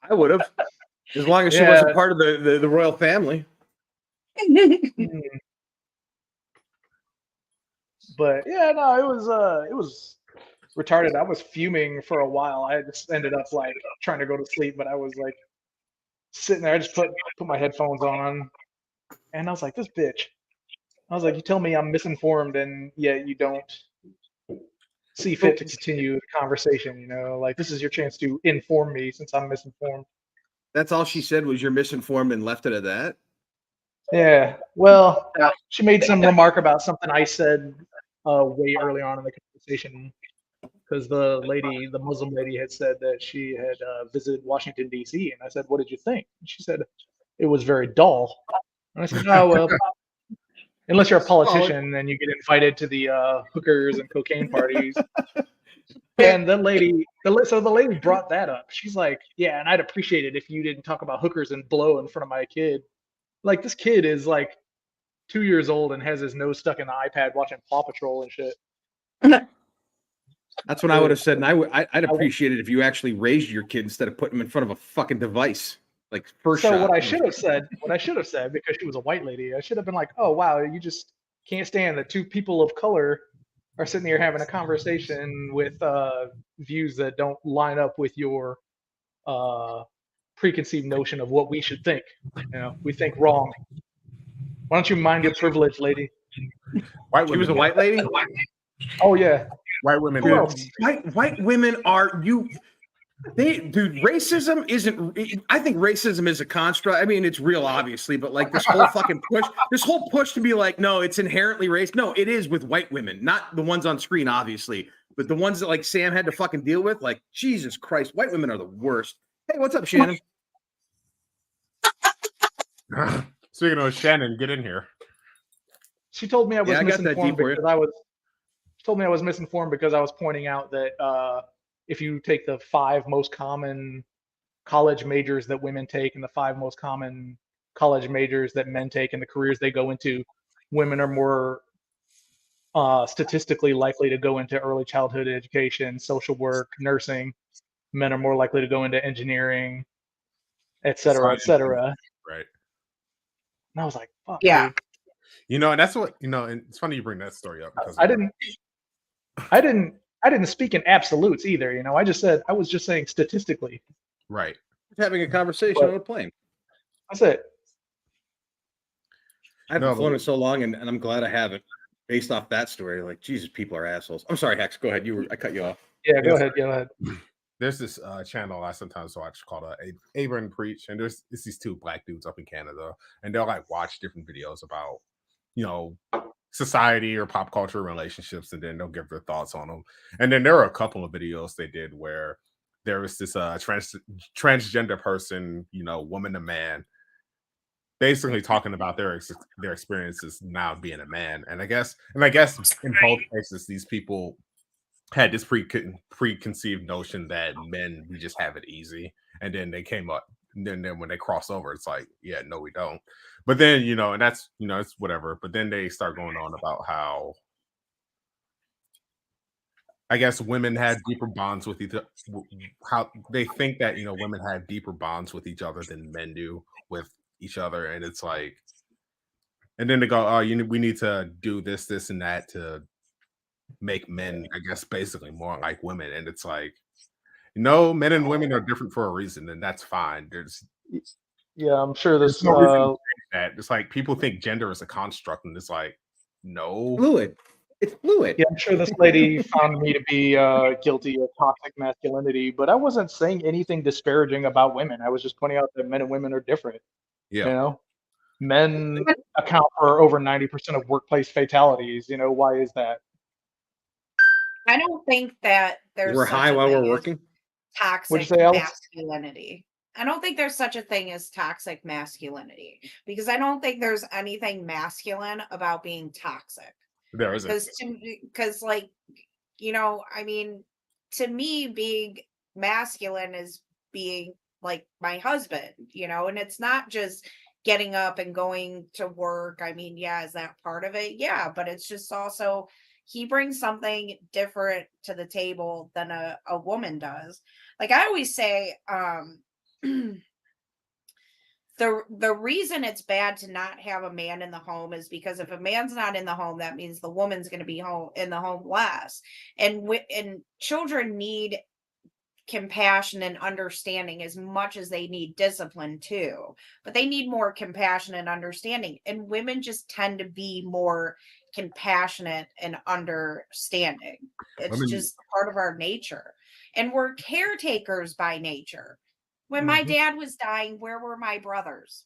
Speaker 1: I would have, as long as she
Speaker 3: Yeah.
Speaker 1: wasn't part of the royal family.
Speaker 3: Mm. But yeah, no, it was retarded. I was fuming for a while. I just ended up like trying to go to sleep, but I was like sitting there. I just put my headphones on, and I was like, this bitch. I was like, you tell me I'm misinformed, and yet you don't see fit to continue the conversation. You know, like this is your chance to inform me since I'm misinformed.
Speaker 1: That's all she said was you're misinformed and left it at that.
Speaker 3: Yeah. Well, she made some remark about something I said way early on in the conversation. Because the Muslim lady had said that she had visited Washington, D.C. And I said, what did you think? And she said, it was very dull. And I said, oh, well, unless you're a politician and you get invited to the hookers and cocaine parties. And the lady brought that up. She's like, yeah, and I'd appreciate it if you didn't talk about hookers and blow in front of my kid. Like, this kid is like 2 years old and has his nose stuck in the iPad watching Paw Patrol and shit.
Speaker 1: That's what I would have said, and I'd appreciate it if you actually raised your kid instead of putting him in front of a fucking device. Like first
Speaker 3: So
Speaker 1: shot.
Speaker 3: what I should have said, because she was a white lady, I should have been like, oh wow, you just can't stand that two people of color are sitting here having a conversation with views that don't line up with your preconceived notion of what we should think. You know, we think wrong. Why don't you mind your privilege, lady?
Speaker 1: She was a white lady?
Speaker 3: Oh yeah.
Speaker 4: White women.
Speaker 1: White women are racism isn't. I think racism is a construct. I mean, it's real, obviously, but like this whole fucking push to be like, no, it's inherently race. No, it is with white women, not the ones on screen, obviously, but the ones that like Sam had to fucking deal with. Like, Jesus Christ, white women are the worst. Hey, what's up, Shannon?
Speaker 4: Speaking of Shannon, get in here.
Speaker 3: She told me I was
Speaker 1: Yeah, I got that
Speaker 3: misinformed
Speaker 1: deep for you.
Speaker 3: because I was. She told me I was misinformed because I was pointing out that if you take the 5 most common college majors that women take and the 5 most common college majors that men take and the careers they go into, women are more statistically likely to go into early childhood education, social work, nursing. Men are more likely to go into engineering, et cetera, et cetera.
Speaker 4: Right.
Speaker 3: And I was like, fuck,
Speaker 5: Yeah.
Speaker 3: dude.
Speaker 4: You know, and that's what, you know, and it's funny you bring that story up because
Speaker 3: I didn't speak in absolutes either, you know. I was just saying statistically.
Speaker 4: right.
Speaker 1: Having a conversation on a plane.
Speaker 3: That's it.
Speaker 1: I haven't flown in so long, and I'm glad I haven't. Based off that story, like Jesus, people are assholes. I'm sorry, Hex. Go ahead. I cut you off.
Speaker 3: Yeah, go ahead.
Speaker 4: There's this channel I sometimes watch called Abram Preach, and it's these 2 black dudes up in Canada, and they'll like watch different videos about, you know, society or pop culture relationships, and then they'll give their thoughts on them. And then there are a couple of videos they did where there was this transgender person, you know, woman to man, basically talking about their experiences now being a man. And I guess in both cases, these people had this preconceived notion that men, we just have it easy, and then they came up, and then when they cross over, it's like, yeah, no, we don't. But then, you know, and that's, you know, it's whatever. But then they start going on about how, I guess, women had deeper bonds with each other. How they think that, you know, women have deeper bonds with each other than men do with each other, and it's like, and then they go, oh, we need to do this, and that to make men, I guess, basically more like women. And it's like, no, men and women are different for a reason, and that's fine.
Speaker 3: Yeah, I'm sure this.
Speaker 4: No reason to think that. It's like people think gender is a construct, and it's like, no,
Speaker 1: Fluid. It's fluid.
Speaker 3: Yeah, I'm sure this lady found me to be guilty of toxic masculinity, but I wasn't saying anything disparaging about women. I was just pointing out that men and women are different.
Speaker 4: yeah,
Speaker 3: You know, men account for over 90% of workplace fatalities. You know, why is that?
Speaker 5: I don't think that there's
Speaker 1: We're
Speaker 5: such
Speaker 1: high
Speaker 5: a
Speaker 1: while we're
Speaker 5: thing as
Speaker 1: working.
Speaker 5: toxic
Speaker 3: What'd you say, Alex?
Speaker 5: masculinity. I don't think there's such a thing as toxic masculinity because I don't think there's anything masculine about being toxic.
Speaker 4: there isn't.
Speaker 5: Because like, you know, I mean, to me, being masculine is being like my husband, and it's not just getting up and going to work. I mean, yeah, is that part of it? Yeah, but it's just also he brings something different to the table than a woman does. Like I always say, the reason it's bad to not have a man in the home is because if a man's not in the home, that means the woman's going to be home in the home less. And children need compassion and understanding as much as they need discipline too, but they need more compassion and understanding, and women just tend to be more compassionate and understanding. It's
Speaker 4: Women,
Speaker 5: just part of our nature, and we're caretakers by nature. When my dad was dying, where were my brothers?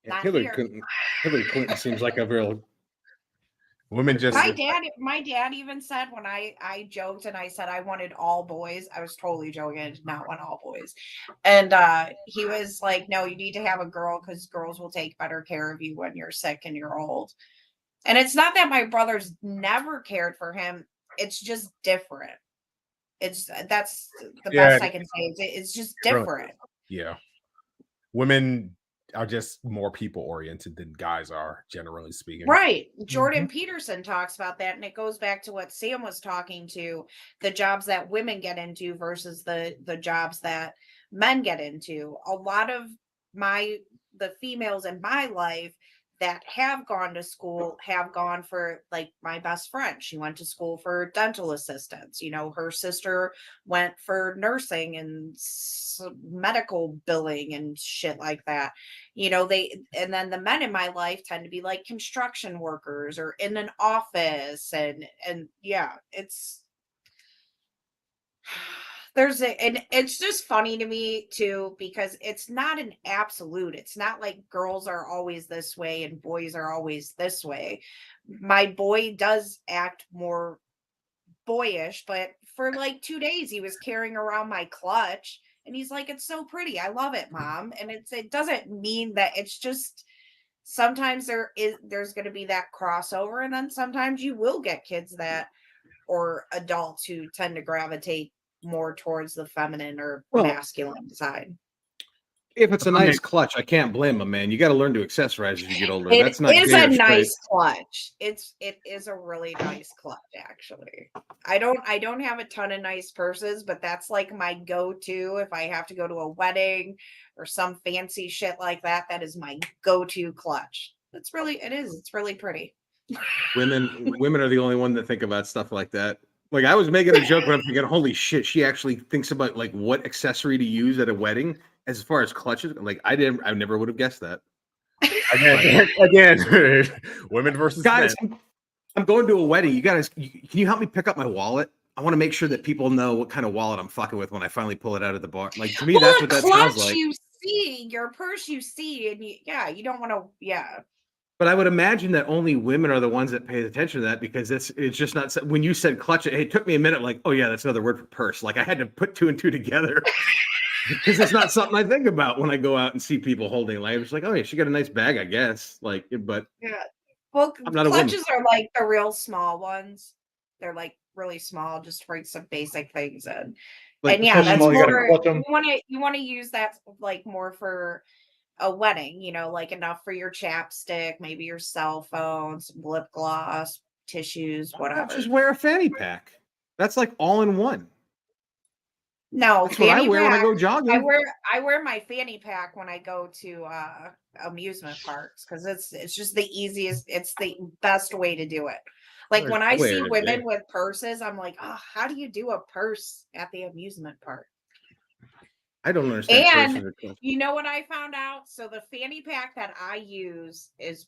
Speaker 1: Yeah,
Speaker 5: Not
Speaker 1: Hillary
Speaker 5: here.
Speaker 1: Clinton seems like a real.
Speaker 4: women just
Speaker 5: My dad even said, when I joked and I said I wanted all boys, I was totally joking. I did not want all boys. And he was like, no, you need to have a girl because girls will take better care of you when you're sick and you're old. And it's not that my brothers never cared for him. It's just different. That's the
Speaker 4: Yeah,
Speaker 5: best I can say. It's just
Speaker 4: it really
Speaker 5: different.
Speaker 4: yeah. Women are just more people oriented than guys are, generally speaking.
Speaker 5: Right. Jordan Peterson talks about that. And it goes back to what Sam was talking to, the jobs that women get into versus the jobs that men get into. A lot of the females in my life that have gone to school have gone for, like, my best friend. She went to school for dental assistants. Her sister went for nursing and medical billing and shit like that. And then the men in my life tend to be like construction workers or in an office, and yeah, and it's just funny to me too, because it's not an absolute. It's not like girls are always this way and boys are always this way. My boy does act more boyish, but for like 2 days he was carrying around my clutch and he's like, it's so pretty, I love it, mom. And it doesn't mean that. It's just sometimes there's going to be that crossover, and then sometimes you will get kids that, or adults who tend to gravitate more towards the feminine or
Speaker 1: Well,
Speaker 5: masculine side.
Speaker 1: If it's a nice clutch, I can't blame them, man. You got to learn to accessorize as you get older.
Speaker 5: It
Speaker 1: That's not
Speaker 5: is
Speaker 1: gay
Speaker 5: a
Speaker 1: or straight.
Speaker 5: nice clutch. It is a really nice clutch, actually. I don't have a ton of nice purses, but that's like my go-to if I have to go to a wedding or some fancy shit like that. That is my go-to clutch. It's really pretty.
Speaker 1: Women are the only one that think about stuff like that. Like, I was making a joke, but I'm thinking, holy shit, she actually thinks about like what accessory to use at a wedding as far as clutches. Like, I never would have guessed that.
Speaker 4: Again, women versus
Speaker 1: Guys,
Speaker 4: men.
Speaker 1: I'm going to a wedding. You guys, can you help me pick up my wallet? I want to make sure that people know what kind of wallet I'm fucking with when I finally pull it out of the bar. Like, to me, that's what that sounds like.
Speaker 5: You see, your purse you see, and you don't want to, yeah.
Speaker 1: But I would imagine that only women are the ones that pay attention to that, because it's just not. When you said clutch, it took me a minute. Like, oh yeah, that's another word for purse. Like, I had to put two and two together because it's not something I think about when I go out and see people holding. Like, it's like, oh yeah, she got a nice bag, I guess. Like, but
Speaker 5: yeah. Well,
Speaker 1: I'm not a woman.
Speaker 5: clutches are like the real small ones. They're like really small, just for some basic things in.
Speaker 1: Like,
Speaker 5: and yeah, that's
Speaker 3: small,
Speaker 5: more.
Speaker 3: you
Speaker 5: You want to use that like more for a wedding, like enough for your chapstick, maybe your cell phone, some lip gloss, tissues, whatever.
Speaker 1: Just wear a fanny pack. That's like all in one.
Speaker 5: No,
Speaker 1: that's what I wear when I go jogging.
Speaker 5: I wear my fanny pack when I go to amusement parks, because it's just the easiest. It's the best way to do it. Like, when I see women with purses, I'm like, oh, how do you do a purse at the amusement park?
Speaker 1: I don't understand.
Speaker 5: And you know what I found out? So the fanny pack that I use it's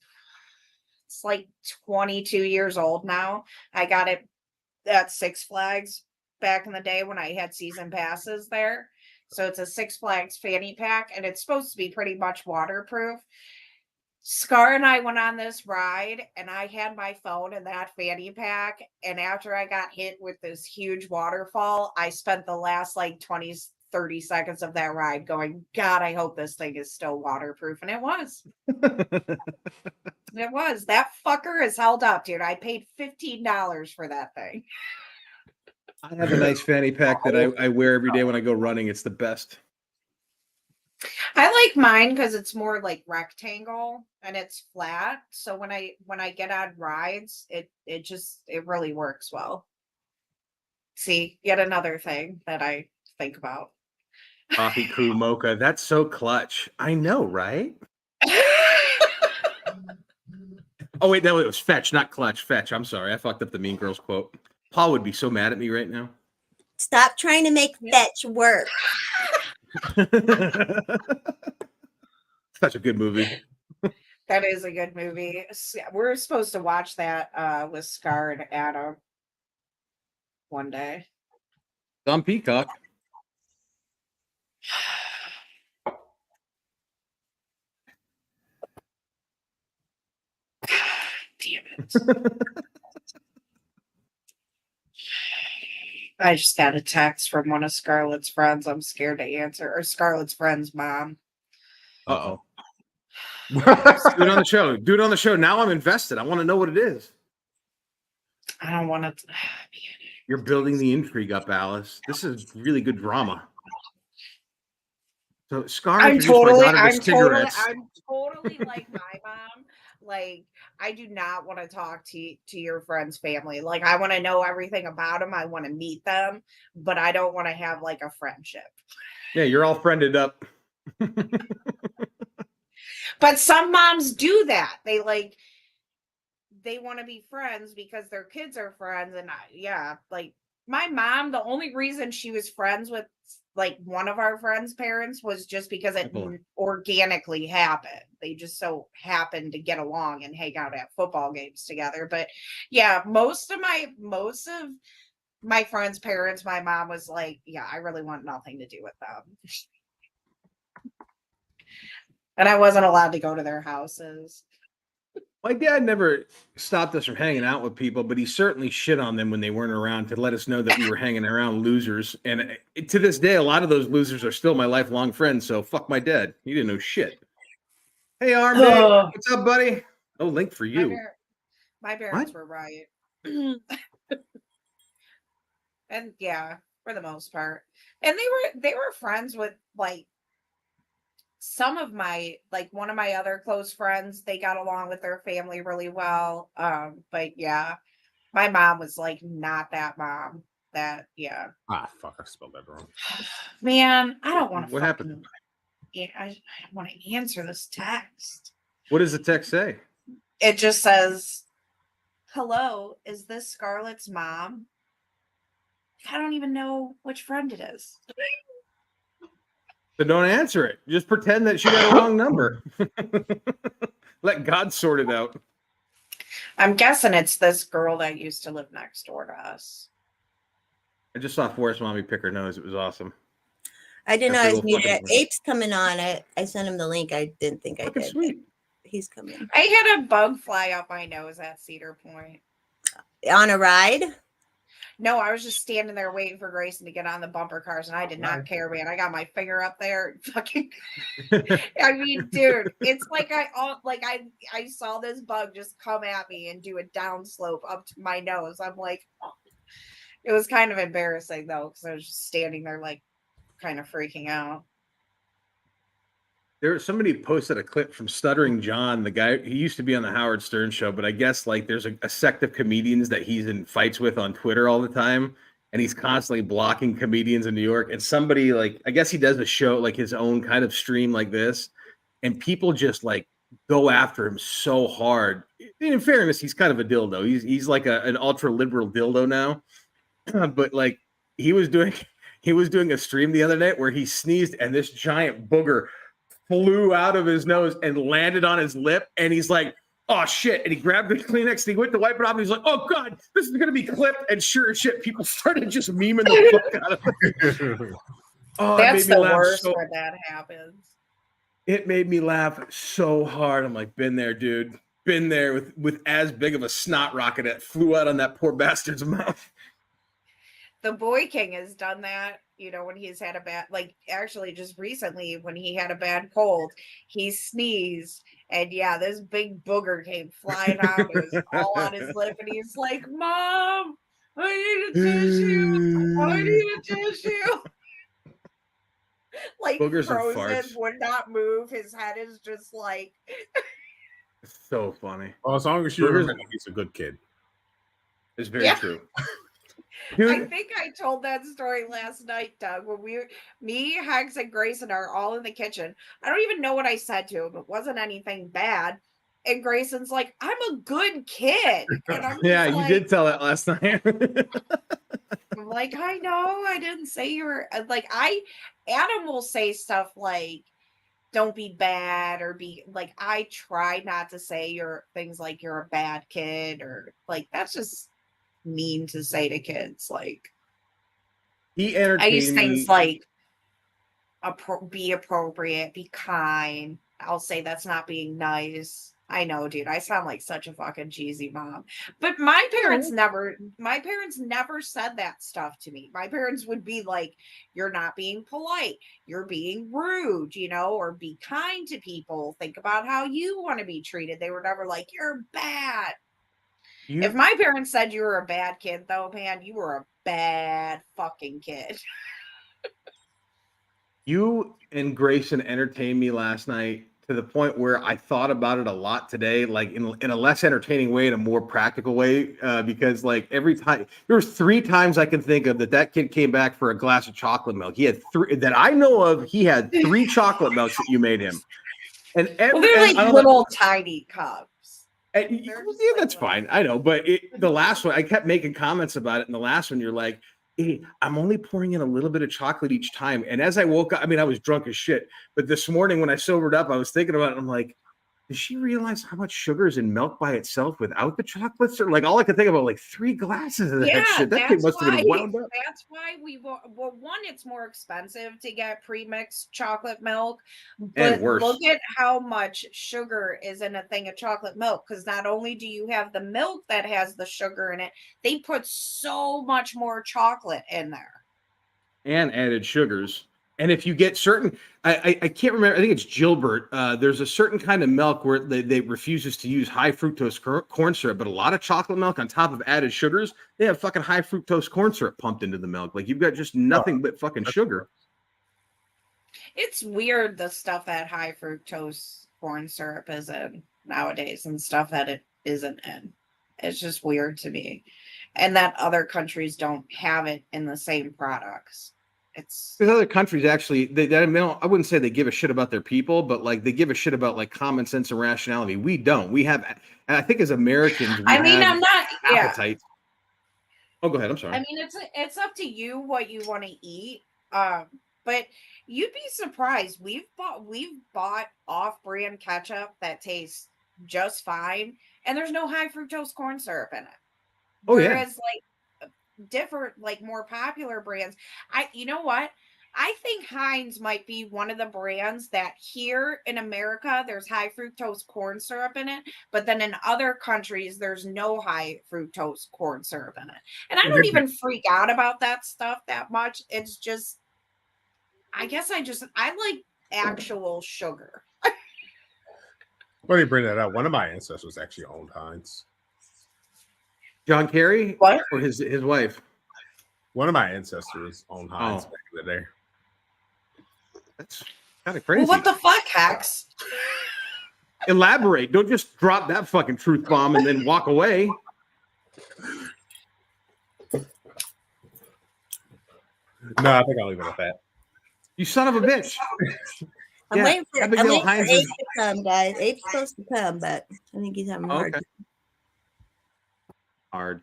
Speaker 5: like 22 years old now. I got it at Six Flags back in the day when I had season passes there. So it's a Six Flags fanny pack, and it's supposed to be pretty much waterproof. Scar and I went on this ride, and I had my phone in that fanny pack. And after I got hit with this huge waterfall, I spent the last like 30 seconds of that ride going, God, I hope this thing is still waterproof. And it was. It was. That fucker is held up, dude. I paid $15 for that thing.
Speaker 1: I have a nice fanny pack that I wear every day when I go running. It's the best.
Speaker 5: like mine because it's more like rectangle and it's flat. So when I get on rides, it really works well. See, yet another thing that I think about.
Speaker 1: Coffee crew mocha. That's so clutch. I know, right? Oh wait, no, it was fetch, not clutch. Fetch. I'm sorry, I fucked up the Mean Girls quote. Paul would be so mad at me right now.
Speaker 2: Stop trying to make fetch work.
Speaker 1: Such a good movie.
Speaker 5: That is a good movie. We're supposed to watch that with Scar and Adam one day.
Speaker 1: It's on Peacock.
Speaker 5: Damn it. I just got a text from one of Scarlett's friends. I'm scared to answer. Or Scarlett's friend's mom.
Speaker 1: Uh-oh. Do it on the show. Do it on the show. Now I'm invested. I want to know what it is.
Speaker 5: I don't want to.
Speaker 1: You're building the intrigue up, Alice. This is really good drama. So Scar introduced my daughter to cigarettes.
Speaker 5: I'm totally like my mom. Like, I do not want to talk to your friend's family. Like, I want to know everything about them. I want to meet them, but I don't want to have like a friendship.
Speaker 1: Yeah, you're all friended up.
Speaker 5: But some moms do that. They want to be friends because their kids are friends. And like my mom, the only reason she was friends with like one of our friends' parents was just because it organically happened. They just so happened to get along and hang out at football games together. But yeah, most of my friends' parents, my mom was like, yeah, I really want nothing to do with them. And I wasn't allowed to go to their houses.
Speaker 1: My dad never stopped us from hanging out with people, but he certainly shit on them when they weren't around to let us know that we were hanging around losers. And to this day, a lot of those losers are still my lifelong friends. So fuck my dad. He didn't know shit. Hey, Arm, what's up, buddy? No link for you.
Speaker 5: My parents were right. And yeah, for the most part. And they were friends with like some of my, like one of my other close friends. They got along with their family really well. But yeah, my mom was like not that mom. That
Speaker 4: Fuck, I spelled that wrong.
Speaker 5: Man, I don't want to.
Speaker 1: What happened?
Speaker 5: Yeah, I want to answer this text.
Speaker 1: What does the text say?
Speaker 5: It just says, "Hello, is this Scarlett's mom?" I don't even know which friend it is.
Speaker 1: So don't answer it. Just pretend that she got a wrong number. Let God sort it out.
Speaker 5: I'm guessing it's this girl that used to live next door to us.
Speaker 1: I just saw Forrest Mommy pick her nose. It was awesome.
Speaker 2: I didn't know
Speaker 1: That's
Speaker 2: I
Speaker 1: a
Speaker 2: was
Speaker 1: little
Speaker 2: muted.
Speaker 1: fucking-
Speaker 2: Ape's coming on. I sent him the link. I didn't think I
Speaker 1: Fucking
Speaker 2: did.
Speaker 1: sweet.
Speaker 2: He's coming.
Speaker 5: I had a bug fly up my nose at Cedar Point.
Speaker 2: On a ride?
Speaker 5: No, I was just standing there waiting for Grayson to get on the bumper cars, and I did not care, man. I got my finger up there. Fucking, I mean, dude, it's like I saw this bug just come at me and do a downslope up to my nose. I'm like, oh. It was kind of embarrassing though, because I was just standing there like kind of freaking out.
Speaker 1: Somebody posted a clip from Stuttering John, the guy. He used to be on the Howard Stern show, but I guess like there's a sect of comedians that he's in fights with on Twitter all the time, and he's constantly blocking comedians in New York. And somebody like, I guess he does a show like his own kind of stream like this, and people just like go after him so hard. In fairness, he's kind of a dildo. He's like an ultra liberal dildo now, but like he was doing a stream the other night where he sneezed and this giant booger flew out of his nose and landed on his lip, and he's like, oh shit, and he grabbed the Kleenex and he went to wipe it off, and he's like, oh god, this is gonna be clipped. And sure as shit, people started just memeing the fuck out of it. Oh,
Speaker 5: that's the worst when that happens.
Speaker 1: It made me laugh so hard. I'm like, been there, dude. Been there with as big of a snot rocket that flew out on that poor bastard's mouth.
Speaker 5: The Boy King has done that, you know, when he's had a bad, like actually just recently when he had a bad cold, he sneezed and yeah, this big booger came flying out. It was all on his lip and he's like, Mom, I need a tissue. I need a tissue. like
Speaker 1: Boogers and
Speaker 5: frozen,
Speaker 1: farts.
Speaker 5: would not move. His head is just like.
Speaker 1: So funny.
Speaker 4: Well, as long as you
Speaker 1: Boogers-
Speaker 4: remember that he's a good kid.
Speaker 1: It's very
Speaker 5: Yeah.
Speaker 1: true.
Speaker 5: I
Speaker 1: Dude,
Speaker 5: think I told that story last night, Doug, when me, Hex, and Grayson are all in the kitchen. I don't even know what I said to him. It wasn't anything bad. And Grayson's like, I'm a good kid. And I'm
Speaker 1: yeah,
Speaker 5: just
Speaker 1: you
Speaker 5: like,
Speaker 1: did tell that last night.
Speaker 5: I'm like, I know, I didn't say you were like, Adam will say stuff like, don't be bad, or be like, I try not to say things like you're a bad kid, or like, that's just mean to say to kids. Like,
Speaker 1: He
Speaker 5: I use
Speaker 1: entertained
Speaker 5: things
Speaker 1: me.
Speaker 5: like be appropriate, be kind. I'll say that's not being nice. I know, dude. I sound like such a fucking cheesy mom. But my parents never said that stuff to me. My parents would be like, you're not being polite, you're being rude, or be kind to people. Think about how you want to be treated. They were never like, you're bad. If my parents said you were a bad kid, though, man, you were a bad fucking kid.
Speaker 1: You and Grayson entertained me last night to the point where I thought about it a lot today, like in a less entertaining way, in a more practical way, because like every time there was 3 times I can think of that kid came back for a glass of chocolate milk. He had 3 that I know of. He had 3 chocolate milks that you made him, and
Speaker 5: Well, they're like little tiny cups.
Speaker 1: yeah, that's fine. I know, but the last one, I kept making comments about it. And the last one, you're like, hey, I'm only pouring in a little bit of chocolate each time. And as I woke up, I mean, I was drunk as shit. But this morning when I sobered up, I was thinking about it. I'm like, does she realize how much sugar is in milk by itself without the chocolates? Or like all I could think about, like 3 glasses of that shit. That thing must have been wound up.
Speaker 5: That's why one, it's more expensive to get pre-mixed chocolate milk, but look at how much sugar is in a thing of chocolate milk. Because not only do you have the milk that has the sugar in it, they put so much more chocolate in there
Speaker 1: and added sugars. And if you get certain, I can't remember, I think it's Gilbert. There's a certain kind of milk where they refuses to use high fructose corn syrup, but a lot of chocolate milk on top of added sugars, they have fucking high fructose corn syrup pumped into the milk. Like you've got just nothing but fucking sugar.
Speaker 5: It's weird the stuff that high fructose corn syrup is in nowadays and stuff that it isn't in. It's just weird to me. And that other countries don't have it in the same products. It's
Speaker 1: because other countries actually, I wouldn't say they give a shit about their people, but like they give a shit about like common sense and rationality. We don't. We have, and I think as Americans, we
Speaker 5: I'm
Speaker 1: have
Speaker 5: not
Speaker 1: appetite. Oh, go ahead. I'm sorry.
Speaker 5: I mean, it's up to you what you want to eat. But you'd be surprised. We've bought off-brand ketchup that tastes just fine, and there's no high fructose corn syrup in it.
Speaker 1: Oh,
Speaker 5: Whereas like different, like more popular brands, you know what? I think Heinz might be one of the brands that here in America there's high fructose corn syrup in it, but then in other countries there's no high fructose corn syrup in it. And I don't even freak out about that stuff that much. It's just, I guess I like actual sugar.
Speaker 4: Funny you bring that up. One of my ancestors actually owned Heinz.
Speaker 1: John Kerry?
Speaker 5: What?
Speaker 1: Or his wife?
Speaker 4: One of my ancestors owned Heinz back in the day.
Speaker 1: That's kind of crazy.
Speaker 5: Well, what the fuck, Hex?
Speaker 1: Elaborate. Don't just drop that fucking truth bomb and then walk away.
Speaker 4: No, I think I'll leave it at that.
Speaker 1: You son of a bitch.
Speaker 2: I'm
Speaker 1: Yeah,
Speaker 2: waiting for
Speaker 1: Abigail Heinz
Speaker 2: Abe
Speaker 1: is-
Speaker 2: to come, guys. Abe's supposed to come, but I think he's having a hard
Speaker 1: Okay. Hard.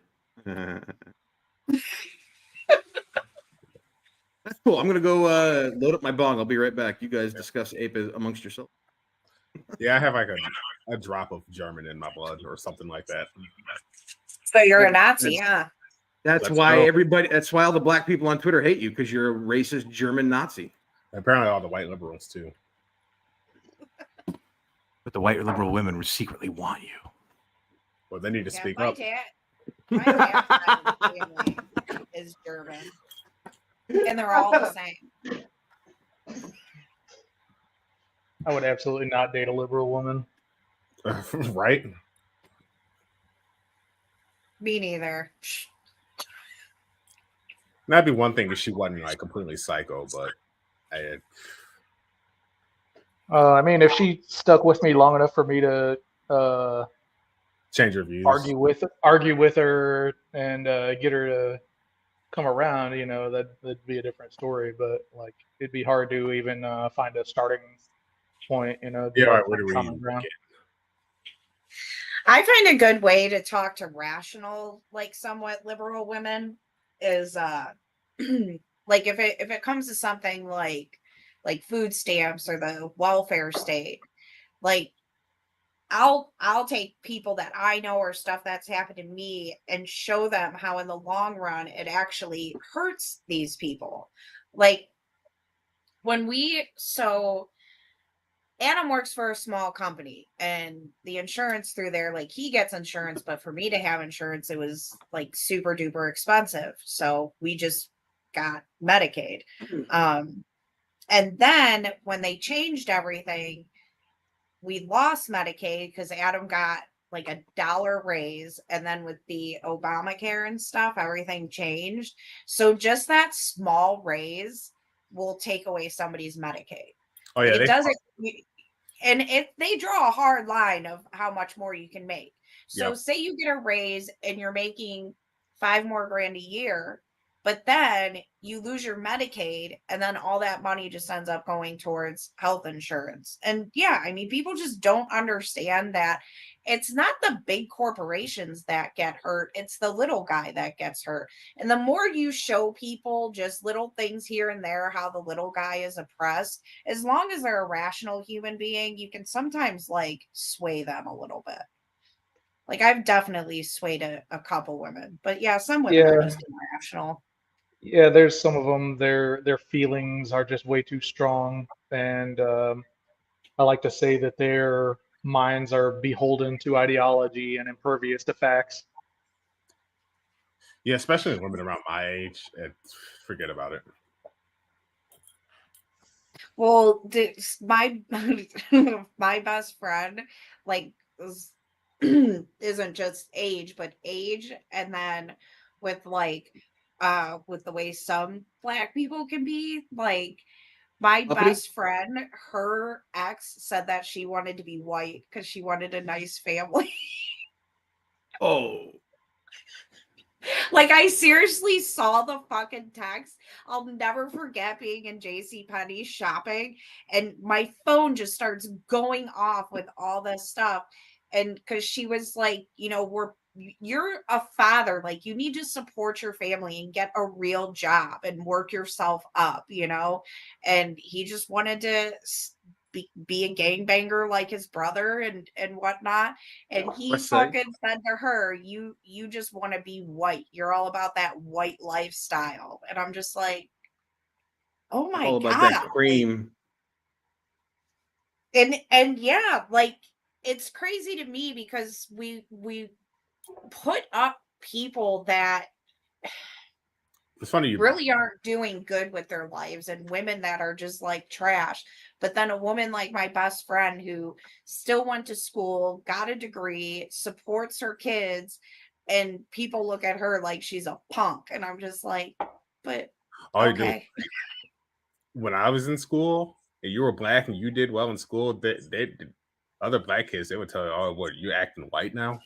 Speaker 1: That's cool. I'm gonna go load up my bong. I'll be right back. You guys discuss ape amongst yourselves.
Speaker 4: Yeah, I have like a drop of German in my blood or something like that.
Speaker 5: So you're a Nazi, huh?
Speaker 1: That's
Speaker 4: Let's
Speaker 1: why
Speaker 4: go.
Speaker 1: that's why all the black people on Twitter hate you, because you're a racist German Nazi.
Speaker 4: Apparently, all the white liberals too.
Speaker 1: But the white liberal women secretly want you.
Speaker 4: Well, they need to speak
Speaker 5: my
Speaker 4: up.
Speaker 5: My dad's side of the family is German. And they're all the same.
Speaker 3: I would absolutely not date a liberal woman.
Speaker 4: Right?
Speaker 5: Me neither.
Speaker 4: That'd be one thing if she wasn't like completely psycho, but
Speaker 3: I mean, if she stuck with me long enough for me to
Speaker 4: change your views.
Speaker 3: argue with her and get her to come around, you know, that'd be a different story. But like, it'd be hard to even find a starting point. You know, it'd be
Speaker 4: Yeah,
Speaker 3: hard
Speaker 4: right,
Speaker 3: to
Speaker 4: where
Speaker 3: find
Speaker 4: do we
Speaker 3: common ground.
Speaker 5: I find a good way to talk to rational, like somewhat liberal women is like if it comes to something like food stamps or the welfare state, like I'll take people that I know or stuff that's happened to me and show them how in the long run it actually hurts these people. Like so Adam works for a small company and the insurance through there, like he gets insurance, but for me to have insurance, it was like super duper expensive. So we just got Medicaid. And then when they changed everything, we lost Medicaid because Adam got like $1 raise. And then with the Obamacare and stuff, everything changed. So just that small raise will take away somebody's Medicaid.
Speaker 4: Oh yeah,
Speaker 5: Like it doesn't. And if they draw a hard line of how much more you can make. So
Speaker 4: Yep.
Speaker 5: say you get a raise and you're making $5 more grand a year, but then you lose your Medicaid and then all that money just ends up going towards health insurance. And yeah, I mean, people just don't understand that it's not the big corporations that get hurt. It's the little guy that gets hurt. And the more you show people just little things here and there, how the little guy is oppressed, as long as they're a rational human being, you can sometimes like sway them a little bit. Like I've definitely swayed a couple women, but yeah, some women are just irrational.
Speaker 3: Yeah, there's some of them. Their feelings are just way too strong, and I like to say that their minds are beholden to ideology and impervious to facts.
Speaker 4: Yeah, especially women around my age. Forget about it.
Speaker 5: Well, my my best friend like isn't just age, but age, and then with with the way some black people can be, like my
Speaker 1: Uppity?
Speaker 5: best friend, her ex said that she wanted to be white because she wanted a nice family.
Speaker 1: Oh,
Speaker 5: Like I seriously saw the fucking text. I'll never forget being in JC Penney shopping and my phone just starts going off with all this stuff. And because she was like, you know, you're a father, like you need to support your family and get a real job and work yourself up, you know. And he just wanted to be a gangbanger like his brother and whatnot. And he
Speaker 1: West Side.
Speaker 5: fucking said to her, you just want to be white, you're all about that white lifestyle. And I'm just like, oh my
Speaker 1: All
Speaker 5: god,
Speaker 1: about that cream.
Speaker 5: and yeah, like it's crazy to me because we put up people that
Speaker 4: It's funny you
Speaker 5: really aren't doing good with their lives and women that are just like trash. But then a woman like my best friend who still went to school, got a degree, supports her kids, and people look at her like she's a punk. And I'm just like, but
Speaker 4: all you do
Speaker 5: okay.
Speaker 4: when I was in school and you were black and you did well in school, they other black kids, they would tell you, "Oh, what, you acting white now?"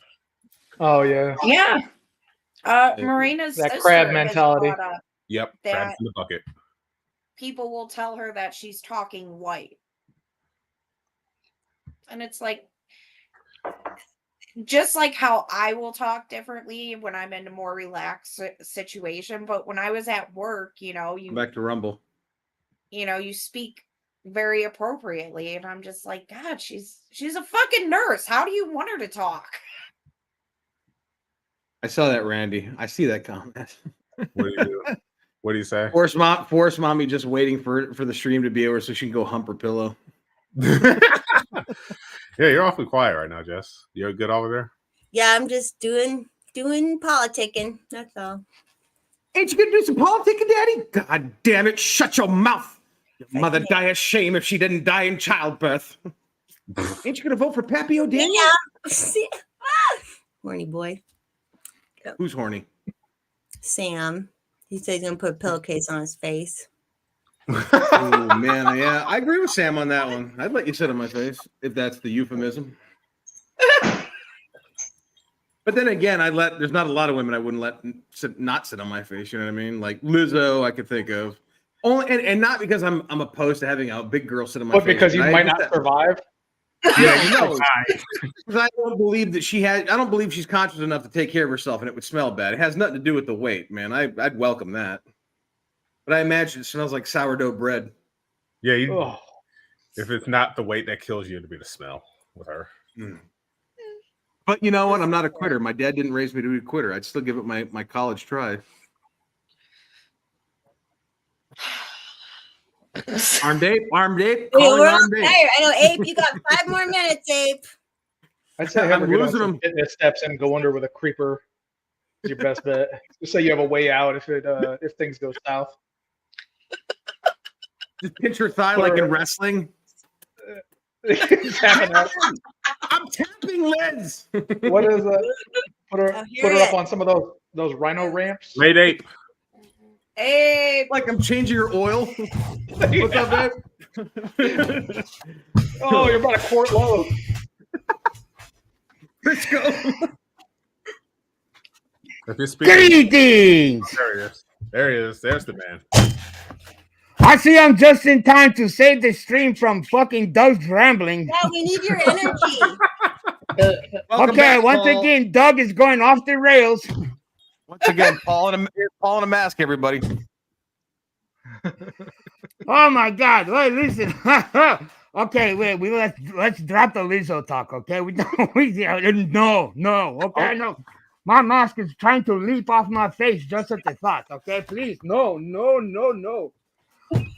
Speaker 3: Oh yeah,
Speaker 5: Yeah. Marina's
Speaker 3: that
Speaker 5: sister
Speaker 3: crab
Speaker 5: has
Speaker 3: mentality.
Speaker 5: brought up
Speaker 4: Yep,
Speaker 5: that
Speaker 4: crabs in the bucket.
Speaker 5: people will tell her that she's talking white. And it's like, just like how I will talk differently when I'm in a more relaxed situation. But when I was at work, you know,
Speaker 1: Back to Rumble.
Speaker 5: you speak very appropriately. And I'm just like, God, she's a fucking nurse. How do you want her to talk?
Speaker 1: I saw that, Randy. I see that comment.
Speaker 4: What do you do? What do you say?
Speaker 1: Force mommy just waiting for the stream to be over so she can go hump her pillow.
Speaker 4: Yeah, you're awfully quiet right now, Jess. You're good over there?
Speaker 2: Yeah, I'm just doing politicking. That's all.
Speaker 1: Ain't you gonna do some politicking, Daddy? God damn it! Shut your mouth. Your mother die of shame if she didn't die in childbirth. Ain't you gonna vote for Pappy O'Daniel?
Speaker 2: Yeah. Horny boy.
Speaker 1: Who's horny?
Speaker 2: Sam. He said he's gonna put a pillowcase on his face.
Speaker 1: Oh man, yeah, I agree with Sam on that one. I'd let you sit on my face if that's the euphemism. But then again, there's not a lot of women I wouldn't let not sit on my face. You know what I mean? Like Lizzo, I could think of. Only and not because I'm opposed to having a big girl sit on my
Speaker 3: But
Speaker 1: face.
Speaker 3: because you might not survive.
Speaker 1: Yeah, no, because I don't believe that I don't believe she's conscious enough to take care of herself, and it would smell bad. It has nothing to do with the weight, man. I'd welcome that. But I imagine it smells like sourdough bread.
Speaker 4: Yeah,
Speaker 3: Oh,
Speaker 4: if it's not the weight that kills you, it'd be the smell with her.
Speaker 1: Mm. But you know what? I'm not a quitter. My dad didn't raise me to be a quitter. I'd still give it my college try. Armed ape.
Speaker 2: We're
Speaker 1: Calling
Speaker 2: all
Speaker 1: armed ape.
Speaker 2: tired. I know, Ape. You got 5 more minutes, Ape.
Speaker 3: I'd say have her
Speaker 1: I'm
Speaker 3: get on
Speaker 1: losing
Speaker 3: some
Speaker 1: them.
Speaker 3: fitness steps and go under with a creeper. Is your best bet. Just so you have a way out if things go south.
Speaker 1: Just pinch her thigh
Speaker 3: Put
Speaker 1: like
Speaker 3: her-
Speaker 1: in wrestling.
Speaker 3: Tapping out.
Speaker 1: I'm tapping Liz.
Speaker 3: What is that? Put her
Speaker 2: I hear
Speaker 3: put her up
Speaker 2: it.
Speaker 3: on some of those rhino ramps.
Speaker 4: Late ape.
Speaker 5: Ape.
Speaker 1: Like I'm changing your oil. What's up, babe?
Speaker 3: Oh, you're about a quart low.
Speaker 1: Let's go.
Speaker 4: If you're speaking,
Speaker 6: Greetings!
Speaker 4: there he is. There he is. There's the man.
Speaker 6: I see I'm just in time to save the stream from fucking Doug's rambling.
Speaker 2: Yeah, we need your energy.
Speaker 1: Welcome
Speaker 6: Okay,
Speaker 1: back,
Speaker 6: once
Speaker 1: Paul.
Speaker 6: again, Doug is going off the rails.
Speaker 1: Once again, Paul in a mask, everybody.
Speaker 6: Oh my God! Wait, listen. Okay, wait. Let's drop the Lizzo talk. Okay, no. Okay, no. My mask is trying to leap off my face just at the thought. Okay, please, no.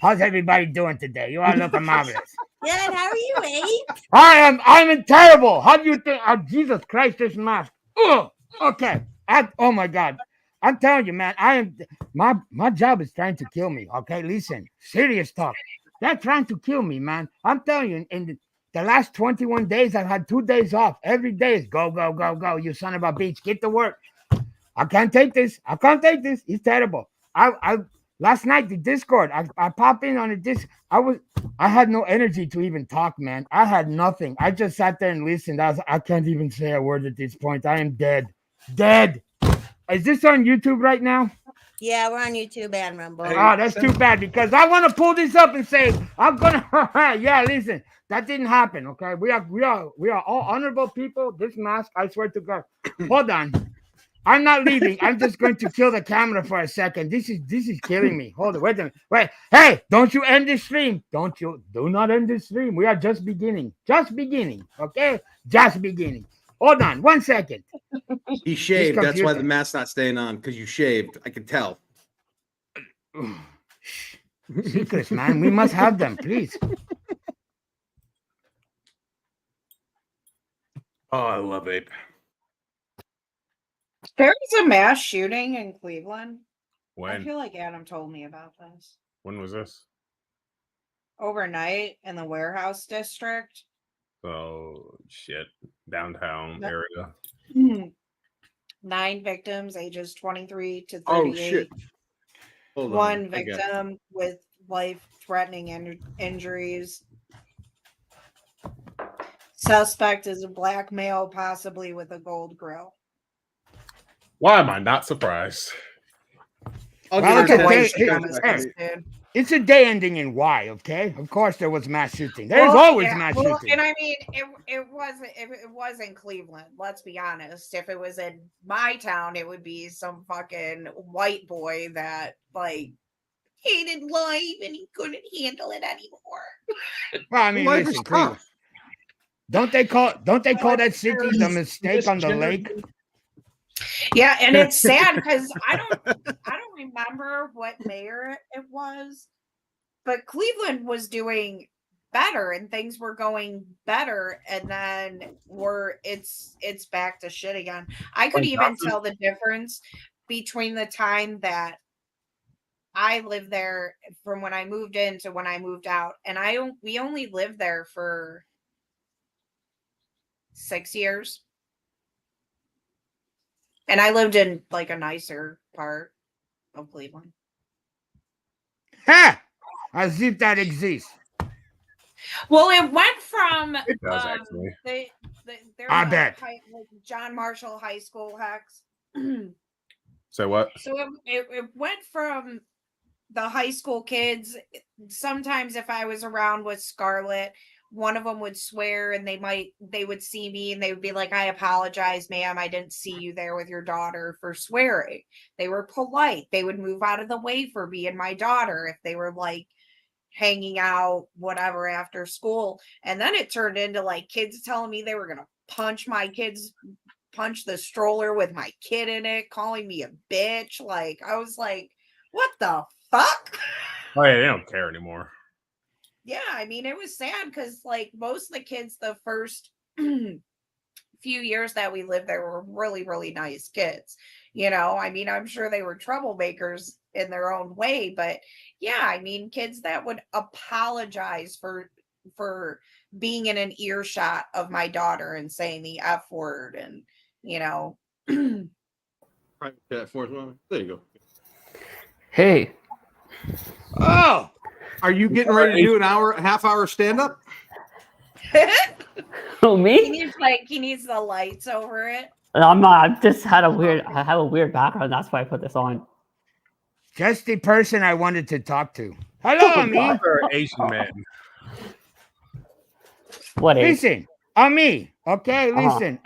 Speaker 6: How's everybody doing today? You all looking marvelous.
Speaker 2: Good. How are you, Ape?
Speaker 6: I'm terrible. How do you think? Oh, Jesus Christ, this mask. Ugh. Okay. Oh my God. I'm telling you, man. My job is trying to kill me. Okay, listen. Serious talk. They're trying to kill me, man. I'm telling you. In the last 21 days, I've had 2 days off. Every day is go. You son of a bitch, get to work. I can't take this. It's terrible. I last night the Discord. I popped in on the Disc. I had no energy to even talk, man. I had nothing. I just sat there and listened. I can't even say a word at this point. I am dead. Dead. Is this on YouTube right now?
Speaker 2: Yeah, we're on YouTube and Rumble.
Speaker 3: Hey.
Speaker 6: Oh, that's too bad because I want to pull this up and say I'm gonna. Yeah, listen, that didn't happen. Okay, we are all honorable people. This mask, I swear to God. Hold on. I'm not leaving. I'm just going to kill the camera for a second. This is killing me. Hold on. Wait a minute. Wait. Hey, don't you end this stream. Do not end this stream. We are just beginning. Okay? Just beginning. Hold on 1 second.
Speaker 1: He shaved. That's why
Speaker 6: computer.
Speaker 1: the mask's not staying on, because you shaved. I can tell.
Speaker 6: Secrets, man. We must have them, please.
Speaker 1: Oh, I love ape.
Speaker 5: There was a mass shooting in Cleveland. I
Speaker 4: When?
Speaker 5: feel like Adam told me about this.
Speaker 4: When was this?
Speaker 5: Overnight in the warehouse district.
Speaker 4: Oh shit. Downtown
Speaker 5: Yep.
Speaker 4: area.
Speaker 5: 9 victims, ages 23 to 38.
Speaker 1: Oh shit. Hold on.
Speaker 5: One
Speaker 1: I got it.
Speaker 5: victim with life-threatening injuries. Suspect is a black male, possibly with a gold grill.
Speaker 4: Why am I not surprised?
Speaker 1: I'll
Speaker 6: Well,
Speaker 1: give her
Speaker 6: okay,
Speaker 1: 10
Speaker 5: Shit
Speaker 6: hey,
Speaker 5: on
Speaker 1: seconds.
Speaker 5: his
Speaker 6: hey.
Speaker 5: face, dude.
Speaker 6: It's a day ending in Y, okay? Of course there was mass shooting. There's
Speaker 5: Well,
Speaker 6: always
Speaker 5: yeah,
Speaker 6: mass
Speaker 5: well,
Speaker 6: shooting.
Speaker 5: and I mean, it was in Cleveland. Let's be honest. If it was in my town, it would be some fucking white boy that like hated life and he couldn't handle it anymore.
Speaker 6: Well, I mean,
Speaker 1: Life is
Speaker 6: listen,
Speaker 1: tough.
Speaker 6: Cleveland. Don't they call that city the mistake on the lake?
Speaker 5: Yeah, and it's sad because I don't remember what mayor it was, but Cleveland was doing better and things were going better, and then it's back to shit again. I could even tell the difference between the time that I lived there from when I moved in to when I moved out, and we only lived there for 6 years. And I lived in like a nicer part of Cleveland.
Speaker 6: Ha! As if that exists.
Speaker 5: Well, it went from
Speaker 4: It does actually.
Speaker 5: there's
Speaker 6: I
Speaker 5: a
Speaker 6: bet.
Speaker 5: like John Marshall High School Hex.
Speaker 4: Say what?
Speaker 5: So it went from the high school kids. Sometimes if I was around with Scarlett, one of them would swear and they would see me and they would be like, I apologize, ma'am. I didn't see you there with your daughter for swearing. They were polite. They would move out of the way for me and my daughter if they were like hanging out, whatever, after school. And then it turned into like kids telling me they were going to punch the stroller with my kid in it, calling me a bitch. Like, I was like, what the fuck?
Speaker 4: Oh yeah, they don't care anymore.
Speaker 5: Yeah, I mean, it was sad because like most of the kids the first few years that we lived there were really, really nice kids. You know, I mean, I'm sure they were troublemakers in their own way, but yeah, I mean, kids that would apologize for being in an earshot of my daughter and saying the F word and, you know.
Speaker 1: Private chat, fourth one. There you go.
Speaker 7: Hey,
Speaker 1: Oh, are you getting ready to do an hour, half hour stand up?
Speaker 7: who
Speaker 5: he
Speaker 7: me?
Speaker 5: needs the lights over it.
Speaker 7: I'm not. I've just had I have a weird background. That's why I put this on.
Speaker 6: Just the person I wanted to talk to. Hello, Ami.
Speaker 4: Or Asian men.
Speaker 7: What is?
Speaker 6: Listen, Ami. Okay,
Speaker 7: Uh-huh.
Speaker 6: listen.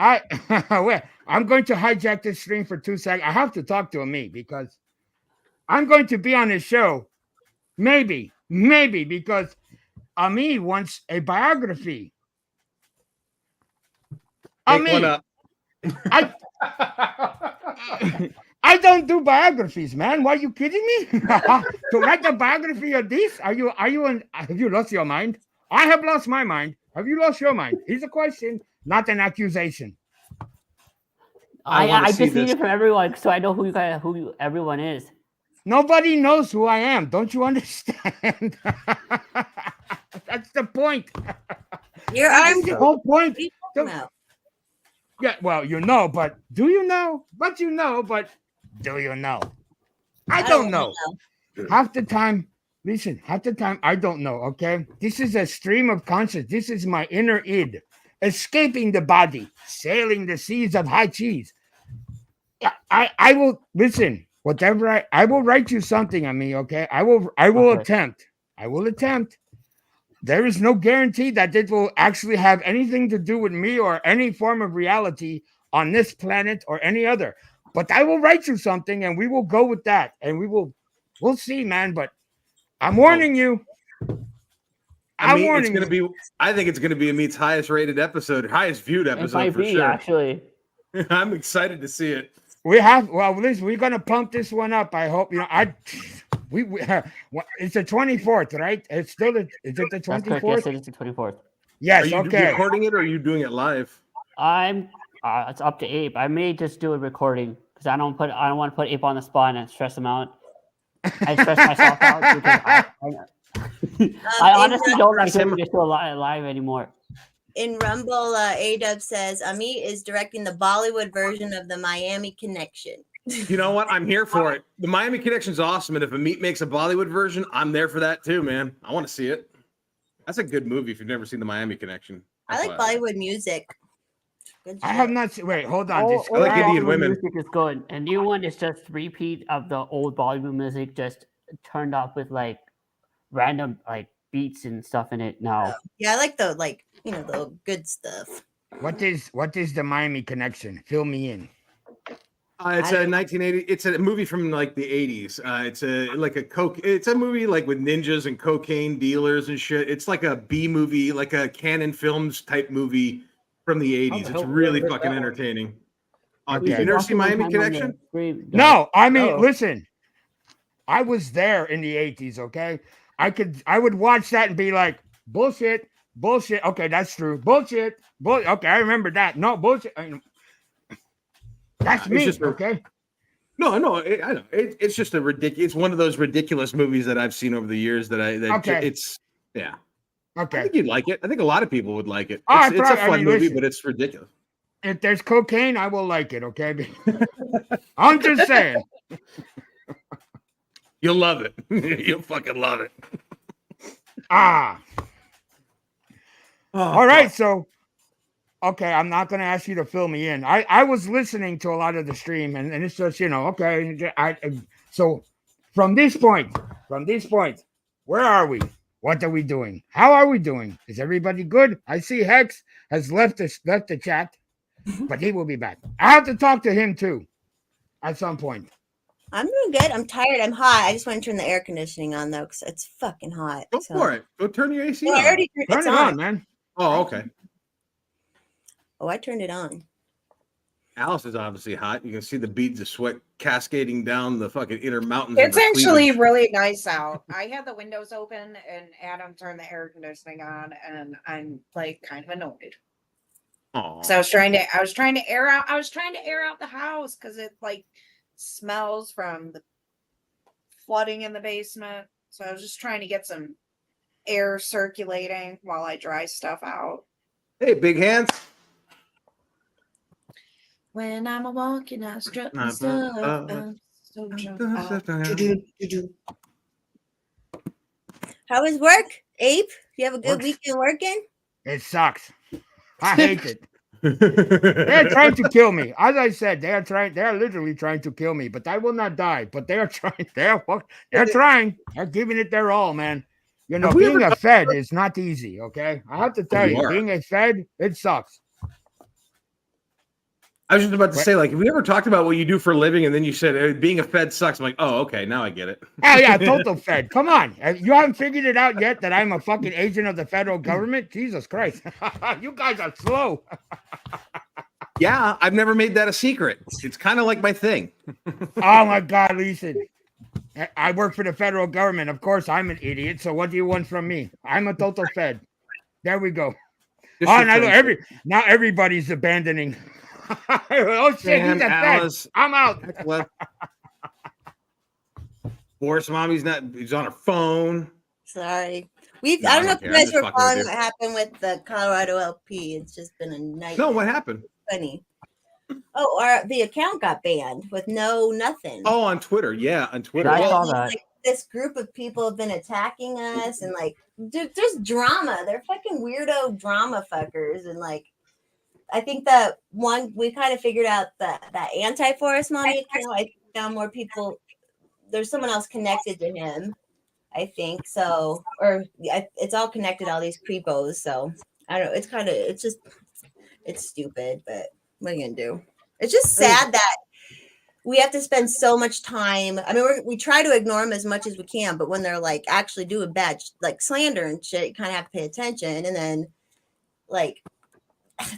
Speaker 6: I'm going to hijack this stream for 2 seconds. I have to talk to Ami because I'm going to be on his show. Maybe because Ami wants a biography.
Speaker 1: Make one
Speaker 6: Ami,
Speaker 1: up.
Speaker 6: I don't do biographies, man. Why are you kidding me? To write a biography of this? Have you lost your mind? I have lost my mind. Have you lost your mind? It's a question, not an accusation.
Speaker 1: I wanna
Speaker 7: I
Speaker 1: see
Speaker 7: just need
Speaker 1: this.
Speaker 7: it from everyone, so I know who everyone is.
Speaker 6: Nobody knows who I am. Don't you understand? That's the point.
Speaker 2: Your
Speaker 6: That's
Speaker 2: arms.
Speaker 6: the whole point.
Speaker 2: Out.
Speaker 6: Yeah, well, you know, but do you know? But you know, but do you know? I don't know. Half the time, listen, I don't know, okay? This is a stream of consciousness. This is my inner id, escaping the body, sailing the seas of high cheese. I will, listen, whatever I will write you something on me, okay? I will
Speaker 7: Okay.
Speaker 6: attempt. I will attempt. There is no guarantee that it will actually have anything to do with me or any form of reality on this planet or any other. But I will write you something and we will go with that. And we'll see, man. But I'm warning you.
Speaker 1: I mean, it's
Speaker 6: warning
Speaker 1: going to
Speaker 6: you.
Speaker 1: be, I think it's going to be Amit's highest rated episode, highest viewed
Speaker 7: It
Speaker 1: episode
Speaker 7: might
Speaker 1: for
Speaker 7: be
Speaker 1: sure.
Speaker 7: actually.
Speaker 1: I'm excited to see it.
Speaker 6: Listen, we're gonna pump this one up. I hope we it's the 24th, right? It's still is it the
Speaker 7: That's correct. Yes,
Speaker 6: 24th?
Speaker 7: it is the 24th.
Speaker 6: Yes,
Speaker 1: Are you
Speaker 6: okay.
Speaker 1: recording it or are you doing it live?
Speaker 7: I'm. It's up to Abe. I may just do a recording because I don't want to put Abe on the spot and stress him out. I stress myself out because I honestly don't like doing this show live anymore.
Speaker 2: In Rumble, A-Dub says Ami is directing the Bollywood version of the Miami Connection.
Speaker 1: You know what? I'm here for it. The Miami Connection's awesome, and if Amit makes a Bollywood version, I'm there for that too, man. I want to see it. That's a good movie if you've never seen the Miami Connection.
Speaker 2: I like Bollywood music. Good
Speaker 6: I
Speaker 2: shit.
Speaker 6: have not seen. Wait, hold on.
Speaker 7: All
Speaker 1: I like
Speaker 7: Bollywood
Speaker 1: Indian women.
Speaker 7: Music is good. A new one is just repeat of the old Bollywood music, just turned up with like random like beats and stuff in it now.
Speaker 2: Yeah, I like the the good stuff.
Speaker 6: What is the Miami Connection? Fill me in.
Speaker 1: It's a 1980. It's a movie from like the 80s. It's a movie like with ninjas and cocaine dealers and shit. It's like a B movie, like a Canon Films type movie from the 80s. It's really fucking entertaining.
Speaker 6: Okay.
Speaker 1: Did you never see Miami Connection?
Speaker 6: No, I mean,
Speaker 1: No.
Speaker 6: listen. I was there in the 80s, okay? I would watch that and be like, bullshit. Okay, that's true. Bullshit. Okay, I remember that. No, bullshit. That's me, okay?
Speaker 1: No, I know. It's just a ridiculous. It's one of those ridiculous movies that I've seen over the years
Speaker 6: Okay.
Speaker 1: Yeah.
Speaker 6: Okay.
Speaker 1: I think you'd like it. I think a lot of people would like it.
Speaker 6: Oh,
Speaker 1: It's a fun movie,
Speaker 6: listen.
Speaker 1: but it's ridiculous.
Speaker 6: If there's cocaine, I will like it, okay? I'm just saying.
Speaker 1: You'll love it. You'll fucking love it.
Speaker 6: Ah.
Speaker 1: Oh,
Speaker 6: All right, so okay, I'm not gonna ask you to fill me in. I was listening to a lot of the stream, and it's just okay. So from this point, where are we? What are we doing? How are we doing? Is everybody good? I see Hex has left the chat, but he will be back. I have to talk to him too at some point.
Speaker 2: I'm doing good. I'm tired. I'm hot. I just want to turn the air conditioning on though, because it's fucking hot.
Speaker 1: Go for it. Go turn your AC
Speaker 2: Well, I
Speaker 1: on.
Speaker 2: already
Speaker 6: Turn
Speaker 2: it's
Speaker 6: it on, man.
Speaker 1: Oh, okay.
Speaker 2: Oh, I turned it on.
Speaker 1: Alice is obviously hot. You can see the beads of sweat cascading down the fucking inner mountains. of
Speaker 5: It's
Speaker 1: her
Speaker 5: actually
Speaker 1: cleavage.
Speaker 5: really nice out. I had the windows open and Adam turned the air conditioning on, and I'm like kind of annoyed.
Speaker 1: Aw.
Speaker 5: So I was trying to air out the house because it like smells from the flooding in the basement. So I was just trying to get some air circulating while I dry stuff out.
Speaker 1: Hey, big hands.
Speaker 5: When I'm a walking, I strut my stuff. I'm so drunk.
Speaker 2: How was work, Abe? You have a good
Speaker 6: Works.
Speaker 2: weekend working?
Speaker 6: It sucks. I hate it. They're trying to kill me. As I said, they are literally trying to kill me, but I will not die. But they are trying. They're trying. They're giving it their all, man.
Speaker 1: Have we
Speaker 6: Being
Speaker 1: ever
Speaker 6: a Fed is not easy, okay? I have to tell
Speaker 1: You
Speaker 6: you,
Speaker 1: are.
Speaker 6: being a Fed, it sucks.
Speaker 1: I was just about to
Speaker 6: What?
Speaker 1: say, like, have we ever talked about what you do for a living, and then you said being a Fed sucks? I'm like, oh, okay, now I get it.
Speaker 6: Oh yeah, total Fed. Come on. You haven't figured it out yet that I'm a fucking agent of the federal government? Jesus Christ. You guys are slow.
Speaker 1: Yeah, I've never made that a secret. It's kind of like my thing.
Speaker 6: Oh my God, Lisa. I work for the federal government. Of course, I'm an idiot. So what do you want from me? I'm a total Fed. There we go.
Speaker 1: Just
Speaker 6: Oh,
Speaker 1: your
Speaker 6: now look,
Speaker 1: friendship.
Speaker 6: now everybody's abandoning. Oh shit,
Speaker 1: Sam,
Speaker 6: he's a
Speaker 1: Alice,
Speaker 6: Fed. I'm out.
Speaker 1: Heckla. Boris Mommy's not. He's on her phone.
Speaker 2: Sorry.
Speaker 1: No,
Speaker 2: I
Speaker 1: I
Speaker 2: don't know
Speaker 1: don't
Speaker 2: if you
Speaker 1: care. I'm
Speaker 2: guys
Speaker 1: just
Speaker 2: were
Speaker 1: fucking with
Speaker 2: following
Speaker 1: you.
Speaker 2: what happened with the Colorado LP. It's just been a nightmare.
Speaker 1: No, what happened?
Speaker 2: Funny. Oh, the account got banned with nothing.
Speaker 1: Oh, on Twitter. Yeah, on Twitter.
Speaker 7: I
Speaker 2: Yeah,
Speaker 7: saw
Speaker 2: and,
Speaker 7: that.
Speaker 2: like, this group of people have been attacking us, and like, there's drama. They're fucking weirdo drama fuckers, and like, I think that one we kind of figured out that anti-forest mommy account. I found more people. There's someone else connected to him, I think. So, or it's all connected. All these creepos. So I don't know. It's stupid, but what are you gonna do? It's just sad that we have to spend so much time. I mean, we try to ignore them as much as we can, but when they're like actually doing bad, like slander and shit, you kind of have to pay attention. And then, like,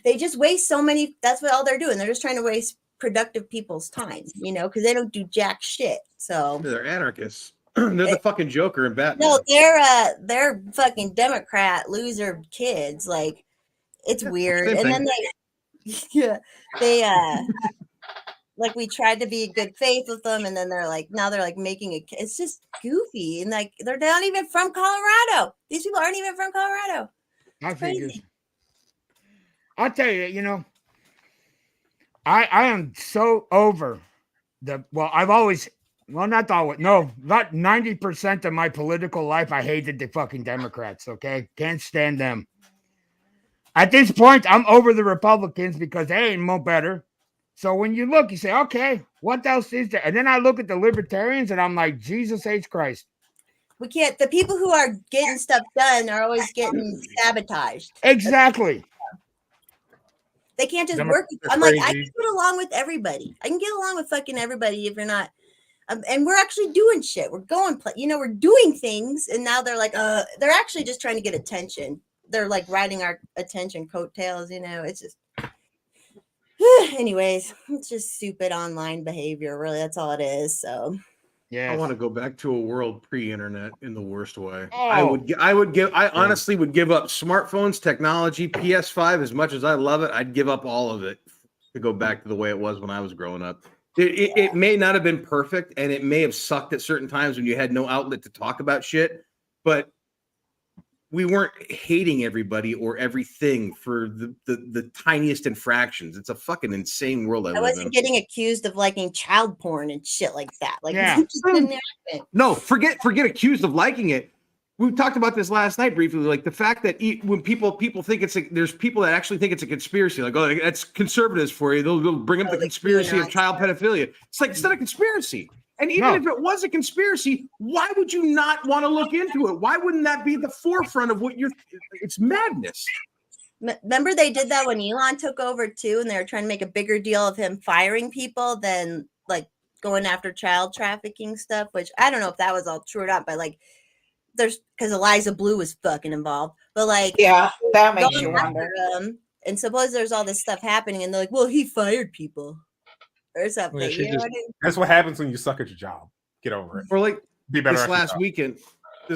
Speaker 2: they just waste so many. That's what all they're doing. They're just trying to waste productive people's time, because they don't do jack shit. So
Speaker 1: They're anarchists. They're the fucking Joker in Batman.
Speaker 2: no, they're fucking Democrat loser kids. Like, it's weird.
Speaker 1: same
Speaker 2: And
Speaker 1: thing.
Speaker 2: then they like, we tried to be in good faith with them, and then they're like, now they're like making it's just goofy, and like, they're not even from Colorado. These people aren't even from Colorado.
Speaker 6: I
Speaker 2: It's
Speaker 6: figured.
Speaker 2: crazy.
Speaker 6: I'll tell you, I am so over I've always, not always, no, not 90% of my political life, I hated the fucking Democrats, okay? Can't stand them. At this point, I'm over the Republicans because they ain't no better. So when you look, you say, okay, what else is there? And then I look at the libertarians and I'm like, Jesus H. Christ.
Speaker 2: We can't. The people who are getting stuff done are always getting sabotaged.
Speaker 6: Exactly.
Speaker 2: They can't just
Speaker 3: Democrats
Speaker 2: work.
Speaker 3: are
Speaker 2: I'm like, I
Speaker 3: crazy.
Speaker 2: can get along with everybody. I can get along with fucking everybody if you're not. And we're actually doing shit. We're going, we're doing things. And now they're like, they're actually just trying to get attention. They're like riding our attention coattails. It's just. Anyways, it's just stupid online behavior. Really, that's all it is. So.
Speaker 6: Yeah.
Speaker 1: I want to go back to a world pre-internet in the worst way.
Speaker 6: Oh.
Speaker 1: I honestly would give up smartphones, technology, PS5. As much as I love it, I'd give up all of it to go back to the way it was when I was growing up. It may not have been perfect, and it may have sucked at certain times when you had no outlet to talk about shit, but we weren't hating everybody or everything for the tiniest infractions. It's a fucking insane world I live
Speaker 2: wasn't
Speaker 1: in.
Speaker 2: getting accused of liking child porn and shit like that. Like,
Speaker 6: Yeah.
Speaker 2: it just didn't happen.
Speaker 1: No, forget accused of liking it. we talked about this last night briefly. Like the fact that when people think there's people that actually think it's a conspiracy. Like, oh, that's conservatives for you. They'll bring up the conspiracy of child pedophilia. It's like, it's not a conspiracy. And even if it was a conspiracy, why would you not want to look into it? Why wouldn't that be the forefront of what it's madness.
Speaker 2: Remember they did that when Elon took over too, and they were trying to make a bigger deal of him firing people than like going after child trafficking stuff, which I don't know if that was all true or not, but like there's because Eliza Blue was fucking involved, but like
Speaker 5: yeah, that makes you wonder.
Speaker 2: And suppose there's all this stuff happening, and they're like, well, he fired people or something.
Speaker 3: Well,
Speaker 2: you know what I mean?
Speaker 4: That's what happens when you suck at your job. Get over it.
Speaker 1: Or like
Speaker 4: Be better.
Speaker 1: This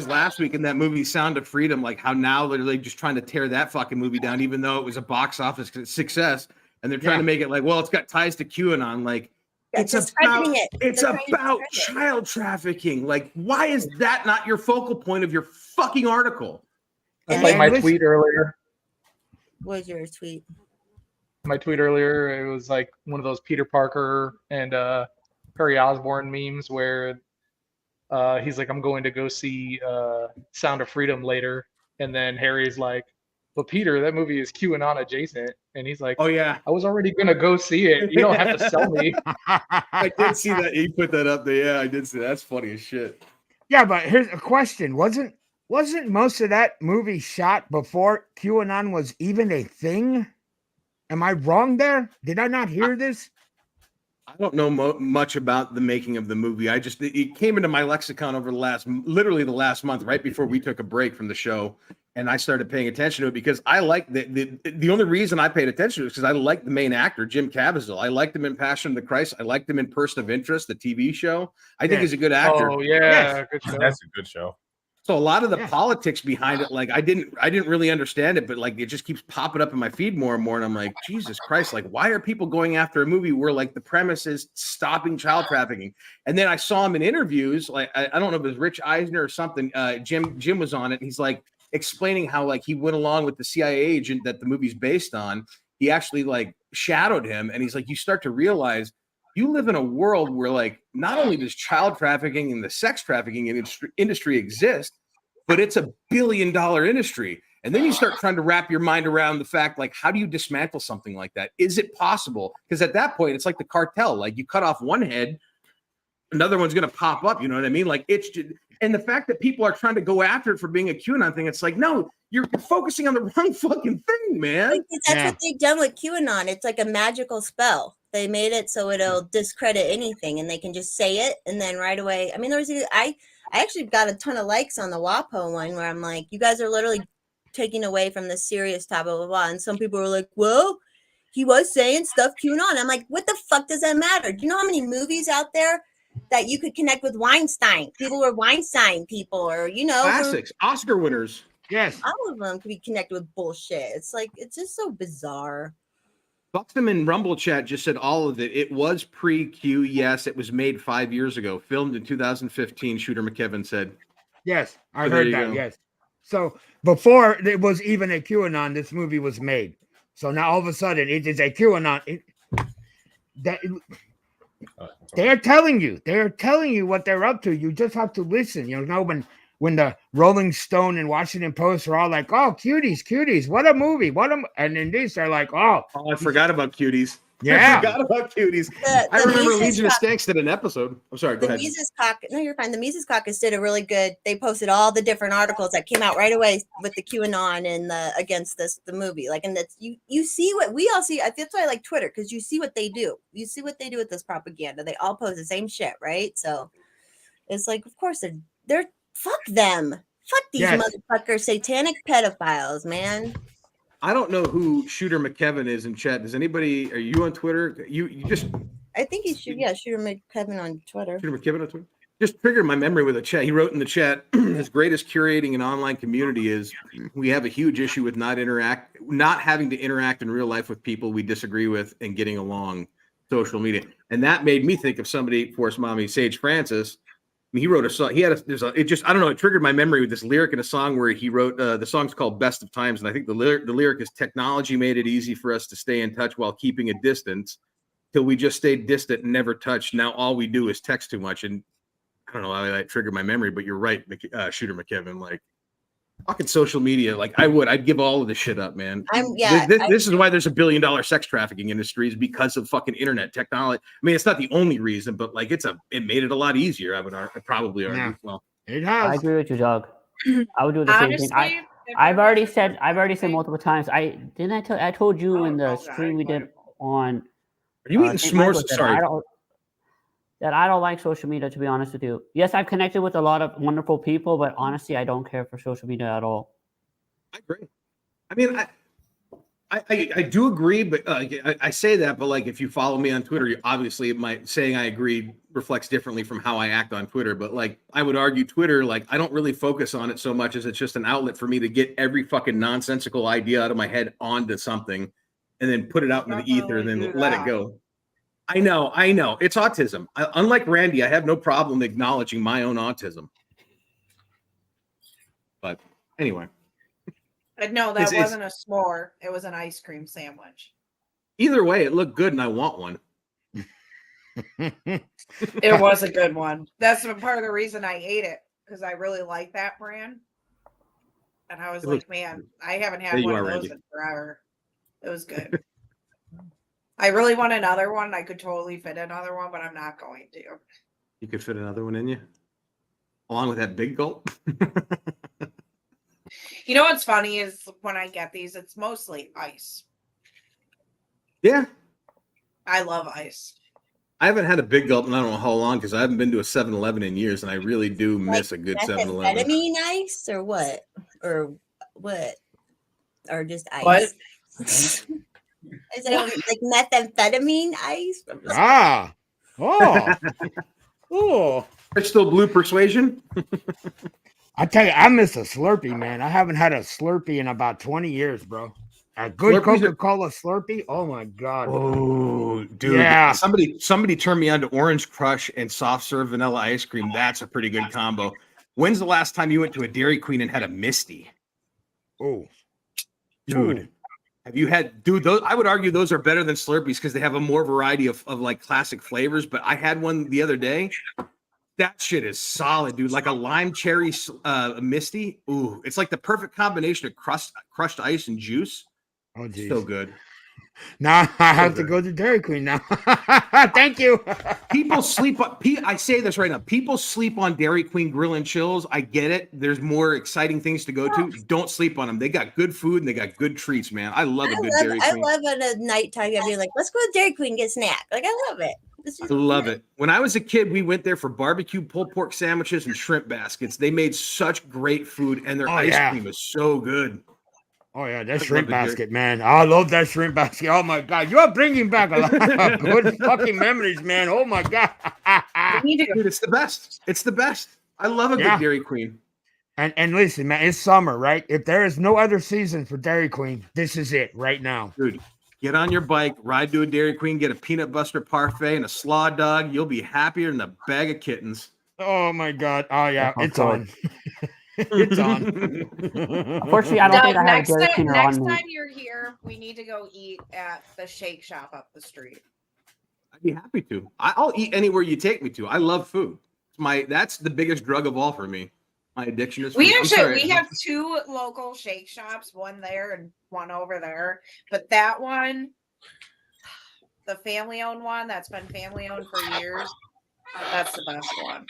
Speaker 1: last weekend, that movie Sound of Freedom, like how now they're like just trying to tear that fucking movie down, even though it was a box office success, and they're trying to make it like, well, it's got ties to QAnon. Like it's about child trafficking. Like, why is that not your focal point of your fucking article?
Speaker 3: That's like my tweet earlier.
Speaker 2: What was your tweet?
Speaker 3: My tweet earlier, it was like one of those Peter Parker and Harry Osborn memes where he's like, I'm going to go see Sound of Freedom later. And then Harry's like, but Peter, that movie is QAnon adjacent. And he's like,
Speaker 1: oh, yeah.
Speaker 3: I was already going to go see it. You don't have to sell me.
Speaker 1: I did see that. You put that up there. Yeah, I did see that. That's funny as shit.
Speaker 6: Yeah, but here's a question. Wasn't most of that movie shot before QAnon was even a thing? Am I wrong there? Did I not hear this?
Speaker 1: I don't know much about the making of the movie. It came into my lexicon over literally the last month, right before we took a break from the show, and I started paying attention to it because I like the only reason I paid attention to it is because I like the main actor, Jim Caviezel. I liked him in Passion of the Christ. I liked him in Person of Interest, the TV show. I think he's a good actor.
Speaker 3: Oh yeah, good show.
Speaker 4: That's a good show.
Speaker 1: So a lot of the politics behind it, like I didn't really understand it, but like it just keeps popping up in my feed more and more, and I'm like, Jesus Christ, like why are people going after a movie where like the premise is stopping child trafficking? And then I saw him in interviews, like I don't know if it was Rich Eisner or something. Jim was on it, and he's like explaining how like he went along with the CIA agent that the movie's based on. He actually like shadowed him, and he's like, you start to realize you live in a world where like not only does child trafficking and the sex trafficking industry exist, but it's $1 billion industry. And then you start trying to wrap your mind around the fact, like, how do you dismantle something like that? Is it possible? Because at that point, it's like the cartel. Like you cut off one head, another one's going to pop up. You know what I mean? Like it's just, and the fact that people are trying to go after it for being a QAnon thing, it's like, no, you're focusing on the wrong fucking thing, man.
Speaker 2: Like, that's what they've done with QAnon. It's like a magical spell. They made it so it'll discredit anything, and they can just say it, and then right away. I mean, I actually got a ton of likes on the WAPO one where I'm like, you guys are literally taking away from the serious topic, blah, blah, blah. And some people were like, well, he was saying stuff QAnon. I'm like, what the fuck does that matter? Do you know how many movies out there that you could connect with Weinstein? People were Weinstein people, or, you know.
Speaker 1: Classics, Oscar winners.
Speaker 6: Yes.
Speaker 2: All of them could be connected with bullshit. It's like, it's just so bizarre.
Speaker 1: Buxton in Rumble chat just said all of it. It was pre-Q. Yes, it was made 5 years ago. Filmed in 2015, Shooter McKevin said.
Speaker 6: Yes, I heard that, yes. So before it was even a QAnon, this movie was made. So now all of a sudden it is a QAnon. They're telling you what they're up to. You just have to listen. You know, when the Rolling Stone and Washington Post are all like, oh, cuties, what a movie, and then these are like, oh,
Speaker 1: I forgot about cuties.
Speaker 6: Yeah.
Speaker 1: I forgot about cuties. I remember Legion of Skanks did an episode. I'm sorry, go ahead.
Speaker 2: No, you're fine. The Mises Caucus did a really good, they posted all the different articles that came out right away with the QAnon and against the movie. Like, and that's, you see what we all see. That's why I like Twitter, because you see what they do. You see what they do with this propaganda. They all post the same shit, right? So it's like, of course, they're fuck them. Fuck these motherfuckers, satanic pedophiles, man.
Speaker 1: I don't know who Shooter McKevin is in chat. Does anybody? Are you on Twitter? You just?
Speaker 2: I think he's Shooter McKevin on Twitter.
Speaker 1: Shooter McKevin on Twitter. Just triggered my memory with a chat. He wrote in the chat, his greatest curating an online community is we have a huge issue with not having to interact in real life with people we disagree with and getting along social media. And that made me think of somebody, Force Mommy, Sage Francis. I mean, he wrote a song. I don't know. It triggered my memory with this lyric in a song where he wrote, the song's called Best of Times. And I think the lyric is technology made it easy for us to stay in touch while keeping a distance till we just stayed distant and never touched. Now all we do is text too much. And I don't know why that triggered my memory, but you're right, Shooter McKevin. Like fucking social media, like I'd give all of this shit up, man. This is why there's $1 billion sex trafficking industry, is because of fucking internet technology. I mean, it's not the only reason, but like it made it a lot easier. I'd probably argue.
Speaker 6: Yeah.
Speaker 1: Well,
Speaker 6: It
Speaker 7: I
Speaker 6: has.
Speaker 7: agree with you, Doug. I would do the same thing.
Speaker 5: Honestly,
Speaker 7: I've already said multiple times. I told you in the stream we did on.
Speaker 1: are you eating
Speaker 7: St.
Speaker 1: s'mores?
Speaker 7: Michael's
Speaker 1: Sorry.
Speaker 7: That I don't like social media, to be honest with you. Yes, I've connected with a lot of wonderful people, but honestly, I don't care for social media at all.
Speaker 1: I agree. I mean, I do agree, but I say that, but like if you follow me on Twitter, obviously saying I agree reflects differently from how I act on Twitter. But like I would argue Twitter, like I don't really focus on it so much as it's just an outlet for me to get every fucking nonsensical idea out of my head onto something and then put it out into the ether and then let it go. I know. It's autism. Unlike Randy, I have no problem acknowledging my own autism. But anyway.
Speaker 5: No, that wasn't a s'more. It was an ice cream sandwich.
Speaker 1: Either way, it looked good and I want one.
Speaker 5: It was a good one. That's part of the reason I ate it, because I really like that brand. And I was like, man, I haven't had one of those in forever. It was good. I really want another one. I could totally fit another one, but I'm not going to.
Speaker 1: You could fit another one in you? Along with that big gulp?
Speaker 5: You know what's funny is when I get these, it's mostly ice.
Speaker 1: Yeah.
Speaker 5: I love ice.
Speaker 1: I haven't had a big gulp in I don't know how long because I haven't been to a 7-Eleven in years, and I really do miss a good 7-Eleven.
Speaker 2: Methamphetamine ice or what? Or what? Or just ice?
Speaker 5: What?
Speaker 2: Is it like methamphetamine ice?
Speaker 6: Oh.
Speaker 1: Crystal Blue Persuasion?
Speaker 6: I tell you, I miss a Slurpee, man. I haven't had a Slurpee in about 20 years, bro. A good Coca-Cola Slurpee? Oh, my God.
Speaker 1: Oh, dude.
Speaker 6: Yeah.
Speaker 1: Somebody turned me on to Orange Crush and soft serve vanilla ice cream. That's a pretty good combo. When's the last time you went to a Dairy Queen and had a Misty?
Speaker 6: Oh.
Speaker 1: Dude. Have you had, those? I would argue those are better than Slurpees because they have a more variety of like classic flavors. But I had one the other day. That shit is solid, dude. Like a lime cherry Misty. Ooh, it's like the perfect combination of crushed ice and juice.
Speaker 6: Oh, geez.
Speaker 1: So good.
Speaker 6: Now I have to go to Dairy Queen now. Thank you.
Speaker 1: People sleep on. I say this right now. People sleep on Dairy Queen Grill and Chills. I get it. There's more exciting things to go to. Don't sleep on them. They got good food and they got good treats, man. I love Dairy Queen.
Speaker 2: I love at a nighttime. I'd be like, let's go to Dairy Queen and get a snack. Like I love it.
Speaker 1: I love it. When I was a kid, we went there for barbecue pulled pork sandwiches and shrimp baskets. They made such great food, and their ice cream is so good.
Speaker 6: Oh, yeah, that shrimp basket, man. I love that shrimp basket. Oh, my God. You're bringing back a lot of good fucking memories, man. Oh, my God.
Speaker 1: Dude, it's the best. It's the best. I love a good Dairy Queen.
Speaker 6: And listen, man, it's summer, right? If there is no other season for Dairy Queen, this is it right now.
Speaker 1: Dude, get on your bike, ride to a Dairy Queen, get a peanut butter parfait and a slaw dog. You'll be happier than a bag of kittens.
Speaker 6: Oh, my God. Oh, yeah, it's on. It's on.
Speaker 7: Unfortunately, I don't think I have a Dairy Queen on me.
Speaker 5: Next time you're here, we need to go eat at the Shake Shop up the street.
Speaker 1: I'd be happy to. I'll eat anywhere you take me to. I love food. That's the biggest drug of all for me. My addiction is food.
Speaker 5: We have 2 local Shake Shops, one there and one over there. But that one, the family-owned one that's been family-owned for years, that's the best one.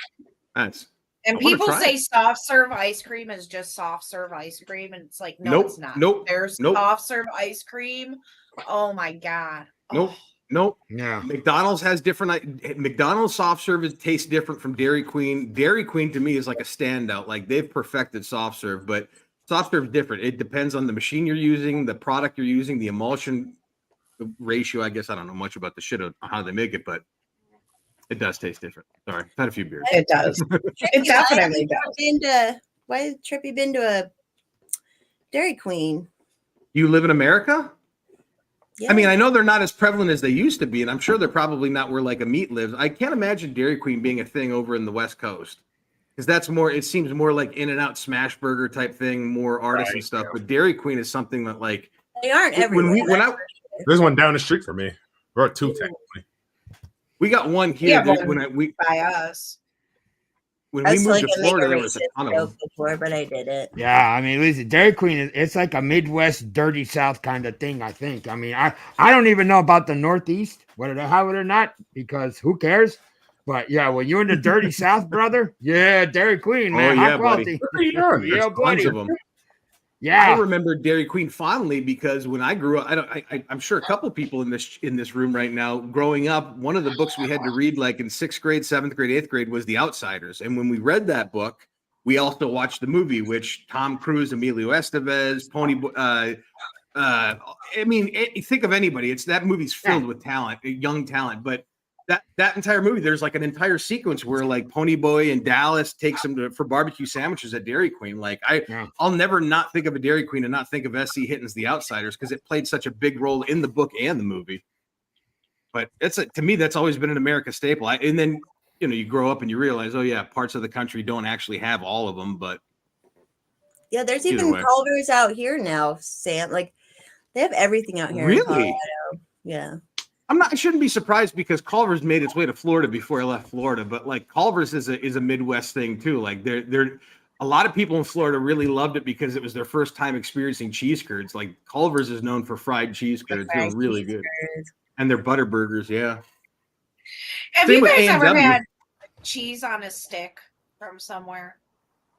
Speaker 5: And people say soft serve ice cream is just soft serve ice cream, and it's like, no, it's not. There's soft serve ice cream. Oh my God.
Speaker 1: Nope.
Speaker 6: Yeah.
Speaker 1: McDonald's has different. McDonald's soft serve tastes different from Dairy Queen. Dairy Queen to me is like a standout. Like they've perfected soft serve, but soft serve is different. It depends on the machine you're using, the product you're using, the emulsion ratio. I guess I don't know much about the shit of how they make it, but it does taste different. Sorry, I've had a few beers.
Speaker 5: It does. It definitely does.
Speaker 2: Why has Trippy been to a Dairy Queen?
Speaker 1: You live in America?
Speaker 2: Yeah.
Speaker 1: I mean, I know they're not as prevalent as they used to be, and I'm sure they're probably not where like a meat lives. I can't imagine Dairy Queen being a thing over in the West Coast because that's more. It seems more like In-N-Out smash burger type thing, more artisan stuff. But Dairy Queen is something that like
Speaker 2: they aren't everywhere.
Speaker 4: There's one down the street from me, or 2 technically.
Speaker 1: We got one here.
Speaker 5: By us.
Speaker 1: when
Speaker 2: I
Speaker 1: we
Speaker 2: was
Speaker 1: moved
Speaker 2: like
Speaker 1: to
Speaker 2: to make a
Speaker 1: Florida, there was a
Speaker 2: racist
Speaker 1: ton of
Speaker 2: joke
Speaker 1: them.
Speaker 2: before, but I didn't.
Speaker 6: Yeah, I mean, listen, Dairy Queen it's like a Midwest dirty South kind of thing, I think. I mean, I don't even know about the Northeast, whether they have it or not, because who cares? But yeah, when you're in the dirty South, brother, yeah, Dairy Queen, man, high
Speaker 1: yeah, buddy.
Speaker 6: quality.
Speaker 4: Pretty young.
Speaker 6: Yeah,
Speaker 1: Tons
Speaker 6: buddy.
Speaker 1: of them. I
Speaker 6: Yeah.
Speaker 1: remember Dairy Queen fondly because when I grew up, I'm sure a couple of people in this room right now, growing up, one of the books we had to read like in 6th grade, 7th grade, 8th grade was The Outsiders. And when we read that book, we also watched the movie, which Tom Cruise, Emilio Estevez, I mean, think of anybody. It's that movie's filled with talent, young talent. But that entire movie, there's like an entire sequence where like Ponyboy and Dallas takes them for barbecue sandwiches at Dairy Queen. Like I'll never not think of a Dairy Queen and not think of S.C. Hitton's The Outsiders because it played such a big role in the book and the movie. But to me, that's always been an America staple. And then you grow up and you realize, oh yeah, parts of the country don't actually have all of them, but
Speaker 2: yeah, there's even Culver's out here now, Sam. Like they have everything out here in Colorado. Yeah.
Speaker 1: I shouldn't be surprised because Culver's made its way to Florida before I left Florida, but like Culver's is a Midwest thing too. Like they're a lot of people in Florida really loved it because it was their first time experiencing cheese curds. Like Culver's is known for fried cheese curds. They're really good. And their butter burgers, yeah.
Speaker 5: Have you guys ever had cheese on a stick from somewhere?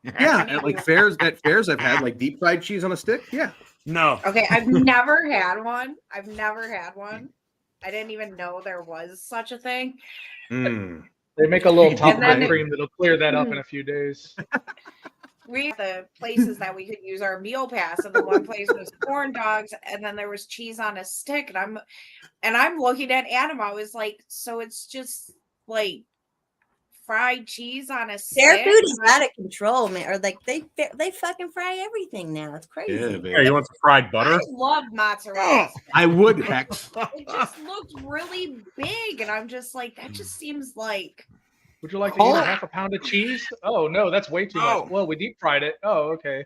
Speaker 1: Yeah, at fairs I've had like deep fried cheese on a stick. Yeah.
Speaker 6: No.
Speaker 5: Okay, I've never had one. I didn't even know there was such a thing.
Speaker 3: They make a little top cream that'll clear that up in a few days.
Speaker 5: The places that we could use our meal pass, and the one place was corn dogs, and then there was cheese on a stick, and I'm looking at Adam. I was like, so it's just like fried cheese on a stick.
Speaker 2: Their food is out of control, man. Or like they fucking fry everything now. It's crazy.
Speaker 4: Yeah, you want some fried butter?
Speaker 5: I love mozzarella.
Speaker 1: I would, Hex.
Speaker 5: It just looked really big, and I'm just like, that just seems like.
Speaker 3: Would you like to eat a half a pound of cheese? Oh no, that's way too much. Well, we deep fried it. Oh, okay.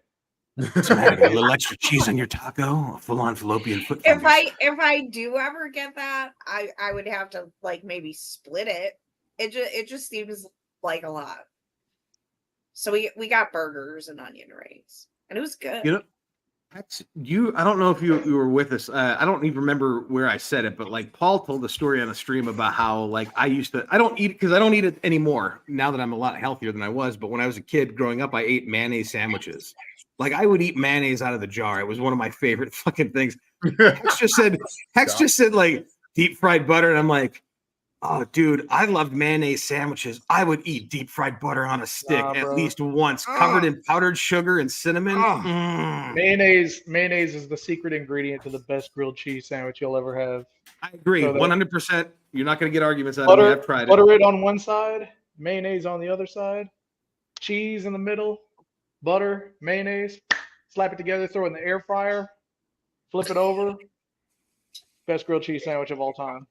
Speaker 1: What's the matter? A little extra cheese on your taco? A full-on fallopian foot.
Speaker 5: If I do ever get that, I would have to like maybe split it. It just seems like a lot. So we got burgers and onion rings, and it was good.
Speaker 1: I don't know if you were with us. I don't even remember where I said it, but like Paul told a story on a stream about how like I don't eat it because I don't eat it anymore now that I'm a lot healthier than I was. But when I was a kid growing up, I ate mayonnaise sandwiches. Like I would eat mayonnaise out of the jar. It was one of my favorite fucking things. Hex just said like deep fried butter, and I'm like, oh, dude, I loved mayonnaise sandwiches. I would eat deep fried butter on a stick at least once, covered in powdered sugar and cinnamon.
Speaker 3: Mayonnaise is the secret ingredient to the best grilled cheese sandwich you'll ever have.
Speaker 1: I agree, 100%. You're not going to get arguments out
Speaker 3: of me.
Speaker 1: I've tried it.
Speaker 3: Butter it on one side, mayonnaise on the other side, cheese in the middle, butter, mayonnaise, slap it together, throw it in the air fryer, flip it over. Best grilled cheese sandwich of all time.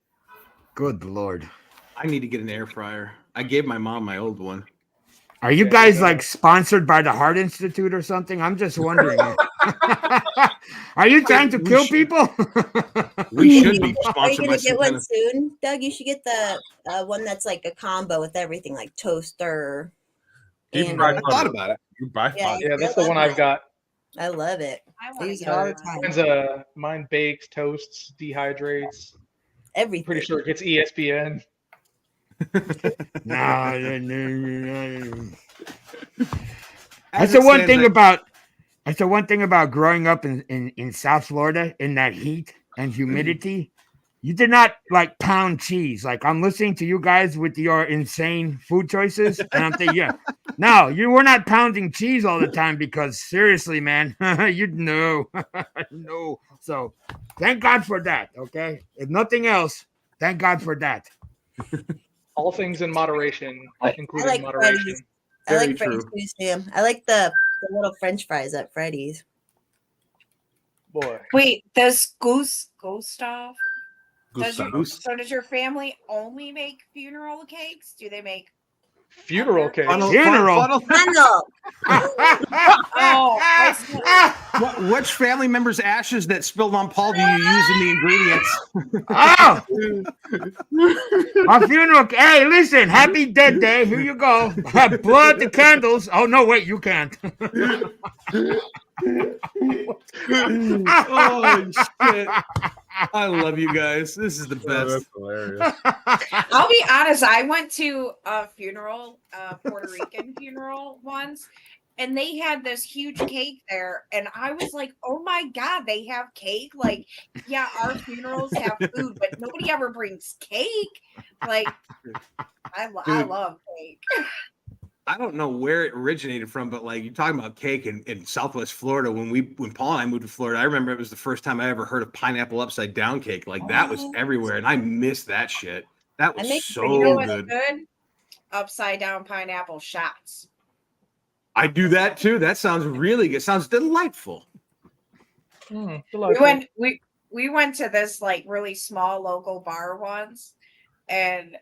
Speaker 6: Good Lord.
Speaker 1: I need to get an air fryer. I gave my mom my old one.
Speaker 6: Are you guys like sponsored by the Heart Institute or something? I'm just wondering. Are you trying to kill people?
Speaker 1: We should be sponsored.
Speaker 2: Are you going to get one soon, Doug? You should get the one that's like a combo with everything, like toaster.
Speaker 1: I thought about it.
Speaker 3: Yeah, that's the one I've got.
Speaker 2: I love it. I use it all the time.
Speaker 3: Mine bakes, toasts, dehydrates.
Speaker 2: Everything.
Speaker 3: Pretty sure it gets ESPN.
Speaker 6: No. That's the one thing about growing up in South Florida in that heat and humidity. You did not like pound cheese. Like I'm listening to you guys with your insane food choices, and I'm thinking, yeah, no, you were not pounding cheese all the time because seriously, man, you'd know. No. So thank God for that. Okay. If nothing else, thank God for that.
Speaker 3: All things in moderation, including moderation.
Speaker 2: Freddy's. I like Freddy's too, Sam. I like the little French fries at Freddy's.
Speaker 3: Boy.
Speaker 5: Wait, does Gustav? So does your family only make funeral cakes? Do they make
Speaker 3: Funeral cake.
Speaker 6: Funeral.
Speaker 2: Funnel.
Speaker 5: Oh, I see.
Speaker 1: Which family member's ashes that spilled on Paul do you use in the ingredients?
Speaker 6: Oh, a funeral. Hey, listen, happy dead day. Here you go. Blood the candles. Oh no, wait, you can't.
Speaker 1: Oh shit! I love you guys. This is the
Speaker 4: Oh,
Speaker 1: best.
Speaker 4: that's hilarious.
Speaker 5: I'll be honest. I went to a funeral, Puerto Rican funeral once, and they had this huge cake there, and I was like, "Oh my god, they have cake!" Like, yeah, our funerals have food, but nobody ever brings cake. Like, I love cake.
Speaker 1: I don't know where it originated from, but like you're talking about cake in Southwest Florida. When Paul and I moved to Florida, I remember it was the first time I ever heard of pineapple upside down cake. Like that was everywhere, and I missed that shit. That was so
Speaker 5: you know what's
Speaker 1: good.
Speaker 5: good? Upside down pineapple shots.
Speaker 1: I do that too. That sounds really good. Sounds delightful.
Speaker 5: We went to this like really small local bar once, and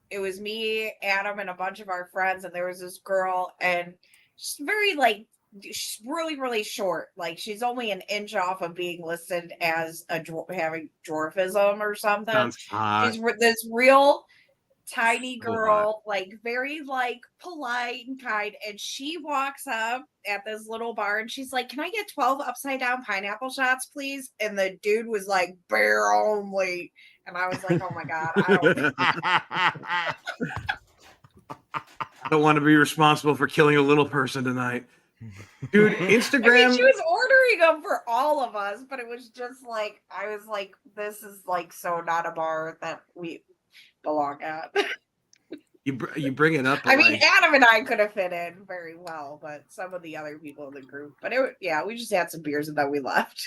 Speaker 5: it was me, Adam, and a bunch of our friends, and there was this girl, and she's very like she's really, really short. Like she's only an inch off of being listed as having dwarfism or something.
Speaker 1: Sounds hot.
Speaker 5: She's this real tiny girl, like very like polite and kind, and she walks up at this little bar and she's like, "Can I get 12 upside down pineapple shots, please?" And the dude was like, "Beer only." And I was like, "Oh my god,
Speaker 1: I don't want to be responsible for killing a little person tonight, dude. Instagram.
Speaker 5: I mean, she was ordering them for all of us, but it was just like I was like, "This is like so not a bar that we belong at."
Speaker 1: You bring it up.
Speaker 5: I mean,
Speaker 1: like,
Speaker 5: Adam and I could have fit in very well, but some of the other people in the group. But we just had some beers and then we left.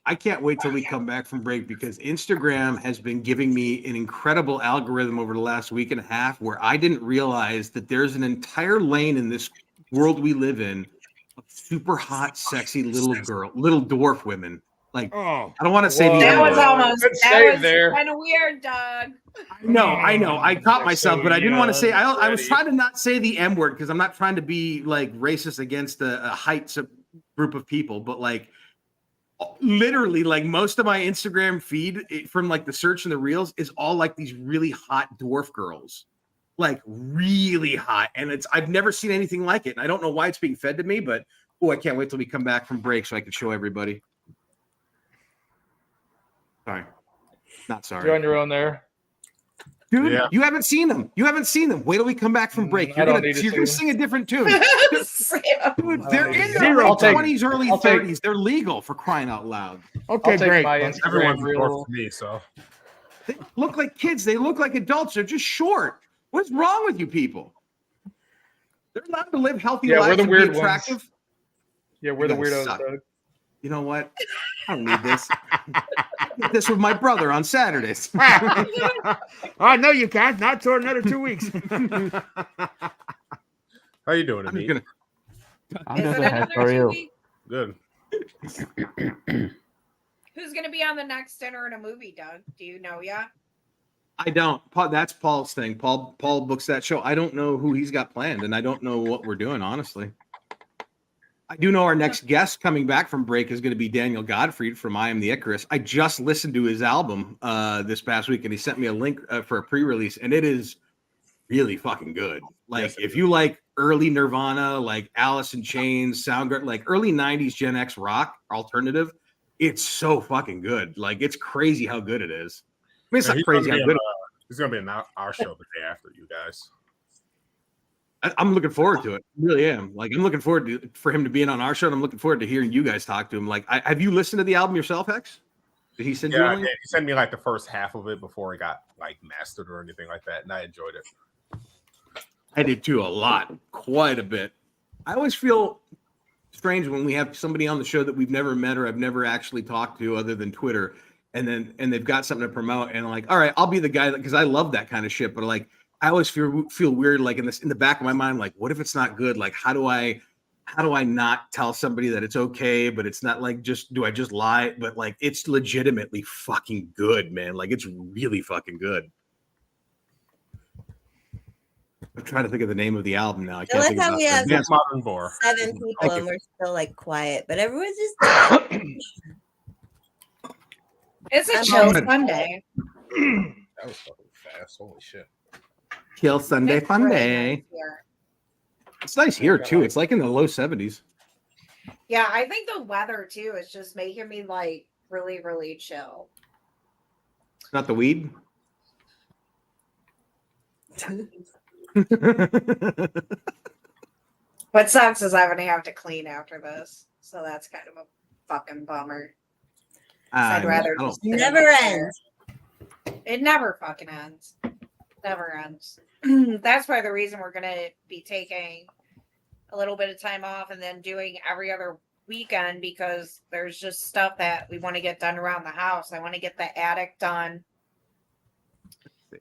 Speaker 1: I can't wait till we come back from break because Instagram has been giving me an incredible algorithm over the last week and a half where I didn't realize that there's an entire lane in this world we live in of super hot, sexy little dwarf women. Like, I don't want to say the
Speaker 5: That
Speaker 1: N-word.
Speaker 5: was almost
Speaker 3: Good
Speaker 5: that
Speaker 3: save
Speaker 5: was
Speaker 3: there.
Speaker 5: kind of weird, Doug.
Speaker 1: I know. I caught myself,
Speaker 3: so
Speaker 1: but I didn't want to say. I was
Speaker 3: ready.
Speaker 1: trying to not say the M word because I'm not trying to be like racist against a height group of people, but like literally, like most of my Instagram feed from like the search and the reels is all like these really hot dwarf girls, like really hot, and I've never seen anything like it, and I don't know why it's being fed to me, but I can't wait till we come back from break so I can show everybody. Sorry. Not sorry.
Speaker 3: You're on your own there.
Speaker 1: Dude,
Speaker 4: Yeah.
Speaker 1: you haven't seen them. Wait till we come back from break.
Speaker 3: I
Speaker 1: You're
Speaker 3: don't
Speaker 1: gonna
Speaker 3: need to see them.
Speaker 1: sing a different tune. Dude,
Speaker 3: I
Speaker 1: they're
Speaker 3: don't need
Speaker 1: in
Speaker 3: to
Speaker 1: their
Speaker 3: see them.
Speaker 1: late 20s, early
Speaker 3: I'll take-
Speaker 1: 30s. They're legal for crying out loud.
Speaker 6: Okay,
Speaker 3: I'll take
Speaker 6: great.
Speaker 3: my
Speaker 4: Everyone's
Speaker 3: Instagram
Speaker 4: a
Speaker 3: reel.
Speaker 4: dwarf to me, so
Speaker 1: They look like kids. They look like adults. They're just short. What's wrong with you people? They're allowed to live healthy
Speaker 3: Yeah,
Speaker 1: lives
Speaker 3: we're the
Speaker 1: and
Speaker 3: weird
Speaker 1: be
Speaker 3: ones.
Speaker 1: attractive.
Speaker 3: Yeah, we're the
Speaker 1: You guys
Speaker 3: weirdos,
Speaker 1: suck.
Speaker 3: Doug.
Speaker 1: You know what? I don't need this. I get this with my brother on Saturdays.
Speaker 6: Oh no, you can't. Not for another 2 weeks.
Speaker 4: how you doing,
Speaker 1: I'm
Speaker 4: Amit?
Speaker 1: gonna.
Speaker 7: I'm
Speaker 5: Is
Speaker 7: doing
Speaker 5: it
Speaker 7: good.
Speaker 5: another
Speaker 7: How are
Speaker 5: 2
Speaker 7: you?
Speaker 5: weeks?
Speaker 4: Good.
Speaker 5: Who's going to be on the next dinner and a movie, Doug? Do you know yet?
Speaker 1: I don't. Paul, that's Paul's thing. Paul books that show. I don't know who he's got planned, and I don't know what we're doing, honestly. I do know our next guest coming back from break is going to be Daniel Godfried from I Am the Icarus. I just listened to his album this past week, and he sent me a link for a pre-release, and it is really fucking good. Like,
Speaker 4: Yes, it
Speaker 1: if
Speaker 4: is.
Speaker 1: you like early Nirvana, like Alice in Chains, Soundgarden, like early 90s Gen X rock alternative, it's so fucking good. Like, it's crazy how good it is. I mean, it's
Speaker 4: And
Speaker 1: not crazy how good.
Speaker 4: he's gonna be in our show the day after you guys.
Speaker 1: I'm looking forward to it. I really am. Like, I'm looking forward for him to being on our show, and I'm looking forward to hearing you guys talk to him. Like, have you listened to the album yourself, Hex? Did he send you
Speaker 4: Yeah,
Speaker 1: a
Speaker 4: I
Speaker 1: link?
Speaker 4: did. He sent me like the first half of it before it got like mastered or anything like that, and I enjoyed it.
Speaker 1: I did too, a lot, quite a bit. I always feel strange when we have somebody on the show that we've never met or I've never actually talked to other than Twitter, and they've got something to promote, and like, all right, I'll be the guy because I love that kind of shit. But like, I always feel weird, like in the back of my mind, like, what if it's not good? Like, how do I not tell somebody that it's okay, but it's not like do I just lie? But like, it's legitimately fucking good, man. Like, it's really fucking good. I'm trying to think of the name of the album now. I
Speaker 2: I
Speaker 1: can't
Speaker 2: like
Speaker 1: think of
Speaker 2: how
Speaker 1: it.
Speaker 2: we have
Speaker 1: Yes.
Speaker 4: Modern Bore.
Speaker 2: 7 people
Speaker 1: Thank
Speaker 2: and
Speaker 1: you.
Speaker 2: we're still like quiet, but everyone's just
Speaker 5: It's a
Speaker 2: I'm
Speaker 5: chill
Speaker 1: good.
Speaker 5: Sunday.
Speaker 4: That was fucking fast. Holy shit.
Speaker 1: Kill Sunday
Speaker 5: It's
Speaker 1: Fun
Speaker 5: really
Speaker 1: Day.
Speaker 5: nice here.
Speaker 1: It's nice here too. It's like in the low 70s.
Speaker 5: Yeah, I think the weather too is just making me like really, really chill.
Speaker 1: Not the weed.
Speaker 5: What sucks is I'm gonna have to clean after this, so that's kind of a fucking bummer. I'd rather just sit in
Speaker 2: never
Speaker 5: my chair.
Speaker 2: ends.
Speaker 5: It never fucking ends. Never ends. That's why the reason we're gonna be taking a little bit of time off and then doing every other weekend, because there's just stuff that we want to get done around the house. I want to get the attic done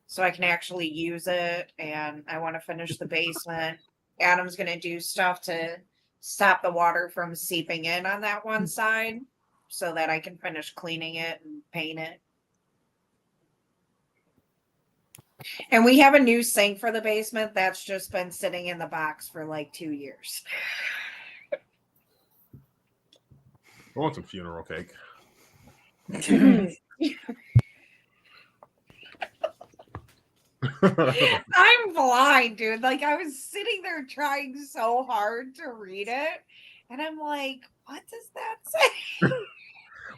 Speaker 5: so I can actually use it, and I want to finish the basement. Adam's gonna do stuff to stop the water from seeping in on that one side so that I can finish cleaning it and paint it. And we have a new sink for the basement that's just been sitting in the box for like 2 years.
Speaker 4: I want some funeral cake.
Speaker 5: I'm blind, dude. Like, I was sitting there trying so hard to read it, and I'm like, what does that say?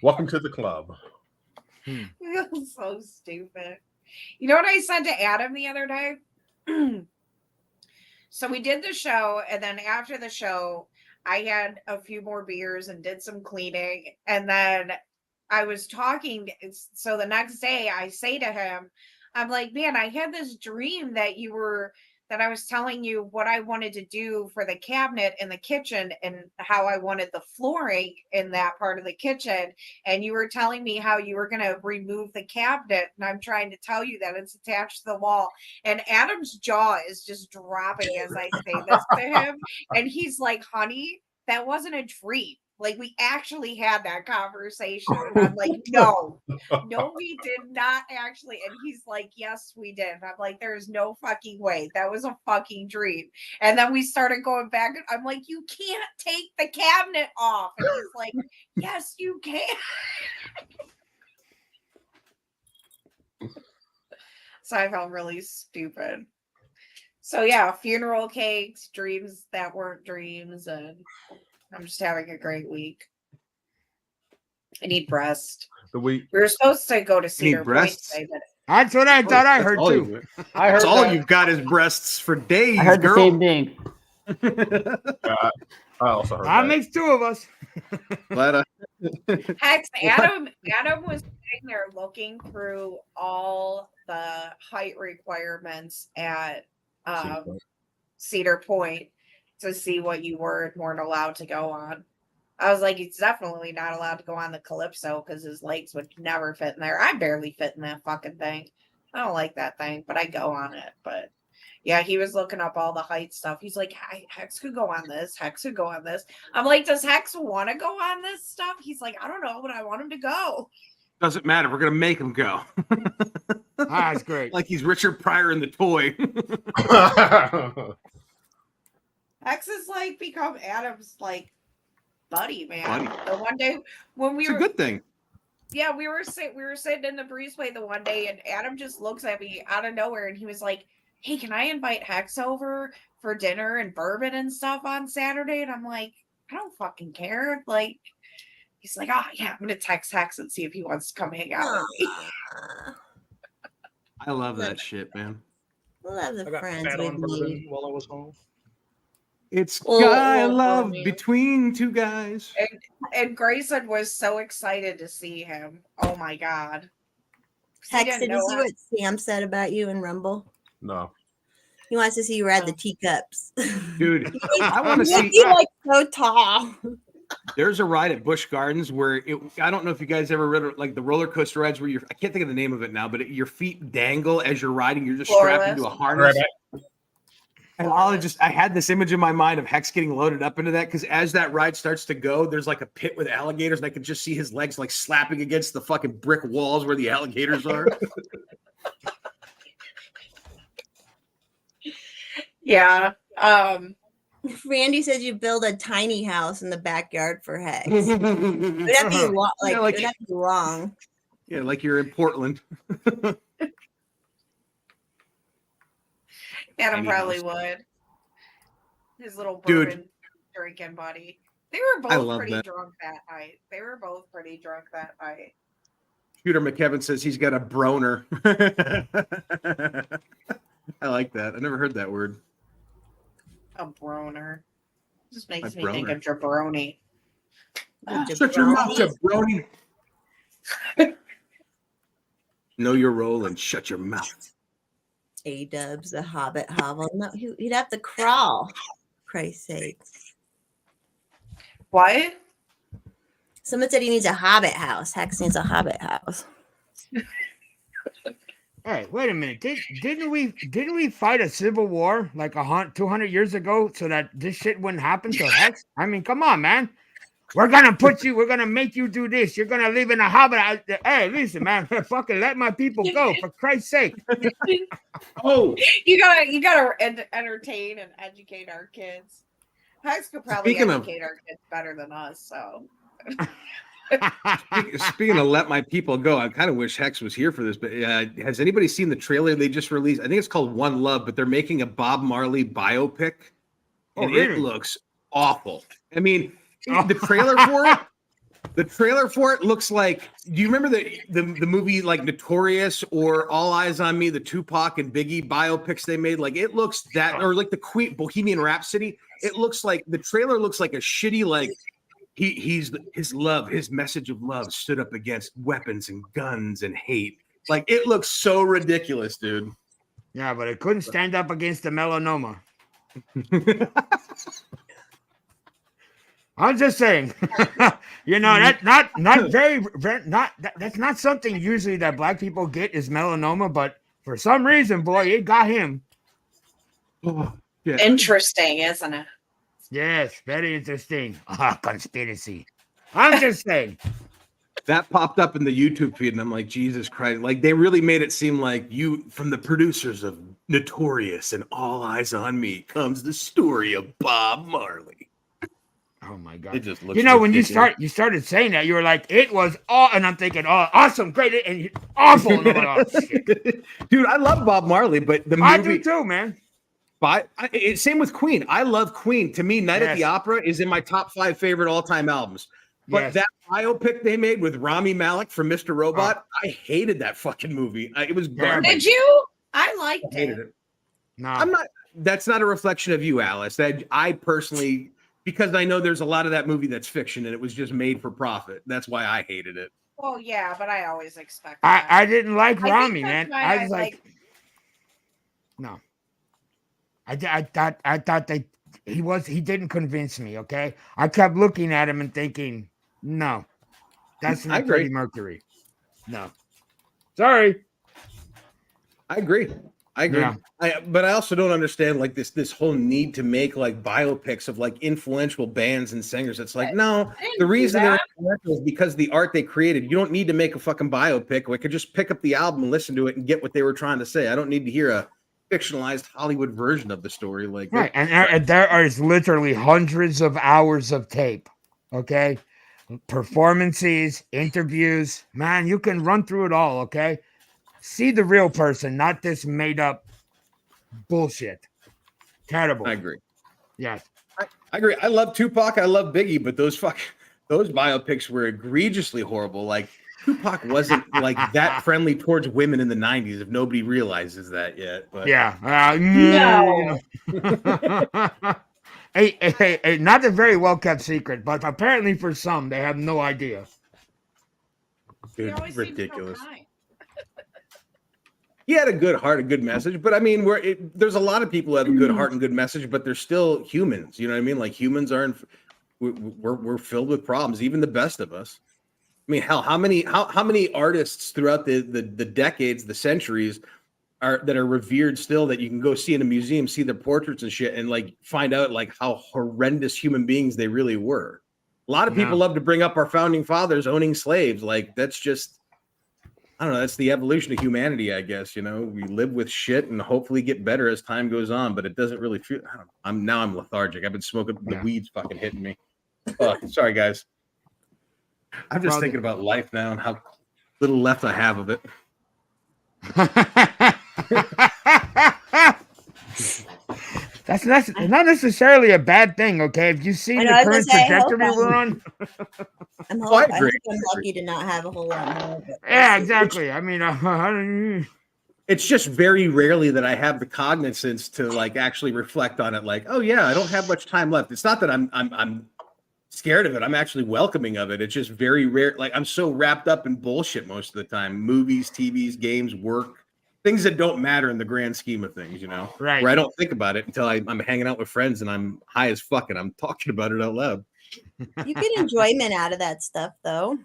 Speaker 4: Welcome to the club.
Speaker 5: It feels so stupid. You know what I said to Adam the other day? So we did the show, and then after the show, I had a few more beers and did some cleaning, and then I was talking. So the next day, I say to him, I'm like, man, I had this dream that I was telling you what I wanted to do for the cabinet in the kitchen and how I wanted the flooring in that part of the kitchen. And you were telling me how you were going to remove the cabinet. And I'm trying to tell you that it's attached to the wall. And Adam's jaw is just dropping as I say this to him. And he's like, honey, that wasn't a dream. Like, we actually had that conversation. And I'm like, no, we did not actually. And he's like, yes, we did. And I'm like, there's no fucking way. That was a fucking dream. And then we started going back. And I'm like, you can't take the cabinet off. And he's like, yes, you can. So I felt really stupid. So yeah, funeral cakes, dreams that weren't dreams, and I'm just having a great week. I need breast.
Speaker 4: The week.
Speaker 5: We were supposed to go to Cedar Point
Speaker 1: breasts?
Speaker 5: today, but
Speaker 6: That's what I thought I heard
Speaker 1: all
Speaker 6: too.
Speaker 3: I heard
Speaker 1: That's all
Speaker 3: that.
Speaker 1: you've got is breasts for days,
Speaker 7: I heard the
Speaker 1: girl.
Speaker 7: same thing.
Speaker 4: I also heard
Speaker 6: That
Speaker 4: that.
Speaker 6: makes 2 of us.
Speaker 1: Glad
Speaker 5: Hex, Adam was sitting there looking through all the height requirements at Cedar Point to see what you were and weren't allowed to go on. I was like, he's definitely not allowed to go on the Calypso because his legs would never fit in there. I barely fit in that fucking thing. I don't like that thing, but I go on it. But yeah, he was looking up all the height stuff. He's like, Hex could go on this. Hex could go on this. I'm like, does Hex want to go on this stuff? He's like, I don't know, but I want him to go.
Speaker 1: Doesn't matter. We're gonna make him go.
Speaker 6: That's great.
Speaker 1: Like he's Richard Pryor in the toy.
Speaker 5: Hex is like become Adam's like buddy, man.
Speaker 1: Buddy.
Speaker 5: The one day when we
Speaker 1: It's
Speaker 5: were
Speaker 1: a good thing.
Speaker 5: yeah, we were sitting in the breezeway the one day, and Adam just looks at me out of nowhere, and he was like, hey, can I invite Hex over for dinner and bourbon and stuff on Saturday? And I'm like, I don't fucking care. Like, he's like, oh yeah, I'm gonna text Hex and see if he wants to come hang out with me.
Speaker 1: I love that shit, man.
Speaker 2: Love the
Speaker 3: I got
Speaker 2: friends
Speaker 3: fat
Speaker 2: we've
Speaker 3: on bourbon
Speaker 2: made.
Speaker 3: while I was home.
Speaker 1: It's
Speaker 2: Oh,
Speaker 1: guy
Speaker 2: oh,
Speaker 1: love
Speaker 2: man.
Speaker 1: between 2 guys.
Speaker 5: And Grayson was so excited to see him. Oh my god. He
Speaker 2: Hex,
Speaker 5: didn't
Speaker 2: did you
Speaker 5: know
Speaker 2: see
Speaker 5: how-
Speaker 2: what Sam said about you in Rumble?
Speaker 4: No.
Speaker 2: He wants to see you ride the teacups.
Speaker 1: Dude, I want to
Speaker 2: You
Speaker 1: see.
Speaker 2: make you like so tall.
Speaker 1: There's a ride at Busch Gardens where I don't know if you guys ever read like the roller coaster rides where I can't think of the name of it now, but your feet dangle as you're riding. You're just strapped into a harness. And I had this image in my mind of Hex getting loaded up into that because as that ride starts to go, there's like a pit with alligators, and I could just see his legs like slapping against the fucking brick walls where the alligators are.
Speaker 5: Yeah.
Speaker 2: Randy says you build a tiny house in the backyard for Hex. It would have to be
Speaker 1: Yeah,
Speaker 2: it would have to be long.
Speaker 1: Yeah, like you're in Portland.
Speaker 5: Adam
Speaker 1: Tiny
Speaker 5: probably
Speaker 1: house.
Speaker 5: would. His little
Speaker 1: Dude.
Speaker 5: bourbon drinking buddy. They were
Speaker 1: I
Speaker 5: both
Speaker 1: love
Speaker 5: pretty
Speaker 1: that.
Speaker 5: drunk that night. They were both pretty drunk that night.
Speaker 1: Shooter McKevin says he's got a broner. I like that. I never heard that word.
Speaker 5: A broner. Just makes
Speaker 1: A
Speaker 5: me think
Speaker 1: broner.
Speaker 5: of jabroni.
Speaker 1: Shut your mouth, jabroni. Know your role and shut your mouth.
Speaker 2: A-Dubs, the Hobbit hovel. No, he'd have to crawl. Christ's sake.
Speaker 5: What?
Speaker 2: Someone said he needs a Hobbit house. Hex needs a Hobbit house.
Speaker 6: Hey, wait a minute. Didn't we fight a civil war like 200 years ago so that this shit wouldn't happen to Hex? I mean, come on, man. We're gonna make you do this. You're gonna live in a hobbit. Hey, listen, man. Fucking let my people go, for Christ's sake.
Speaker 1: Oh,
Speaker 5: You gotta entertain and educate our kids. Hex could probably
Speaker 1: Speaking of-
Speaker 5: educate our kids better than us. So
Speaker 1: speaking of let my people go, I kind of wish Hex was here for this, but has anybody seen the trailer they just released? I think it's called One Love, but they're making a Bob Marley biopic, and
Speaker 6: really?
Speaker 1: it looks awful. I mean, the trailer for it looks like, do you remember the movie like Notorious or All Eyes on Me, the Tupac and Biggie biopics they made? Like it looks that, or like the Queen Bohemian Rhapsody. It looks like the trailer looks like a shitty, like his message of love stood up against weapons and guns and hate. Like it looks so ridiculous, dude.
Speaker 6: Yeah, but it couldn't stand up against the melanoma. I'm just saying, that's not something usually that black people get is melanoma, but for some reason, boy, it got him.
Speaker 1: Oh, yeah.
Speaker 5: interesting, isn't it?
Speaker 6: Yes, very interesting. Conspiracy. I'm just saying.
Speaker 1: That popped up in the YouTube feed, and I'm like, Jesus Christ! Like they really made it seem like you, from the producers of Notorious and All Eyes on Me, comes the story of Bob Marley.
Speaker 6: Oh my God!
Speaker 1: It just looks.
Speaker 6: When
Speaker 1: ridiculous.
Speaker 6: you started saying that, you were like, it was all, and I'm thinking, oh, awesome, great, and awful. And I'm like, oh, shit.
Speaker 1: Dude, I love Bob Marley, but the
Speaker 6: I
Speaker 1: movie.
Speaker 6: do too, man.
Speaker 1: Same with Queen. I love Queen. To me, Night at the Opera is in my top 5 favorite all-time albums. But that biopic they made with Rami Malek from Mr. Robot, I hated that fucking movie. It was garbage.
Speaker 5: Did you? I liked
Speaker 1: I hated it.
Speaker 6: No,
Speaker 1: I'm not. That's not a reflection of you, Alice. That I personally, because I know there's a lot of that movie that's fiction and it was just made for profit. That's why I hated it.
Speaker 5: Well, yeah, but I always expect that.
Speaker 6: I didn't like
Speaker 5: I think
Speaker 6: Rami,
Speaker 5: that's
Speaker 6: man.
Speaker 5: why
Speaker 6: I was like, no. I thought he didn't convince me. Okay, I kept looking at him and thinking, no, that's
Speaker 1: I
Speaker 6: not
Speaker 1: agree.
Speaker 6: Freddie Mercury. No, sorry.
Speaker 1: I agree.
Speaker 6: Yeah.
Speaker 1: But I also don't understand like this whole need to make like biopics of like influential bands and singers. It's like, no, the reason they're influential is because the art they created. You don't need to make a fucking biopic. We could just pick up the album and listen to it and get what they were trying to say. I don't need to hear a fictionalized Hollywood version of the story. Like,
Speaker 6: Right, and there is literally hundreds of hours of tape. Okay, performances, interviews. Man, you can run through it all. Okay, see the real person, not this made up bullshit. Terrible.
Speaker 1: I agree.
Speaker 6: Yes.
Speaker 1: I agree. I love Tupac. I love Biggie, but those biopics were egregiously horrible. Like Tupac wasn't like that friendly towards women in the 90s, if nobody realizes that yet. But
Speaker 6: Yeah.
Speaker 5: No.
Speaker 6: Hey, not a very well kept secret, but apparently for some, they have no idea.
Speaker 5: He
Speaker 1: dude,
Speaker 5: always seemed so
Speaker 1: ridiculous.
Speaker 5: kind.
Speaker 1: He had a good heart, a good message, but I mean, there's a lot of people who have a good heart and good message, but they're still humans. You know what I mean? Like humans aren't. We're filled with problems, even the best of us. I mean, hell, how many artists throughout the decades, the centuries, that are revered still that you can go see in a museum, see their portraits and shit, and like find out like how horrendous human beings they really were. A lot of people love to bring up our founding fathers owning slaves. Like that's just I don't know. That's the evolution of humanity, I guess. You know, we live with shit and hopefully get better as time goes on. But it doesn't really feel. I don't know. I'm lethargic. I've been smoking. The weed's fucking hitting me. Oh, sorry, guys. I'm just thinking about life now and how little left I have of it.
Speaker 6: That's not necessarily a bad thing, okay? If you see the current trajectory we're on.
Speaker 2: I'm lucky to not have a whole lot more.
Speaker 6: Yeah, exactly. I mean,
Speaker 1: it's just very rarely that I have the cognizance to like actually reflect on it. Like, oh yeah, I don't have much time left. It's not that I'm scared of it. I'm actually welcoming of it. It's just very rare. Like I'm so wrapped up in bullshit most of the time. Movies, TVs, games, work. Things that don't matter in the grand scheme of things, you know,
Speaker 6: right?
Speaker 1: Where I don't think about it until I'm hanging out with friends and I'm high as fuck and I'm talking about it out loud.
Speaker 2: You get enjoyment out of that stuff, though.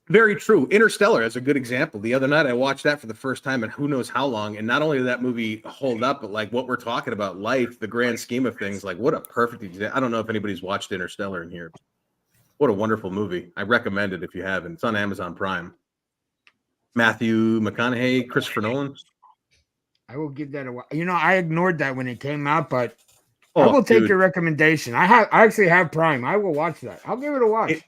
Speaker 1: Very true. Interstellar is a good example. The other night I watched that for the first time in who knows how long, and not only did that movie hold up, but like what we're talking about, life, the grand scheme of things. Like what a perfect example. I don't know if anybody's watched Interstellar in here. What a wonderful movie. I recommend it if you haven't. It's on Amazon Prime. Matthew McConaughey, Christopher Nolan.
Speaker 6: I will give that a watch. You know, I ignored that when it came out, but I will take your recommendation. I actually have Prime. I will watch that. I'll give it a watch.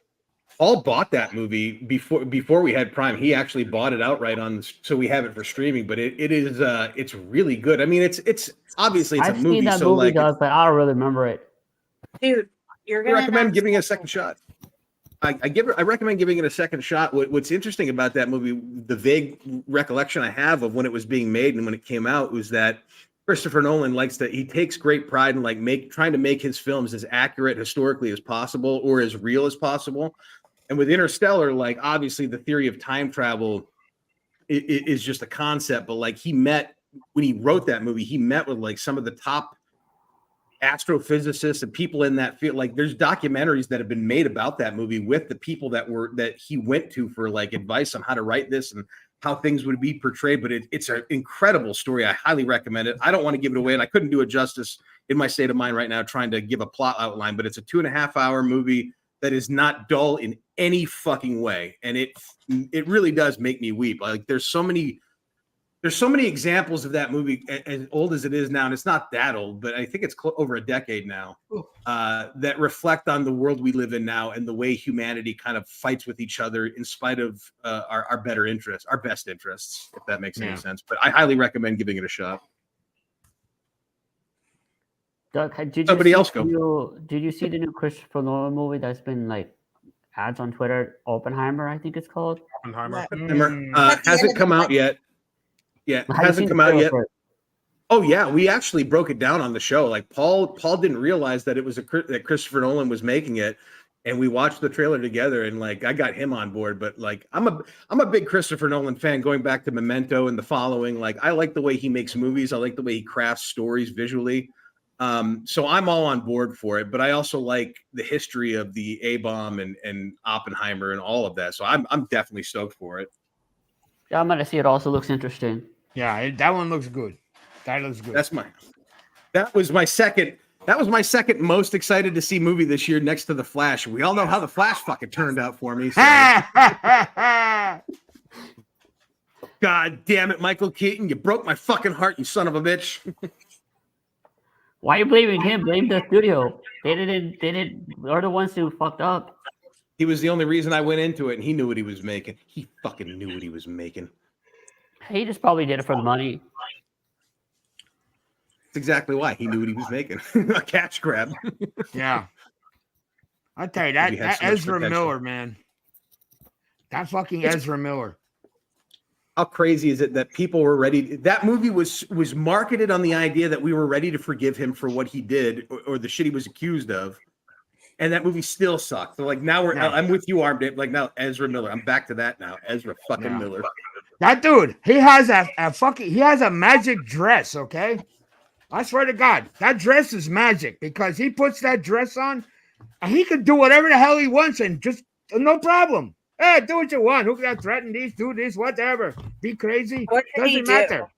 Speaker 1: Paul bought that movie before we had Prime. He actually bought it outright so we have it for streaming. But it's really good. I mean, it's obviously it's a movie.
Speaker 7: Seen that
Speaker 1: so
Speaker 7: movie,
Speaker 1: like,
Speaker 7: but I don't really remember it.
Speaker 5: Dude, you're gonna
Speaker 1: recommend giving it a second shot. I recommend giving it a second shot. What's interesting about that movie, the vague recollection I have of when it was being made and when it came out, was that Christopher Nolan he takes great pride in like trying to make his films as accurate historically as possible or as real as possible. And with Interstellar, like obviously the theory of time travel is just a concept, but like when he wrote that movie, he met with like some of the top astrophysicists and people in that field. Like there's documentaries that have been made about that movie with the people that he went to for like advice on how to write this and how things would be portrayed. But it's an incredible story. I highly recommend it. I don't want to give it away, and I couldn't do it justice in my state of mind right now trying to give a plot outline, but it's a 2.5-hour movie that is not dull in any fucking way. And it really does make me weep. Like there's so many examples of that movie, as old as it is now, and it's not that old, but I think it's over a decade now, that reflect on the world we live in now and the way humanity kind of fights with each other in spite of our better interests, our best interests, if that makes any sense. But I highly recommend giving it a shot.
Speaker 7: Doug, did you see the new Christopher Nolan movie that's been like ads on Twitter? Oppenheimer, I think it's called.
Speaker 4: Oppenheimer.
Speaker 1: Hasn't come out yet. Yeah, hasn't come out yet. Oh yeah, we actually broke it down on the show. Like Paul didn't realize that it was that Christopher Nolan was making it, and we watched the trailer together. And like I got him on board. But like I'm a big Christopher Nolan fan, going back to Memento and The Following. Like I like the way he makes movies. I like the way he crafts stories visually. So I'm all on board for it. But I also like the history of the A-bomb and Oppenheimer and all of that. So I'm definitely stoked for it.
Speaker 7: Yeah, I'm gonna see it. Also looks interesting.
Speaker 6: Yeah, that one looks good. That looks good.
Speaker 1: That was my second most excited to see movie this year, next to The Flash. We all know how The Flash fucking turned out for me. So. God damn it, Michael Keaton, you broke my fucking heart, you son of a bitch.
Speaker 7: Why are you blaming him? Blame the studio. They're the ones who fucked up.
Speaker 1: He was the only reason I went into it, and he knew what he was making. He fucking knew what he was making.
Speaker 7: He just probably did it for the money.
Speaker 1: That's exactly why. He knew what he was making. A cash grab.
Speaker 6: Yeah. I'll tell you, that Ezra Miller, man. That fucking Ezra Miller.
Speaker 1: How crazy is it that people were ready? That movie was marketed on the idea that we were ready to forgive him for what he did or the shit he was accused of. And that movie still sucked. So like now I'm with you, Armed. Like now Ezra Miller. I'm back to that now. Ezra fucking Miller.
Speaker 6: That dude, he has a magic dress, okay? I swear to God, that dress is magic because he puts that dress on and he can do whatever the hell he wants and just no problem. Hey, do what you want. Who got threatened these, do this, whatever. Be crazy.
Speaker 5: What did he
Speaker 6: Doesn't
Speaker 5: do?
Speaker 6: matter.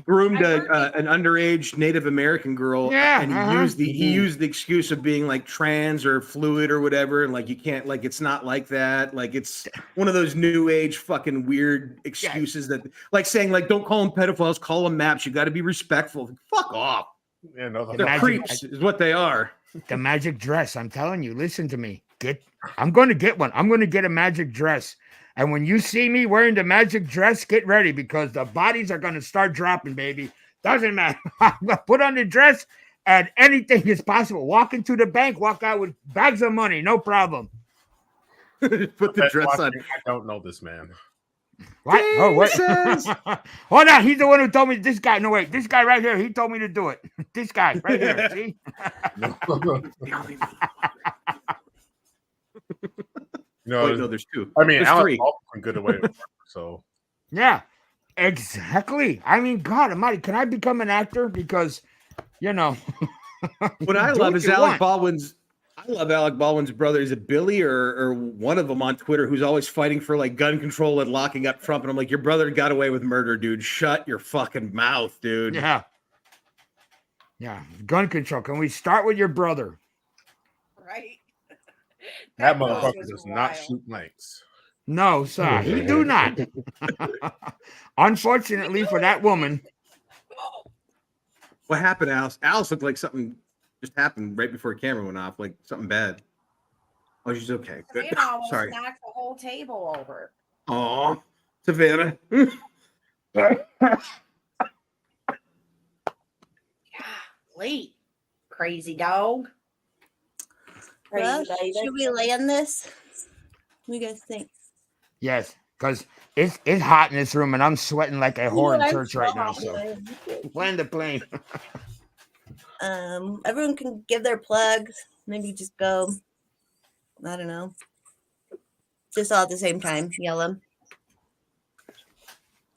Speaker 1: groomed
Speaker 5: I've heard
Speaker 1: an underage Native American girl,
Speaker 6: Yeah,
Speaker 1: and he used the excuse of being like trans or fluid or whatever, and like you can't, like, it's not like that, like it's one of those new age fucking weird excuses that, like, saying like don't call them pedophiles, call them maps. You got to be respectful. Fuck off.
Speaker 4: Yeah, no, the
Speaker 1: They're
Speaker 6: magic-
Speaker 1: creeps, is what they are.
Speaker 6: The magic dress. I'm telling you, listen to me. I'm going to get one. I'm going to get a magic dress. And when you see me wearing the magic dress, get ready because the bodies are going to start dropping, baby. Doesn't matter. Put on the dress and anything is possible. Walk into the bank, walk out with bags of money. No problem.
Speaker 1: Put the dress on.
Speaker 4: I don't know this man.
Speaker 6: What? Oh, wait.
Speaker 1: Jesus.
Speaker 6: Hold on. He's the one who told me this guy. No, wait. This guy right here. He told me to do it. This guy right here. See?
Speaker 4: No,
Speaker 1: Wait, no, there's two.
Speaker 4: I mean,
Speaker 1: There's
Speaker 4: Alex
Speaker 1: three.
Speaker 4: Baldwin good away with it, so
Speaker 6: Yeah, exactly. I mean, God Almighty, can I become an actor? Because, you know,
Speaker 1: What I
Speaker 6: do
Speaker 1: love
Speaker 6: what
Speaker 1: is
Speaker 6: you
Speaker 1: Alec
Speaker 6: want.
Speaker 1: Baldwin's. I love Alec Baldwin's brother. Is it Billy or one of them on Twitter who's always fighting for like gun control and locking up Trump? And I'm like, your brother got away with murder, dude. Shut your fucking mouth, dude.
Speaker 6: Yeah. Yeah, gun control. Can we start with your brother?
Speaker 5: Right.
Speaker 4: that
Speaker 5: dog
Speaker 4: motherfucker
Speaker 5: was
Speaker 4: does not
Speaker 5: wild.
Speaker 4: shoot blanks.
Speaker 6: No, sir, he do not. Unfortunately for that woman.
Speaker 1: What happened, Alice? Alice looked like something just happened right before the camera went off, like something bad. Oh, she's okay. Good.
Speaker 5: Savannah almost
Speaker 1: Sorry.
Speaker 5: knocked the whole table over.
Speaker 1: Oh, Savannah.
Speaker 5: Golly, crazy dog. Crazy
Speaker 2: Well,
Speaker 5: baby.
Speaker 2: should we land this? What do you guys think?
Speaker 6: Yes, because it's hot in this room and I'm sweating like a whore in
Speaker 2: Yeah,
Speaker 6: church right now. So
Speaker 2: Yeah.
Speaker 6: land the plane.
Speaker 2: Everyone can give their plugs. Maybe just go. I don't know. Just all at the same time. Yell them.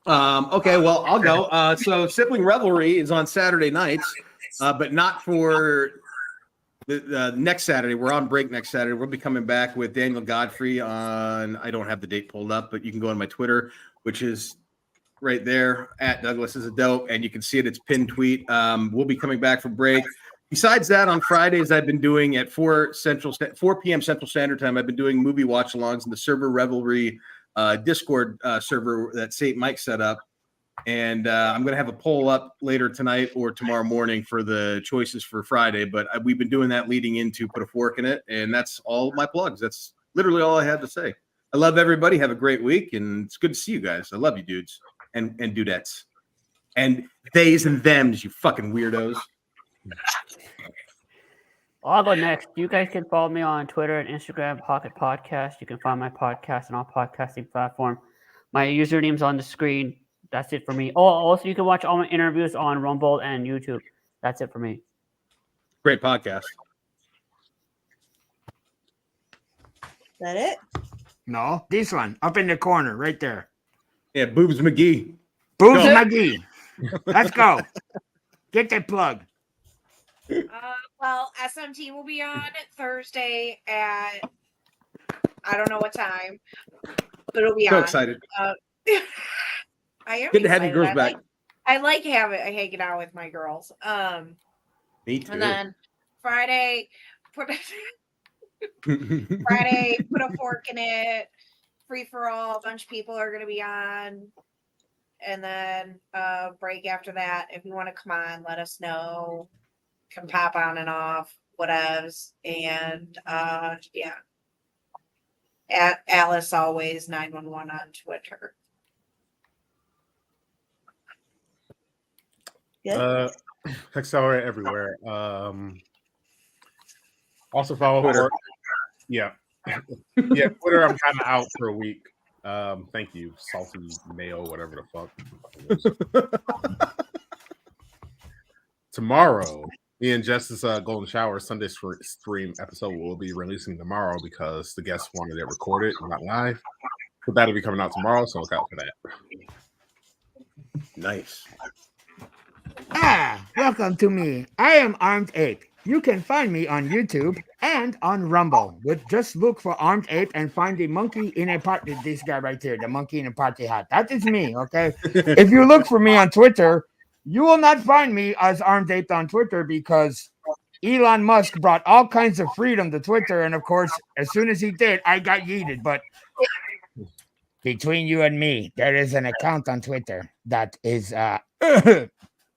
Speaker 1: Okay, well, I'll go. So Sibling Revelry is on Saturday nights, but not for the next Saturday. We're on break next Saturday. We'll be coming back with Daniel Godfrey on, I don't have the date pulled up, but you can go on my Twitter, which is right there at Douglas is a dope, and you can see it. It's pinned tweet. We'll be coming back from break. Besides that, on Fridays, I've been doing at 4 p.m. Central Standard Time, I've been doing movie watch-alongs in the Server Revelry Discord server that St. Mike set up. And I'm going to have a poll up later tonight or tomorrow morning for the choices for Friday. But we've been doing that leading into Put a Fork in It. And that's all my plugs. That's literally all I had to say. I love everybody. Have a great week. And it's good to see you guys. I love you, dudes and dudettes. And theys and thems, you fucking weirdos.
Speaker 7: I'll go next. You guys can follow me on Twitter and Instagram, Pocket Podcast. You can find my podcast on all podcasting platforms. My username's on the screen. That's it for me. Oh, also, you can watch all my interviews on Rumble and YouTube. That's it for me.
Speaker 1: Great podcast.
Speaker 2: Is that it?
Speaker 6: No, this one up in the corner right there.
Speaker 1: Yeah, Boobs McGee.
Speaker 6: Boobs
Speaker 1: Go.
Speaker 6: McGee. Let's go. Get that plug.
Speaker 5: Well, SMT will be on Thursday at I don't know what time, but it'll be
Speaker 1: So
Speaker 5: on.
Speaker 1: excited.
Speaker 5: I am
Speaker 1: Good to have you
Speaker 5: excited.
Speaker 1: girls back.
Speaker 5: I like hanging out with my girls.
Speaker 1: Me too.
Speaker 5: And then Friday, put a fork in it. Free for all. A bunch of people are going to be on. And then break after that. If you want to come on, let us know. Can pop on and off, whatevs. And yeah. At Alice Always 911 on Twitter.
Speaker 2: Good.
Speaker 4: Accelerate everywhere. Also follow
Speaker 1: Twitter.
Speaker 4: Yeah. Yeah, Twitter, I'm kind of out for a week. Thank you, salty mayo, whatever the fuck. Tomorrow, me and Justice Golden Shower Sunday stream episode will be releasing tomorrow because the guests wanted it recorded, not live. But that'll be coming out tomorrow, so look out for that.
Speaker 1: Nice.
Speaker 6: Welcome to me. I am Armed Ape. You can find me on YouTube and on Rumble. Just look for Armed Ape and find the monkey in a party. This guy right here, the monkey in a party hat. That is me, okay? If you look for me on Twitter, You will not find me as Armed Ape on Twitter because Elon Musk brought all kinds of freedom to Twitter. And of course, as soon as he did, I got yeeted. But between you and me, there is an account on Twitter that is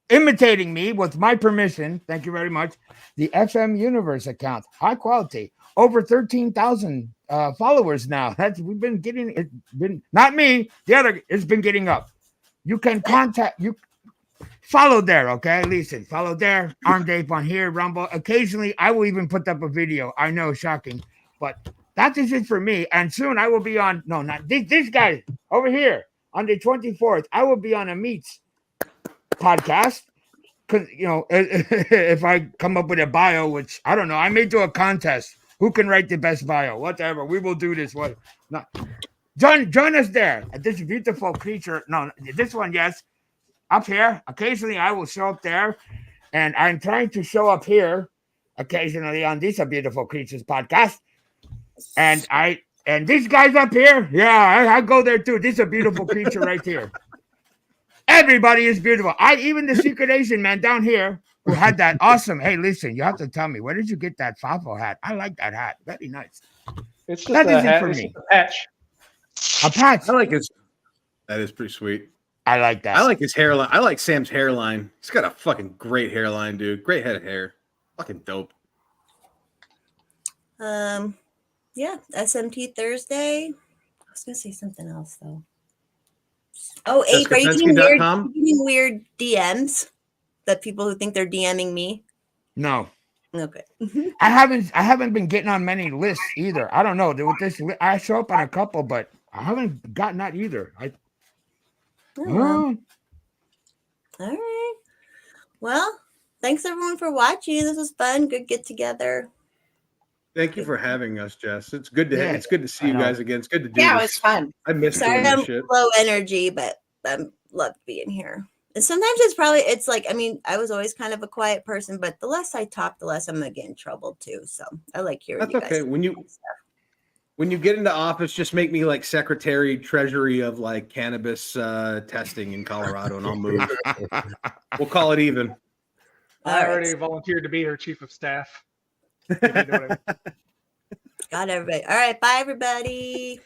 Speaker 6: imitating me with my permission. Thank you very much. The FM Universe account, high quality, over 13,000 followers now. We've been getting it. Been not me. The other. It's been getting up. You can contact you. Follow there, okay? Listen, follow there. Armed Ape on here, Rumble. Occasionally, I will even put up a video. I know, shocking, but that is it for me. And soon I will be on. No, not this guy over here on the 24th. I will be on a Meets podcast because if I come up with a bio, which I don't know, I may do a contest. Who can write the best bio? Whatever. We will do this. What? No. Join us there. This beautiful creature. No, this one, yes. Up here, occasionally I will show up there, and I'm trying to show up here occasionally on this Beautiful Creatures podcast. And these guys up here, yeah, I go there too. This is a beautiful creature right here. Everybody is beautiful. Even the secret Asian man down here who had that awesome. Hey, listen, you have to tell me, where did you get that Fafo hat? I like that hat. Very nice.
Speaker 3: It's just
Speaker 6: That
Speaker 3: a
Speaker 6: is it
Speaker 3: hat.
Speaker 6: for
Speaker 3: It's
Speaker 6: me.
Speaker 3: just a patch.
Speaker 6: A patch.
Speaker 1: I like his.
Speaker 4: That is pretty sweet.
Speaker 6: I like that.
Speaker 1: I like his hairline. I like Sam's hairline. He's got a fucking great hairline, dude. Great head of hair. Fucking dope.
Speaker 2: Yeah, SMT Thursday. I was gonna say something else though. Oh, Ape, are you
Speaker 1: JessicaPensky.com?
Speaker 2: getting weird DMs that people who think they're DMing me?
Speaker 6: No.
Speaker 2: Okay.
Speaker 6: I haven't been getting on many lists either. I don't know. With this, I show up on a couple, but I haven't gotten that either.
Speaker 2: All right. Well, thanks everyone for watching. This was fun. Good get together.
Speaker 1: Thank you for having us, Jess. It's good to
Speaker 6: Yeah,
Speaker 1: it's good to see you
Speaker 7: know.
Speaker 1: guys again. It's good to do
Speaker 5: Yeah, it
Speaker 1: this.
Speaker 5: was fun.
Speaker 1: I miss
Speaker 2: Sorry,
Speaker 1: doing
Speaker 2: I'm
Speaker 1: this shit.
Speaker 2: low energy, but I love being here. And sometimes it's like, I mean, I was always kind of a quiet person, but the less I talk, the less I'm gonna get in trouble too. So I like hearing
Speaker 1: That's
Speaker 2: you guys.
Speaker 1: okay. When you get into office, just make me like secretary treasury of like cannabis testing in Colorado, and I'll move. We'll call it even.
Speaker 2: All
Speaker 3: I
Speaker 2: right.
Speaker 3: already volunteered to be her chief of staff. If you know what I mean.
Speaker 2: Got everybody. All right. Bye, everybody.